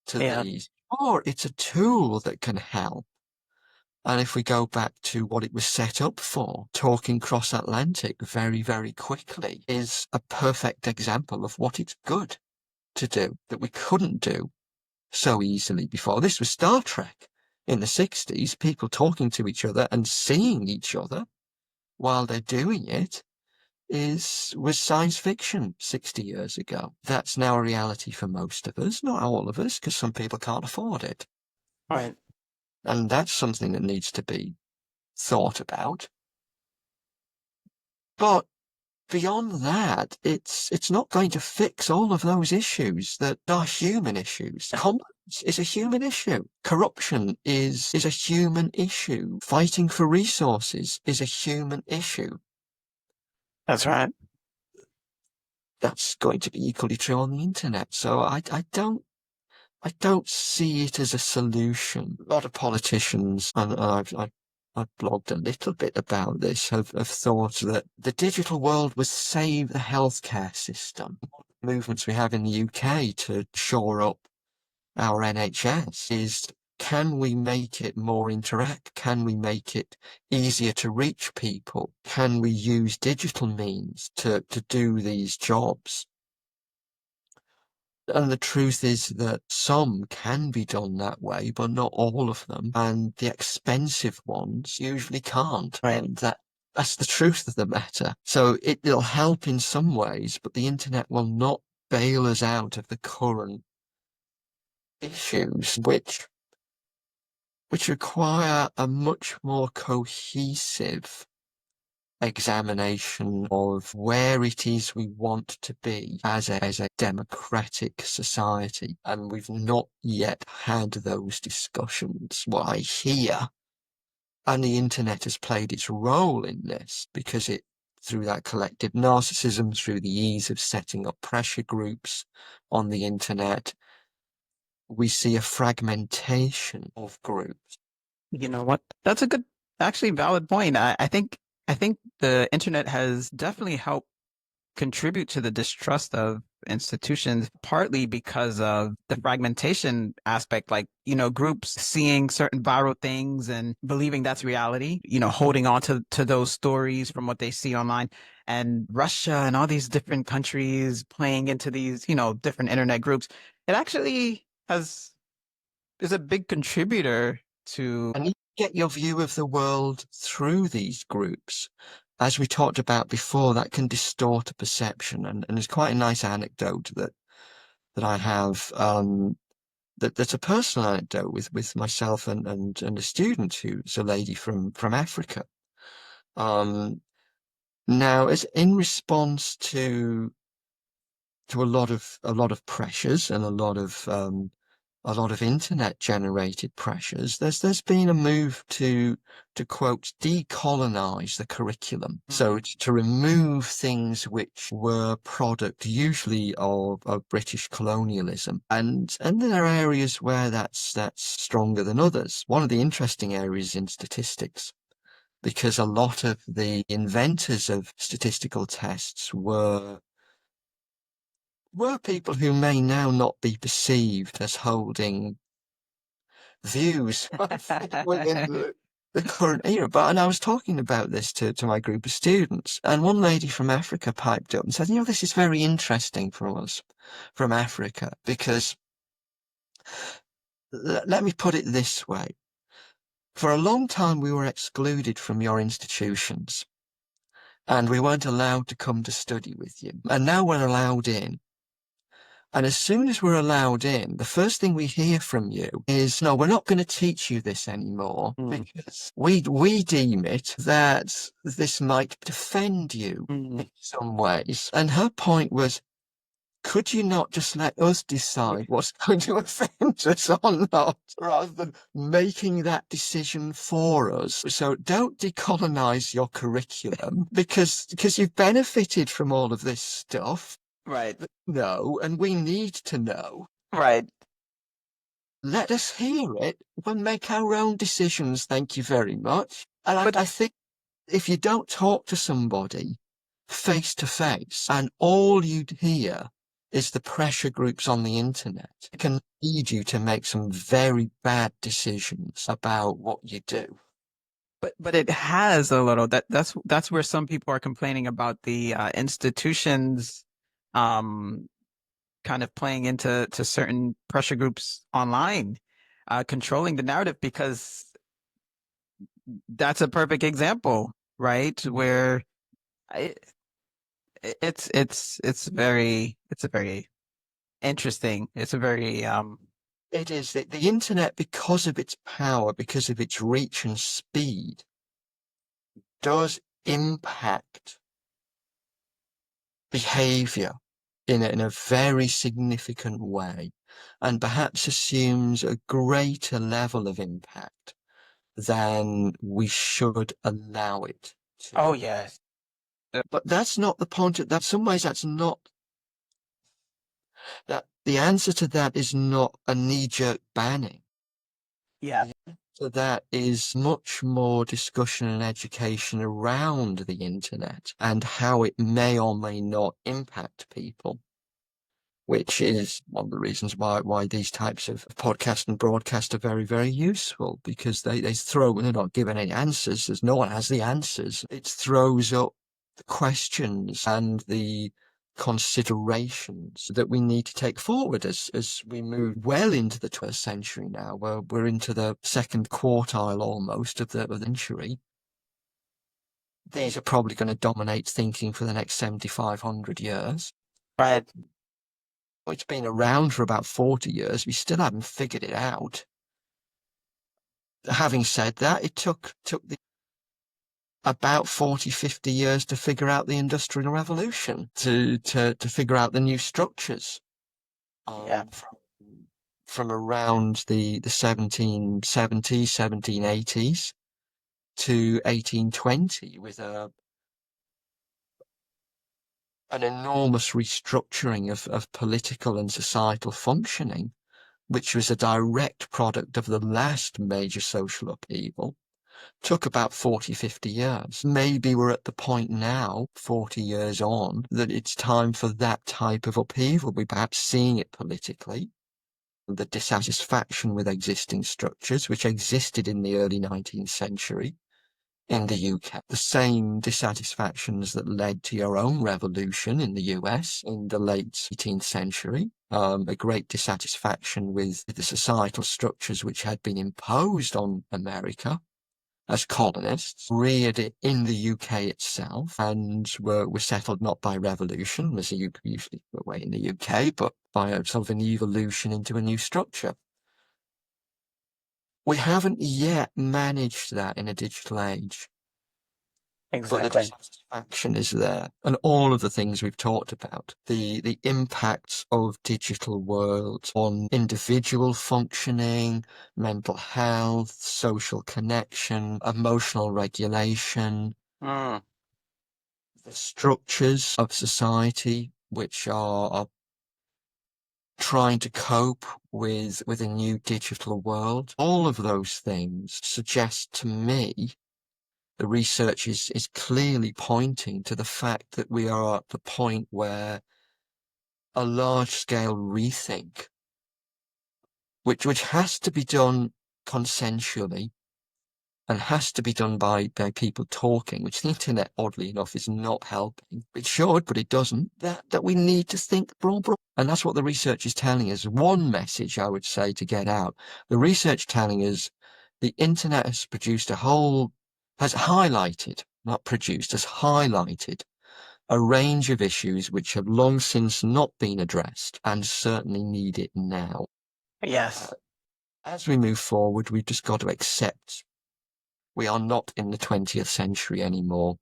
to these. Or it's a tool that can help. And if we go back to what it was set up for, talking cross-Atlantic very, very quickly is a perfect example of what it's good to do that we couldn't do so easily before. This was Star Trek in the 60s, people talking to each other and seeing each other while they're doing it was science fiction 60 years ago. That's now a reality for most of us, not all of us, because some people can't afford it. Right. And that's something that needs to be thought about. But beyond that, it's not going to fix all of those issues that are human issues. Competence is a human issue. Corruption is a human issue. Fighting for resources is a human issue. That's right. That's going to be equally true on the internet. So I don't see it as a solution. A lot of politicians, and I've blogged a little bit about this, have thought that the digital world will save the healthcare system. Movements we have in the UK to shore up our NHS is, can we make it more interact? Can we make it easier to reach people? Can we use digital means to do these jobs? And the truth is that some can be done that way, but not all of them. And the expensive ones usually can't. Right. And that's the truth of the matter. So it'll help in some ways, but the internet will not bail us out of the current issues, which require a much more cohesive examination of where it is we want to be as a democratic society. And we've not yet had those discussions. What I hear, and the internet has played its role in this, because through that collective narcissism, through the ease of setting up pressure groups on the internet, we see a fragmentation of groups. You know what? That's a good, actually valid point. I think the internet has definitely helped contribute to the distrust of institutions, partly because of the fragmentation aspect, like, groups seeing certain viral things and believing that's reality, holding on to those stories from what they see online, and Russia and all these different countries playing into these, different internet groups. It actually is a big contributor to. And you get your view of the world through these groups. As we talked about before, that can distort a perception. And there's quite a nice anecdote that I have, that's a personal anecdote with myself and a student who's a lady from Africa. Now, as in response to a lot of pressures and a lot of internet generated pressures, there's been a move to quote decolonize the curriculum. So to remove things which were product usually of British colonialism. And there are areas where that's stronger than others. One of the interesting areas in statistics, because a lot of the inventors of statistical tests were were people who may now not be perceived as holding views within the current era. But and I was talking about this to my group of students, and one lady from Africa piped up and said, this is very interesting for us from Africa, because let me put it this way. For a long time, we were excluded from your institutions, and we weren't allowed to come to study with you. And now we're allowed in. And as soon as we're allowed in, the first thing we hear from you is, no, we're not going to teach you this anymore, because we deem it that this might defend you in some ways. And her point was, could you not just let us decide what's going to offend us or not, rather than making that decision for us? So don't decolonize your curriculum because you've benefited from all of this stuff. Right. No, and we need to know. Right. Let us hear it and make our own decisions. Thank you very much. And I think if you don't talk to somebody face to face and all you'd hear is the pressure groups on the internet, it can lead you to make some very bad decisions about what you do. But it has a little that's where some people are complaining about the institutions kind of playing into certain pressure groups online, controlling the narrative, because that's a perfect example, right? Where it's a very interesting. It's a very It is the internet, because of its power, because of its reach and speed, does impact behavior in a very significant way, and perhaps assumes a greater level of impact than we should allow it to. oh yes. But that's not the point. That some ways that's not that the answer to that is not a knee-jerk banning. Yeah. So that is much more discussion and education around the internet and how it may or may not impact people, which is one of the reasons why these types of podcast and broadcast are very, very useful, because they're not giving any answers, as no one has the answers. It throws up the questions and the considerations that we need to take forward as we move well into the 12th century now, where we're into the second quartile almost of the century. These are probably going to dominate thinking for the next 7,500 years. Right. It's been around for about 40 years. We still haven't figured it out. Having said that, it took about 40, 50 years to figure out the Industrial Revolution, to figure out the new structures. From around the 1770s, 1780s to 1820, with an enormous restructuring of political and societal functioning, which was a direct product of the last major social upheaval. Took about 40, 50 years. Maybe we're at the point now, 40 years on, that it's time for that type of upheaval. We're perhaps seeing it politically. The dissatisfaction with existing structures, which existed in the early 19th century in the UK. The same dissatisfactions that led to your own revolution in the US in the late 18th century. A great dissatisfaction with the societal structures which had been imposed on America as colonists, reared it in the UK itself, and were settled not by revolution, as you usually the way in the UK, but by a sort of an evolution into a new structure. We haven't yet managed that in a digital age. But the dissatisfaction is there. And all of the things we've talked about, the impacts of digital world on individual functioning, mental health, social connection, emotional regulation, the structures of society which are trying to cope with a new digital world. All of those things suggest to me the research is clearly pointing to the fact that we are at the point where a large-scale rethink, which has to be done consensually and has to be done by people talking, which the internet, oddly enough, is not helping. It should, but it doesn't. That we need to think broad. And that's what the research is telling us. One message I would say to get out. The research telling us the internet has highlighted, not produced, has highlighted a range of issues which have long since not been addressed and certainly need it now. Yes. As we move forward, we've just got to accept we are not in the 20th century anymore.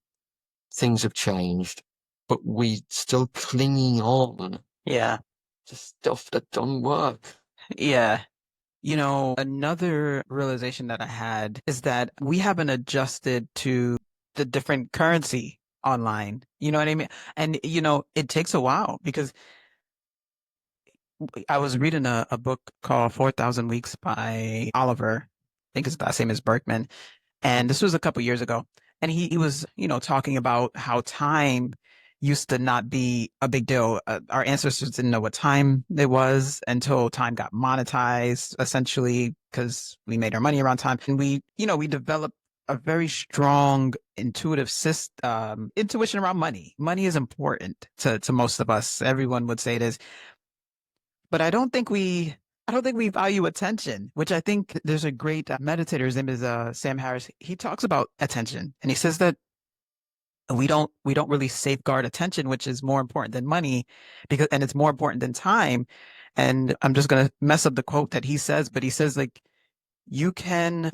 Things have changed, but we still clinging on Yeah. to stuff that don't work. Yeah. You know, another realization that I had is that we haven't adjusted to the different currency online. You know what I mean? And, you know, it takes a while because I was reading a book called 4,000 Weeks by Oliver. I think his last name is Berkman. And this was a couple years ago. And he was, you know, talking about how time used to not be a big deal. Our ancestors didn't know what time it was until time got monetized, essentially, because we made our money around time. And we, you know, we developed a very strong intuitive system, intuition around money. Money is important to most of us. Everyone would say it is. But I don't think we value attention, which I think there's a great meditator. His name is Sam Harris. He talks about attention, and he says that we don't really safeguard attention, which is more important than money, and it's more important than time. And I'm just gonna mess up the quote that he says, but he says like you can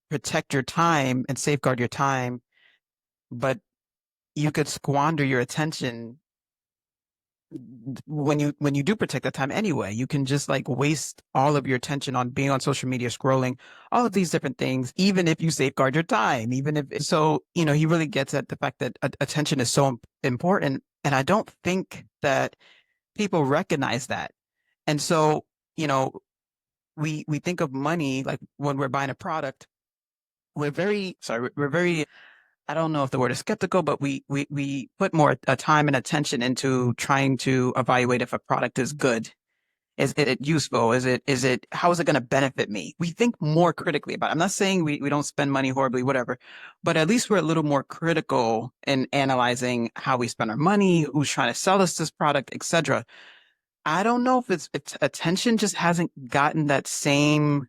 protect your time and safeguard your time, but you could squander your attention when you do protect that time anyway. You can just like waste all of your attention on being on social media, scrolling, all of these different things, even if you safeguard your time, even if so, you know, he really gets at the fact that attention is so important. And I don't think that people recognize that. And so, you know, we think of money like when we're buying a product, we're very, I don't know if the word is skeptical, but we put more time and attention into trying to evaluate if a product is good. Is it useful? How is it going to benefit me? We think more critically about it. I'm not saying we don't spend money horribly, whatever, but at least we're a little more critical in analyzing how we spend our money, who's trying to sell us this product, etc. I don't know if it's attention just hasn't gotten that same,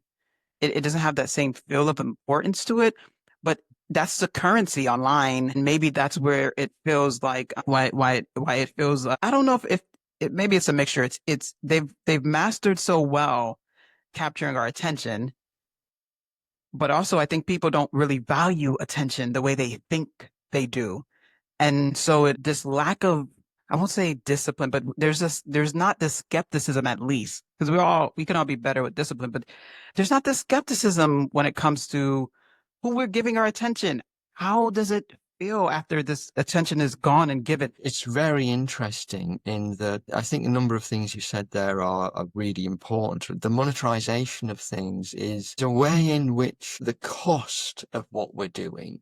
it doesn't have that same feel of importance to it, but that's the currency online. And maybe that's where it feels like why it feels, I don't know if it, maybe it's a mixture. They've mastered so well capturing our attention, but also I think people don't really value attention the way they think they do. And so this lack of, I won't say discipline, but there's not this skepticism, at least, because we can all be better with discipline, but there's not this skepticism when it comes to who we're giving our attention. How does it feel after this attention is gone and given? It's very interesting in that I think a number of things you said there are really important. The monetization of things is the way in which the cost of what we're doing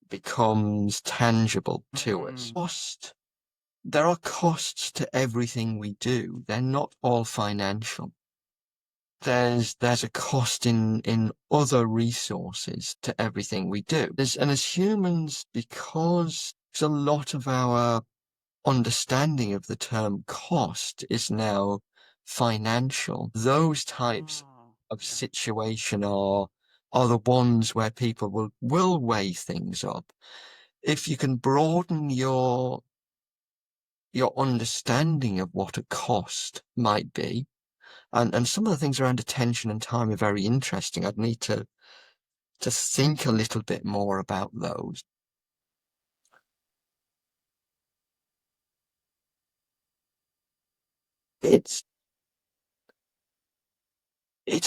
becomes tangible to us. There are costs to everything we do. They're not all financial. There's a cost in other resources to everything we do. And as humans, because a lot of our understanding of the term cost is now financial, those types of situation are the ones where people will weigh things up. If you can broaden your understanding of what a cost might be, and some of the things around attention and time are very interesting. I'd need to think a little bit more about those. It's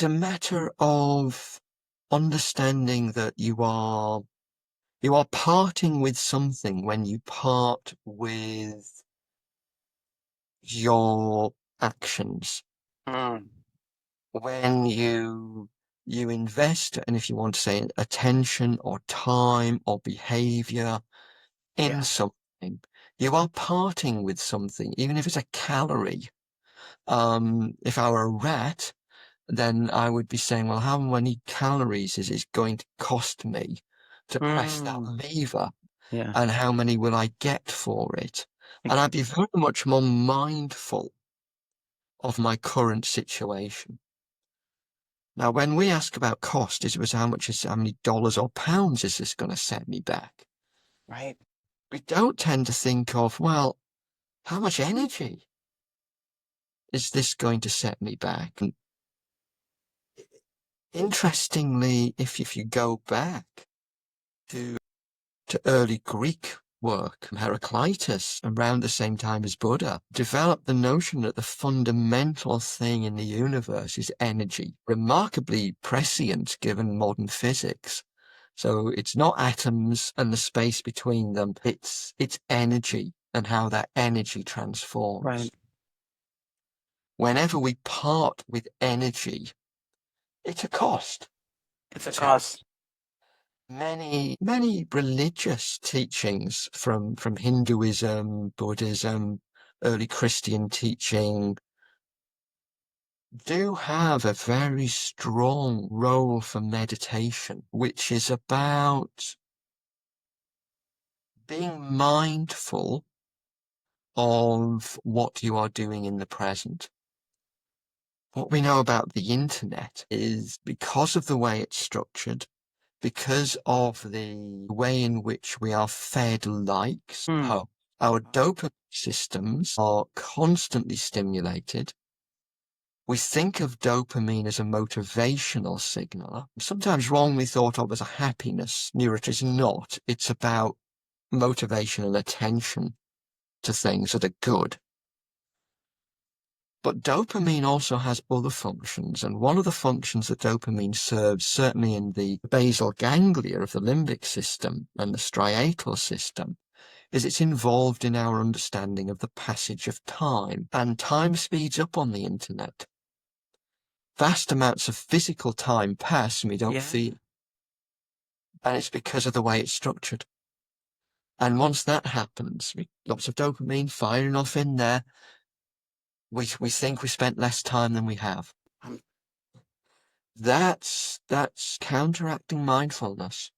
a matter of understanding that you are parting with something when you part with your actions. When you invest, and if you want to say attention or time or behavior in something, You are parting with something, even if it's a calorie. If I were a rat, then I would be saying, well, how many calories is it going to cost me to press that lever? Yeah. And how many will I get for it? And I'd be very much more mindful of my current situation. Now, when we ask about cost, it was how many dollars or pounds is this going to set me back? Right. We don't tend to think of, well, how much energy is this going to set me back? And interestingly, if you go back to early Greek work, Heraclitus, around the same time as Buddha, developed the notion that the fundamental thing in the universe is energy, remarkably prescient given modern physics. So it's not atoms and the space between them, it's energy and how that energy transforms. Right. Whenever we part with energy, it's a cost. It's a cost. Many religious teachings from Hinduism, Buddhism, early Christian teaching do have a very strong role for meditation, which is about being mindful of what you are doing in the present. What we know about the internet is, because of the way it's structured, because of the way in which we are fed likes, our dopamine systems are constantly stimulated. We think of dopamine as a motivational signal, sometimes wrongly thought of as a happiness. It is not. It's about motivation and attention to things that are good. But dopamine also has other functions, and one of the functions that dopamine serves, certainly in the basal ganglia of the limbic system and the striatal system, is it's involved in our understanding of the passage of time. And time speeds up on the internet. Vast amounts of physical time pass and we don't feel. And it's because of the way it's structured. And once that happens, lots of dopamine firing off in there, we think we spent less time than we have. That's counteracting mindfulness.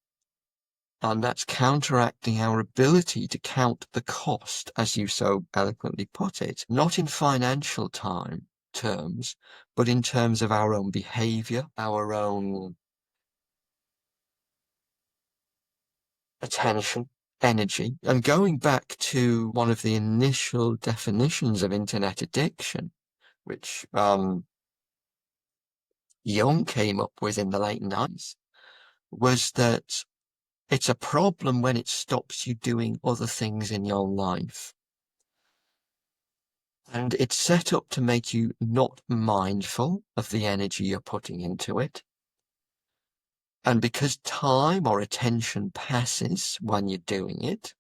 And that's counteracting our ability to count the cost, as you so eloquently put it, not in financial terms, but in terms of our own behavior, our own attention, energy. And going back to one of the initial definitions of internet addiction, which Jung came up with in the late 90s, was that it's a problem when it stops you doing other things in your life. And it's set up to make you not mindful of the energy you're putting into it. And because time or attention passes when you're doing it,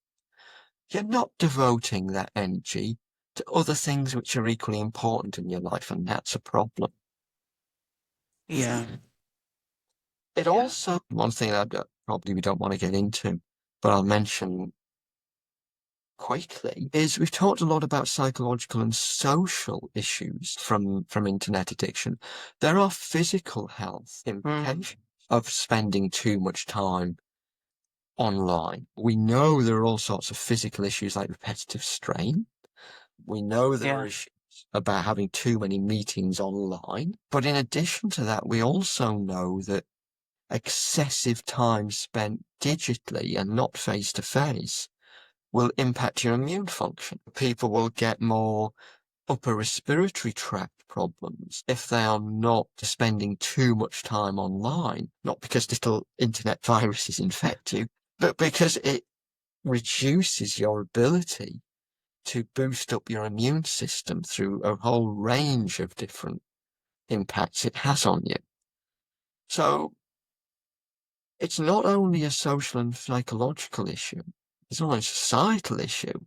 you're not devoting that energy to other things which are equally important in your life, and that's a problem. Yeah. It also, one thing that probably we don't want to get into, but I'll mention quickly, is we've talked a lot about psychological and social issues from internet addiction. There are physical health implications of spending too much time online. We know there are all sorts of physical issues like repetitive strain. We know there are issues about having too many meetings online. But in addition to that, we also know that excessive time spent digitally and not face to face will impact your immune function. People will get more upper respiratory tract problems if they are not spending too much time online, not because little internet viruses infect you, but because it reduces your ability to boost up your immune system through a whole range of different impacts it has on you. So it's not only a social and psychological issue, it's not a societal issue.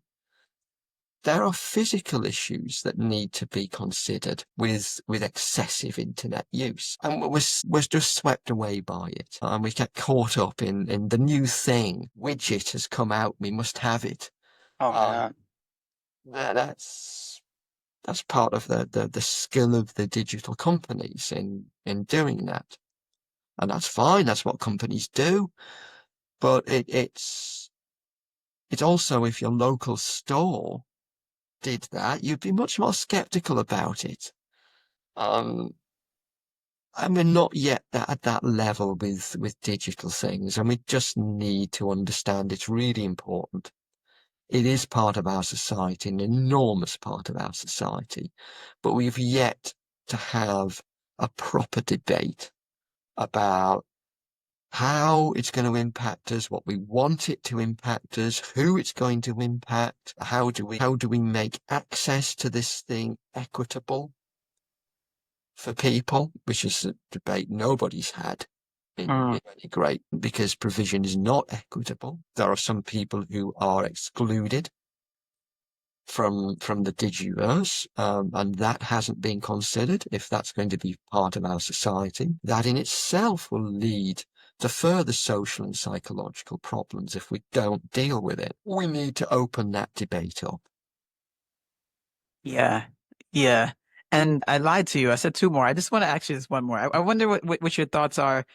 There are physical issues that need to be considered with excessive internet use. And we're just swept away by it. And we get caught up in the new thing. Widget has come out, we must have it. Oh, That's part of the skill of the digital companies in doing that. And that's fine, that's what companies do. But it's also, if your local store did that, you'd be much more skeptical about it. And we're not yet at that level with digital things, and we just need to understand it's really important. It is part of our society, an enormous part of our society, but we've yet to have a proper debate about how it's going to impact us, what we want it to impact us, who it's going to impact, how do we make access to this thing equitable for people, which is a debate nobody's had in any great, because provision is not equitable. There are some people who are excluded from the digiverse, and that hasn't been considered. If that's going to be part of our society, that in itself will lead to further social and psychological problems if we don't deal with it. We need to open that debate up. Yeah. Yeah. And I lied to you. I said two more. I just want to ask you this one more. I wonder what your thoughts are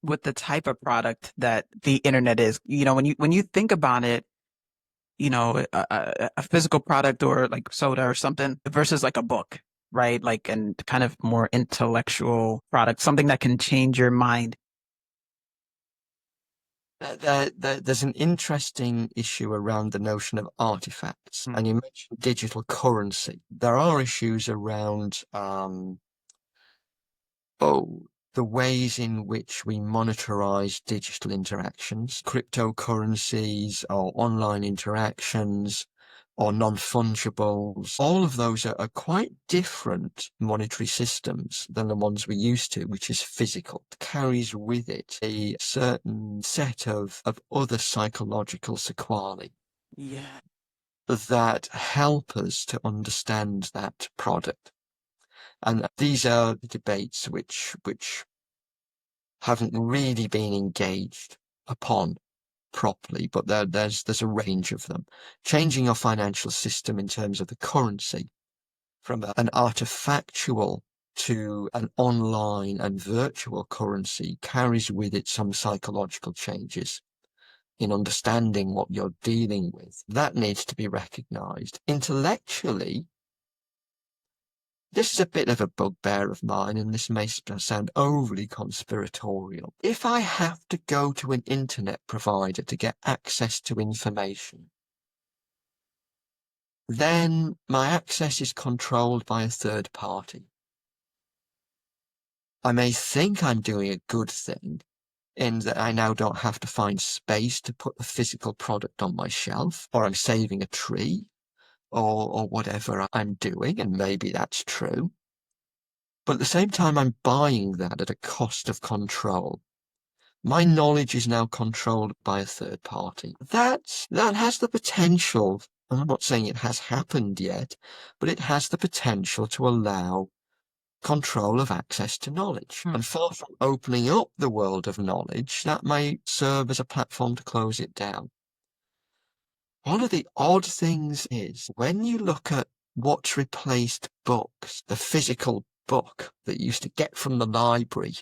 with the type of product that the internet is. You know, when you think about it, you know, a physical product or like soda or something versus like a book, right? Like, and kind of more intellectual product, something that can change your mind. There's an interesting issue around the notion of artifacts, and you mentioned digital currency. There are issues around the ways in which we monetize digital interactions, cryptocurrencies or online interactions or non-fungibles. All of those are quite different monetary systems than the ones we're used to, which is physical. It carries with it a certain set of other psychological sequelae. Yeah. That help us to understand that product. And these are the debates which haven't really been engaged upon properly, but there's a range of them. Changing your financial system in terms of the currency from an artifactual to an online and virtual currency carries with it some psychological changes in understanding what you're dealing with. That needs to be recognized. Intellectually, this is a bit of a bugbear of mine, and this may sound overly conspiratorial. If I have to go to an internet provider to get access to information, then my access is controlled by a third party. I may think I'm doing a good thing in that I now don't have to find space to put the physical product on my shelf, or I'm saving a tree, or whatever I'm doing, and maybe that's true. But at the same time, I'm buying that at a cost of control. My knowledge is now controlled by a third party. That has the potential, and I'm not saying it has happened yet, but it has the potential to allow control of access to knowledge. And far from opening up the world of knowledge, that may serve as a platform to close it down. One of the odd things is when you look at what's replaced books, the physical book that you used to get from the library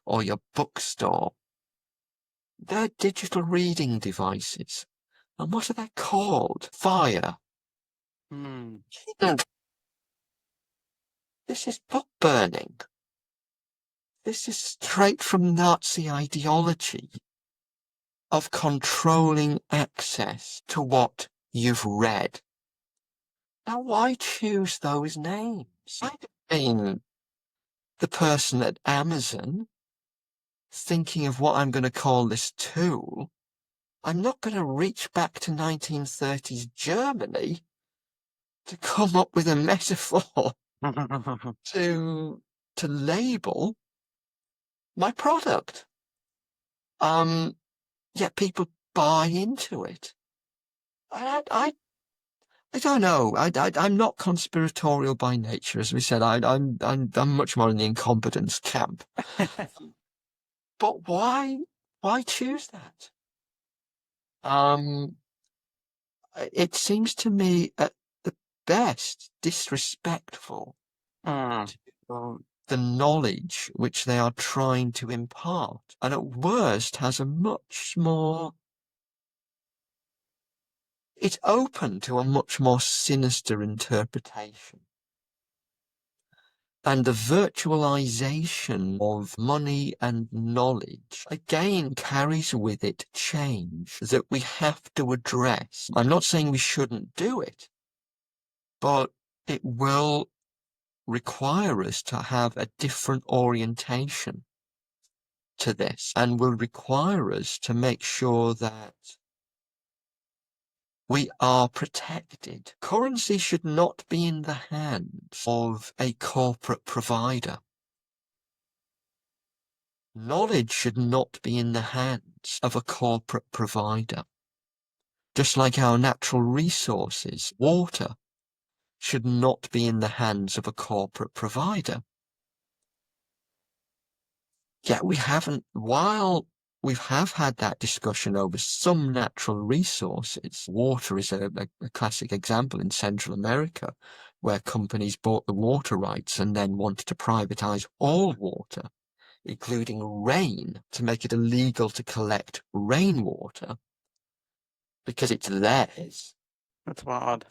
or your bookstore, they're digital reading devices. And what are they called? Fire. This is book burning. This is straight from Nazi ideology of controlling access to what you've read. Now, why choose those names? I mean, the person at Amazon thinking of what I'm going to call this tool, I'm not going to reach back to 1930s Germany to come up with a metaphor to label my product. Yet people buy into it. I don't know. I'm not conspiratorial by nature, as we said. I'm much more in the incompetence camp. But why choose that? It seems to me the best disrespectful to the knowledge which they are trying to impart, and at worst has a much more, it's open to a much more sinister interpretation. And the virtualization of money and knowledge, again, carries with it change that we have to address. I'm not saying we shouldn't do it, but it will require us to have a different orientation to this, and will require us to make sure that we are protected. Currency should not be in the hands of a corporate provider. Knowledge should not be in the hands of a corporate provider. Just like our natural resources, water, should not be in the hands of a corporate provider. Yet we haven't, while we have had that discussion over some natural resources. Water is a classic example in Central America, where companies bought the water rights and then wanted to privatize all water, including rain, to make it illegal to collect rainwater because it's theirs. That's wild.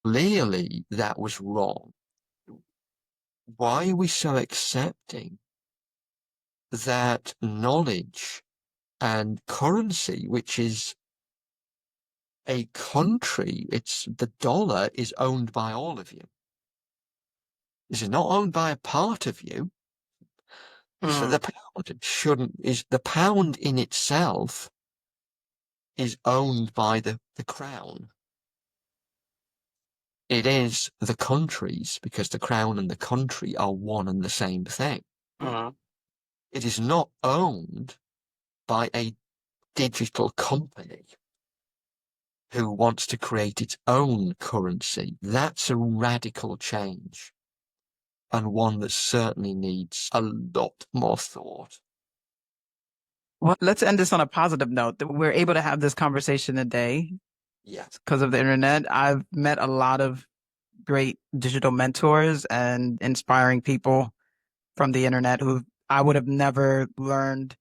Clearly, that was wrong. Why are we so accepting that knowledge and currency, which is a country, it's the dollar, is owned by all of you? This is not owned by a part of you. So the pound the pound in itself is owned by the crown. It is the countries, because the crown and the country are one and the same thing. It is not owned by a digital company who wants to create its own currency. That's a radical change, and one that certainly needs a lot more thought. Well, let's end this on a positive note, that we're able to have this conversation today. Yes. Because of the internet. I've met a lot of great digital mentors and inspiring people from the internet who I would have never learned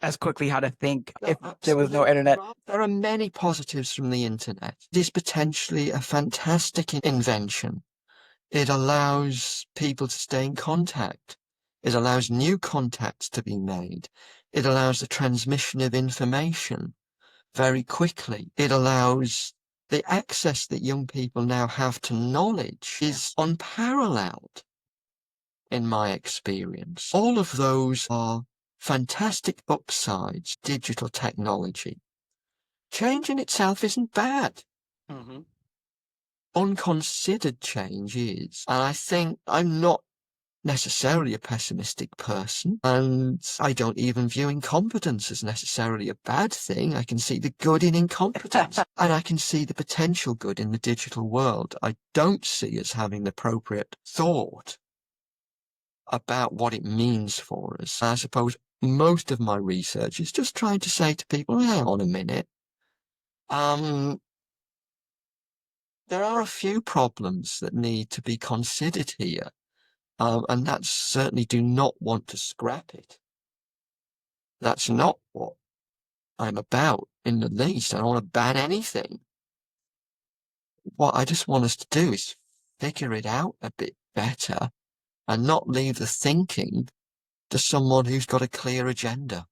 as quickly how to think if there was no internet. There are many positives from the internet. It is potentially a fantastic invention. It allows people to stay in contact. It allows new contacts to be made. It allows the transmission of information very quickly. It allows the access that young people now have to knowledge is unparalleled in my experience. All of those are fantastic upsides, digital technology. Change in itself isn't bad. Unconsidered change is. And I think I'm not necessarily a pessimistic person, and I don't even view incompetence as necessarily a bad thing. I can see the good in incompetence, and I can see the potential good in the digital world. I don't see us having the appropriate thought about what it means for us. I suppose most of my research is just trying to say to people, hang on a minute. There are a few problems that need to be considered here. And that's certainly do not want to scrap it. That's not what I'm about in the least. I don't want to ban anything. What I just want us to do is figure it out a bit better and not leave the thinking to someone who's got a clear agenda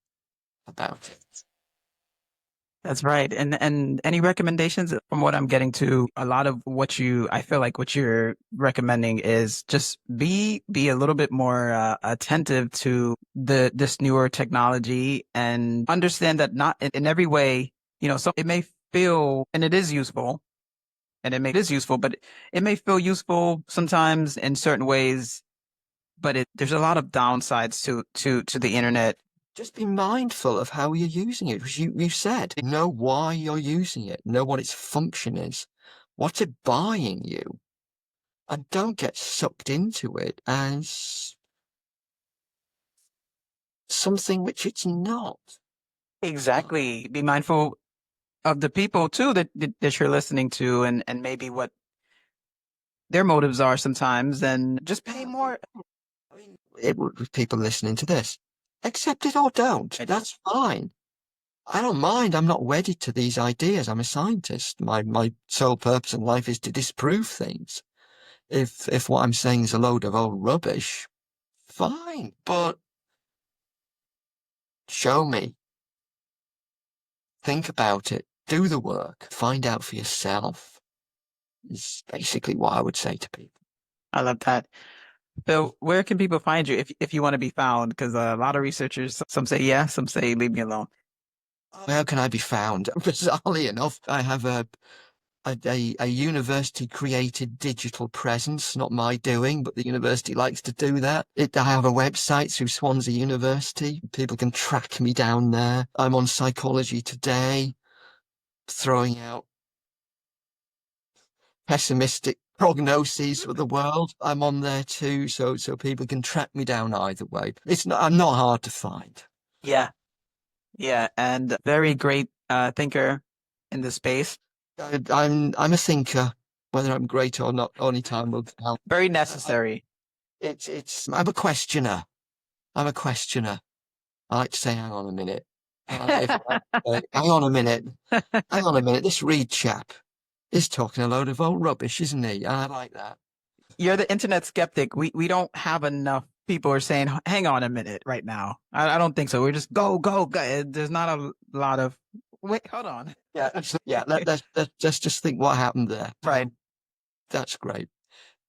about it. That's right. And any recommendations? From what I'm getting to, a lot of what I feel like what you're recommending is just be a little bit more attentive to this newer technology, and understand that not in every way, so it may feel, and it is useful, but it may feel useful sometimes in certain ways, but there's a lot of downsides to the internet. Just be mindful of how you're using it. Because you said, know why you're using it, know what its function is, what's it buying you, and don't get sucked into it as something which it's not. Exactly. Be mindful of the people too that you're listening to, and maybe what their motives are sometimes, then just pay more. I mean, people listening to this, accept it or don't. That's fine. I don't mind. I'm not wedded to these ideas. I'm a scientist. My sole purpose in life is to disprove things. If what I'm saying is a load of old rubbish, fine. But show me. Think about it. Do the work. Find out for yourself. Is basically what I would say to people. I love that. So where can people find you if you want to be found? Because a lot of researchers, some say yes, some say leave me alone. How can I be found? Bizarrely enough, I have a university created digital presence, not my doing, but the university likes to do that. I have a website through Swansea University. People can track me down there. I'm on Psychology Today, throwing out pessimistic prognoses for the world. I'm on there too, so people can track me down either way. I'm not hard to find. Yeah. Yeah, and very great thinker in the space. I'm a thinker. Whether I'm great or not, only time will tell. Very necessary. I'm a questioner. I'm a questioner. I like to say, hang on a minute. Hang on a minute. Hang on a minute. This Reed chap is talking a load of old rubbish, isn't he? I like that. You're the internet skeptic. We don't have enough people are saying, hang on a minute right now. I don't think so. We're just go. There's not a lot of, wait, hold on. Yeah, yeah. Let's just think what happened there. Right. That's great.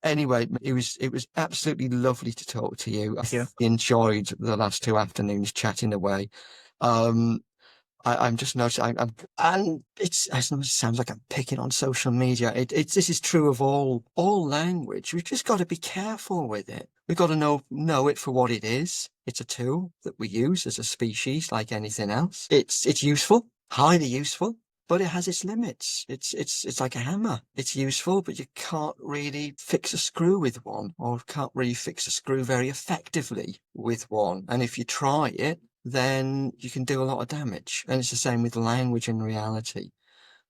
Anyway, it was absolutely lovely to talk to you. Thank you. I enjoyed the last 2 afternoons chatting away. I'm just noticing, and it sounds like I'm picking on social media. This is true of all language. We've just got to be careful with it. We've got to know it for what it is. It's a tool that we use as a species, like anything else. It's useful, highly useful, but it has its limits. It's like a hammer. It's useful, but you can't really fix a screw with one, or can't really fix a screw very effectively with one. And if you try it, then you can do a lot of damage. And it's the same with language and reality.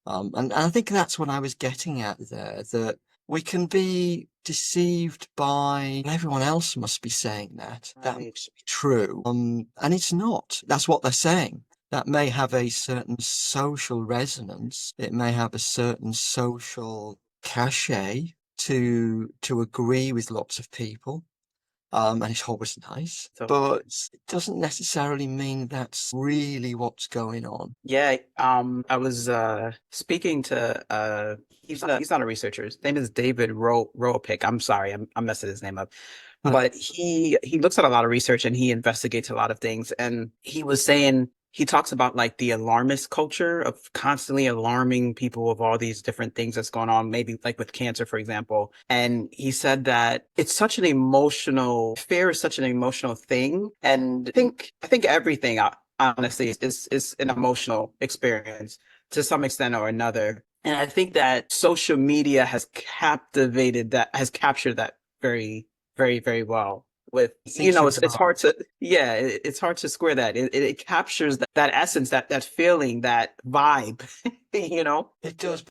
And I think that's what I was getting at there, that we can be deceived by everyone else must be saying that. That must be true. And it's not. That's what they're saying. That may have a certain social resonance. It may have a certain social cachet to agree with lots of people. And it's always nice, but it doesn't necessarily mean that's really what's going on. Yeah, I was speaking to he's not a researcher. His name is David Ropick. I'm sorry, I'm messing his name up. But he looks at a lot of research and he investigates a lot of things. And he was saying he talks about like the alarmist culture of constantly alarming people of all these different things that's going on, maybe like with cancer, for example. And he said that it's such an emotional fear is such an emotional thing. And I think everything honestly is an emotional experience to some extent or another. And I think that social media has captured that very, very, very well. With it's hard to it's hard to square that. It captures that essence, that feeling, that vibe. It does.